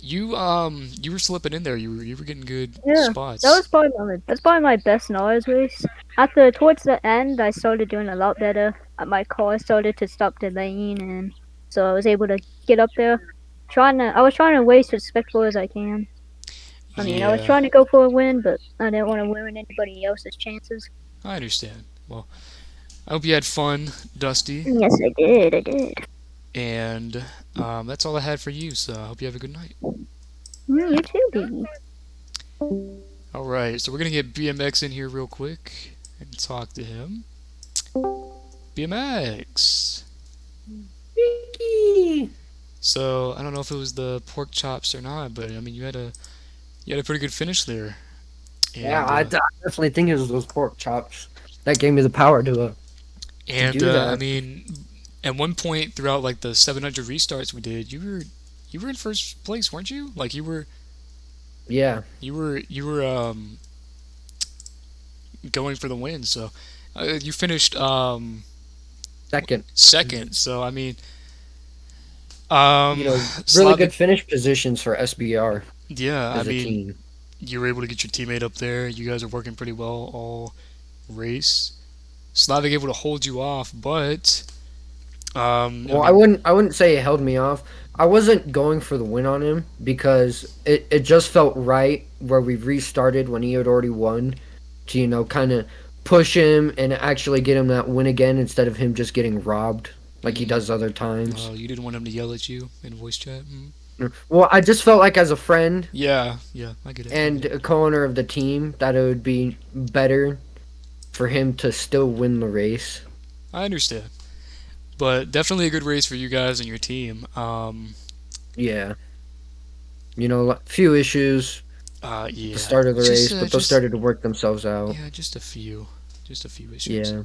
you were slipping in there. You were getting good Yeah, spots. that's probably my best NARAS race. Towards the end, I started doing a lot better. My car started to stop delaying, and so I was able to get up there. I was trying to race as respectful as I can. I mean, I was Yeah, trying to go for a win, but I didn't want to ruin anybody else's chances. I understand. Well, I hope you had fun, Dusty, Yes, I did. I did. and that's all I had for you. So I hope you have a good night. You too, baby. All right, so we're gonna get BMX in here real quick and talk to him. BMX. Vicky! So I don't know if it was the pork chops or not, but I mean you had a pretty good finish there. And, Yeah, I definitely think it was those pork chops that gave me the power to do I that. mean, at one point throughout like the 700 restarts we did, you were in first place, weren't you? Like Yeah. you were going for the win. So you finished Second. second. So I mean, You know, really Slavic, good finish positions for SBR yeah. I as a mean, team. you were able to get your teammate up there. You guys are working pretty well all race. Slavic able to hold you off, but Well, I wouldn't say it held me off. I wasn't going for the win on him because it just felt right where we restarted when he had already won to, kind of push him and actually get him that win again instead of him just getting robbed like he does other times. you didn't want him to yell at you in voice chat. Well, I just felt like as a friend Yeah, I get it. and a co-owner of the team that it would be better for him to still win the race. I understand, but definitely a good race for you guys and your team. Yeah. A few issues Yeah, at the start of the race, but those just started to work themselves out. yeah, just a few issues. Yeah.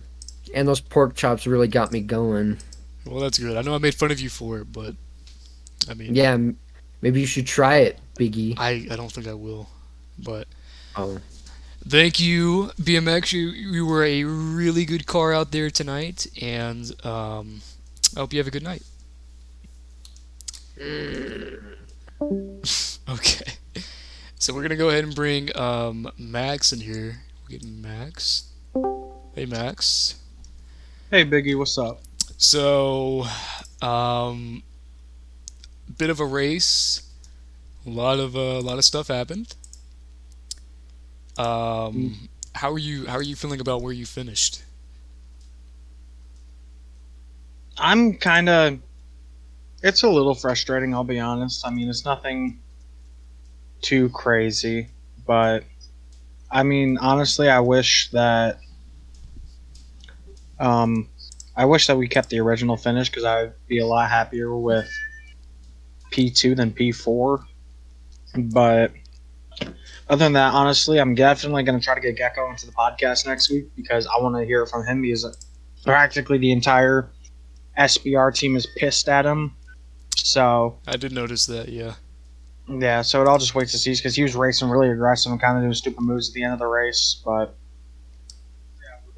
And those pork chops really got me going. Well, that's good. I know I made fun of you for it, but I mean, Yeah, maybe you should try it, Biggie. I don't think I will. But Oh. thank you, BMX. You were a really good car out there tonight, and I hope you have a good night. Okay. So we're gonna go ahead and bring Max in here. We're getting Max. Hey Max. Hey, Biggie, what's up? So, bit of a race. A lot of stuff happened. How are you feeling about where you finished? I'm kind of It's a little frustrating, I'll be honest. I mean, it's nothing too crazy, but I mean, honestly, um, I wish that we kept the original finish because I'd be a lot happier with P2 than P4. But other than that, honestly, I'm definitely going to try to get Gecko into the podcast next week because I want to hear it from him because practically the entire SBR team is pissed at him. So I did notice that, yeah. yeah, so I'll just wait to see because he was racing really aggressive and kind of doing stupid moves at the end of the race. But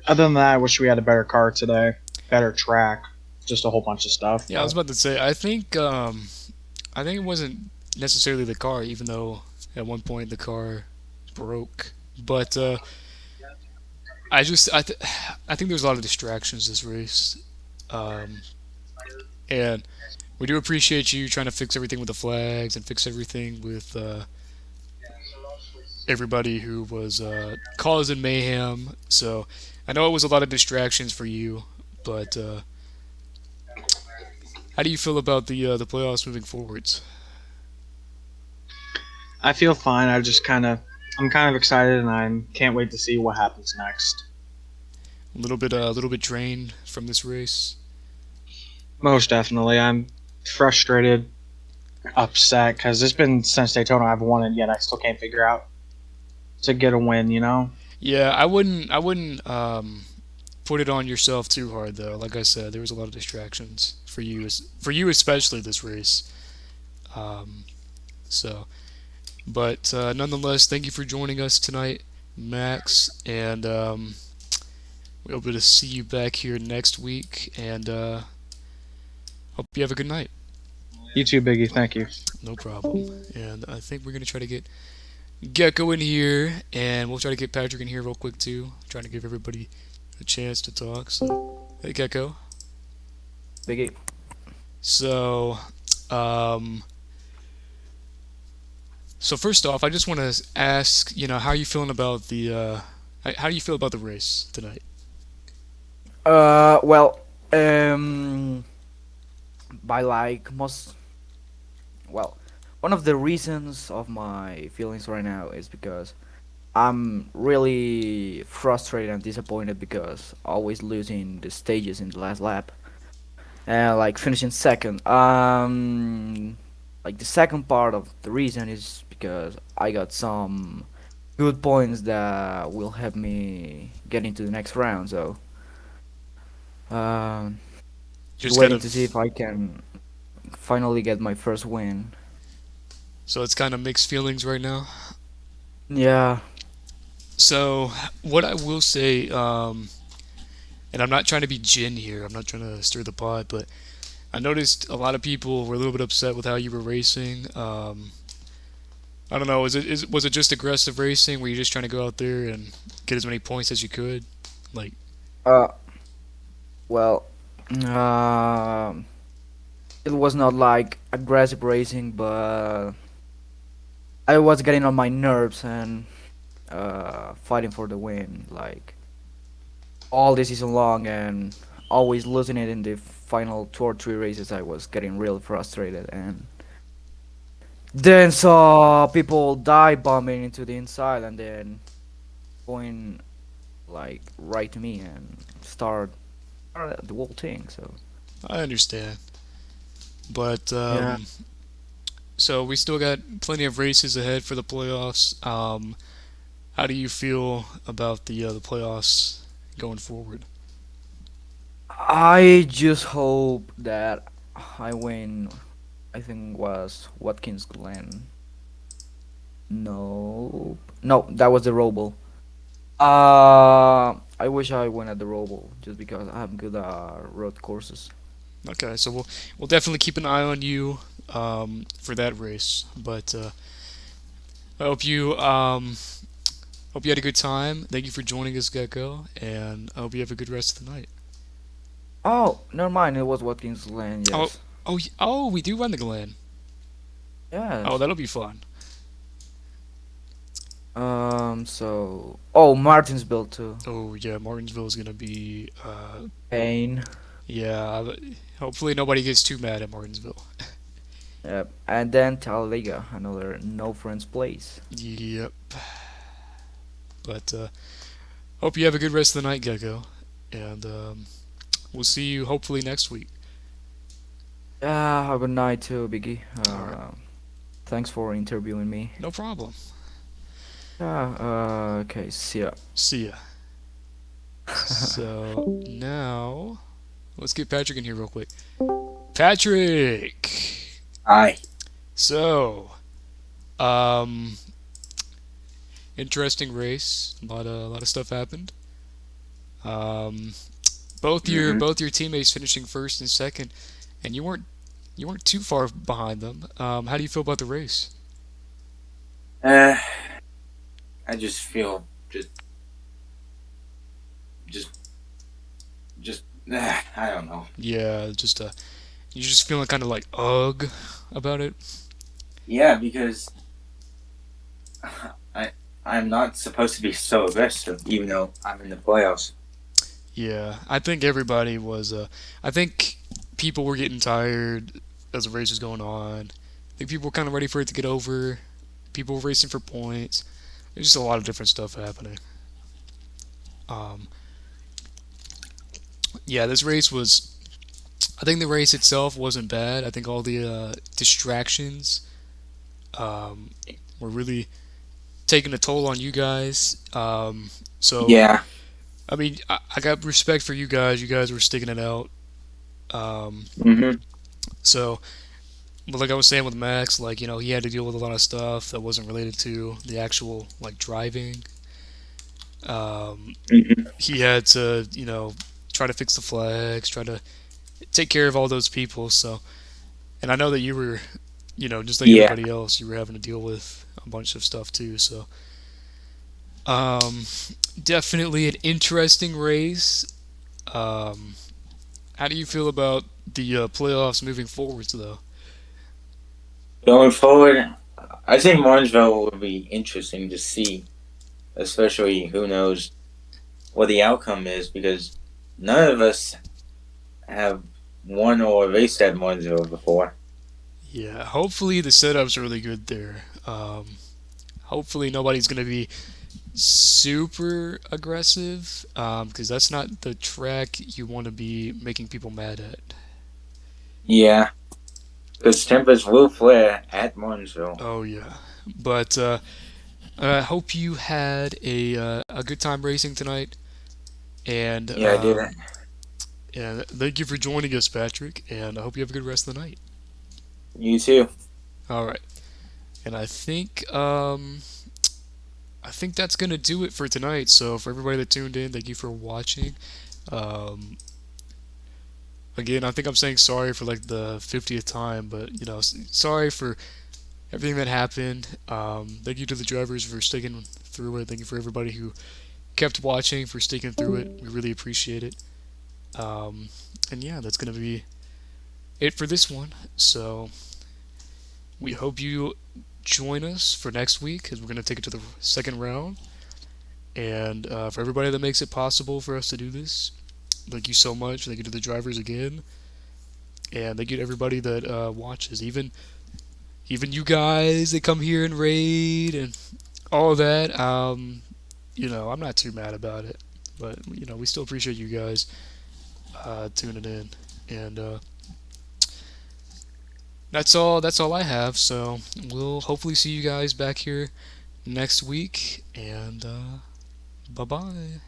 other than that, I wish we had a better car today, better track, just a whole bunch of stuff. Yeah, I was about to say, I think it wasn't necessarily the car, even though at one point the car broke. But I think there's a lot of distractions this race, um, and we do appreciate you trying to fix everything with the flags and fix everything with everybody who was causing mayhem. So I know it was a lot of distractions for you, but how do you feel about the playoffs moving forwards? I feel fine. I'm kind of excited, and I can't wait to see what happens next. A little bit drained from this race. Most definitely, I'm frustrated, upset because it's been since Daytona I've won it yet I still can't figure out to get a win. You know. Yeah, I wouldn't put it on yourself too hard though. Like I said, there was a lot of distractions for you, for you especially this race. Um, so, but nonetheless, thank you for joining us tonight, Max, and we'll be able to see you back here next week. And hope you have a good night. You too, Biggie. Thank you. No problem. And I think we're gonna try to get Gecko in here, and we'll try to get Patrick in here real quick too. Trying to give everybody a chance to talk. So, hey Gecko. Biggie. So, um, so first off, I just want to ask, how are you feeling about how do you feel about the race tonight? Well, um, by like most, well, one of the reasons of my feelings right now is because I'm really frustrated and disappointed because always losing the stages in the last lap and like finishing second. Like the second part of the reason is because I got some good points that will help me get into the next round. So, um, just Just kind waiting to see of, if I can finally get my first win. so it's kind of mixed feelings right now. Yeah. So, what I will say, and I'm not trying to be Jin here, I'm not trying to stir the pot, but I noticed a lot of people were a little bit upset with how you were racing. I don't know, was it just aggressive racing? Were you just trying to go out there and get as many points as you could? Like, Uh. Well. Um. It was not like aggressive racing, but I was getting on my nerves and fighting for the win, like all the season long, and always losing it in the final 2 or 3 races. I was getting real frustrated, and then saw people dive bombing into the inside, and then going like right to me and start the whole thing. So I understand, but yeah. so we still got plenty of races ahead for the playoffs. How do you feel about the playoffs going forward? I just hope that I win. I think was Watkins Glen. No, no, that was the Roble. I wish I went at the Roble just because I'm good at road courses. Okay, so we'll definitely keep an eye on you for that race. But I hope you had a good time. Thank you for joining us, Gecko, and I hope you have a good rest of the night. Oh, never mind. It was Watkins Glen. Oh, Yes. we do run the Glen. Oh, Yes. that'll be fun. So. Oh, Martinsville too. Oh yeah, Martinsville is gonna be Pain. Yeah, hopefully nobody gets too mad at Martinsville. Yep. And then Talladega, another no friends place. Yep. But hope you have a good rest of the night, Gecko. And we'll see you hopefully next week. Yeah, have a good night too, Biggie. All right. Thanks for interviewing me. No problem. Yeah, okay, see ya. See ya. So now let's get Patrick in here real quick. Patrick. Aye. So, interesting race. A lot of stuff happened. Um, both your teammates finishing first and second, and you weren't too far behind them. How do you feel about the race? Uh, I just feel just just I don't know. Yeah, just you're just feeling kind of like ugh about it. Yeah, because I I'm not supposed to be so aggressive, even though I'm in the playoffs. Yeah, I think everybody was. I think people were getting tired as the race was going on. I think people were kind of ready for it to get over. People were racing for points. There's just a lot of different stuff happening. Um, yeah, this race was. I think the race itself wasn't bad. I think all the distractions um, were really taking a toll on you guys. So Yeah. I mean, I got respect for you guys. You guys were sticking it out. Um, Mhm. so, but like I was saying with Max, like he had to deal with a lot of stuff that wasn't related to the actual like driving. Mhm. He had to try to fix the flags, try to take care of all those people. So, and I know that you were, just like Yeah. everybody else, you were having to deal with a bunch of stuff too. So, um, definitely an interesting race. Um, how do you feel about the playoffs moving forwards, though? Going forward, I think Martinsville will be interesting to see, especially who knows what the outcome is, because none of us have won or raced at Martinsville before. Yeah, hopefully the setup's really good there. Hopefully nobody's gonna be super aggressive, because that's not the track you want to be making people mad at. Yeah, because tempers will flare at Martinsville. Oh yeah, but I hope you had a good time racing tonight, and Yeah, I did it. and thank you for joining us, Patrick. And I hope you have a good rest of the night. You too. All right, and I think that's gonna do it for tonight. So for everybody that tuned in, thank you for watching. Um, Again, I think I'm saying sorry for like the 50th time, but sorry for everything that happened. Thank you to the drivers for sticking through it. Thank you for everybody who kept watching for sticking through it. We really appreciate it. Um, and yeah, that's gonna be it for this one. So we hope you join us for next week because we're gonna take it to the second round. And for everybody that makes it possible for us to do this, thank you so much. Thank you to the drivers again, and thank you to everybody that watches. Even you guys that come here and raid and all of that. I'm not too mad about it, but we still appreciate you guys tuning in, and that's all I have. So we'll hopefully see you guys back here next week, and bye bye.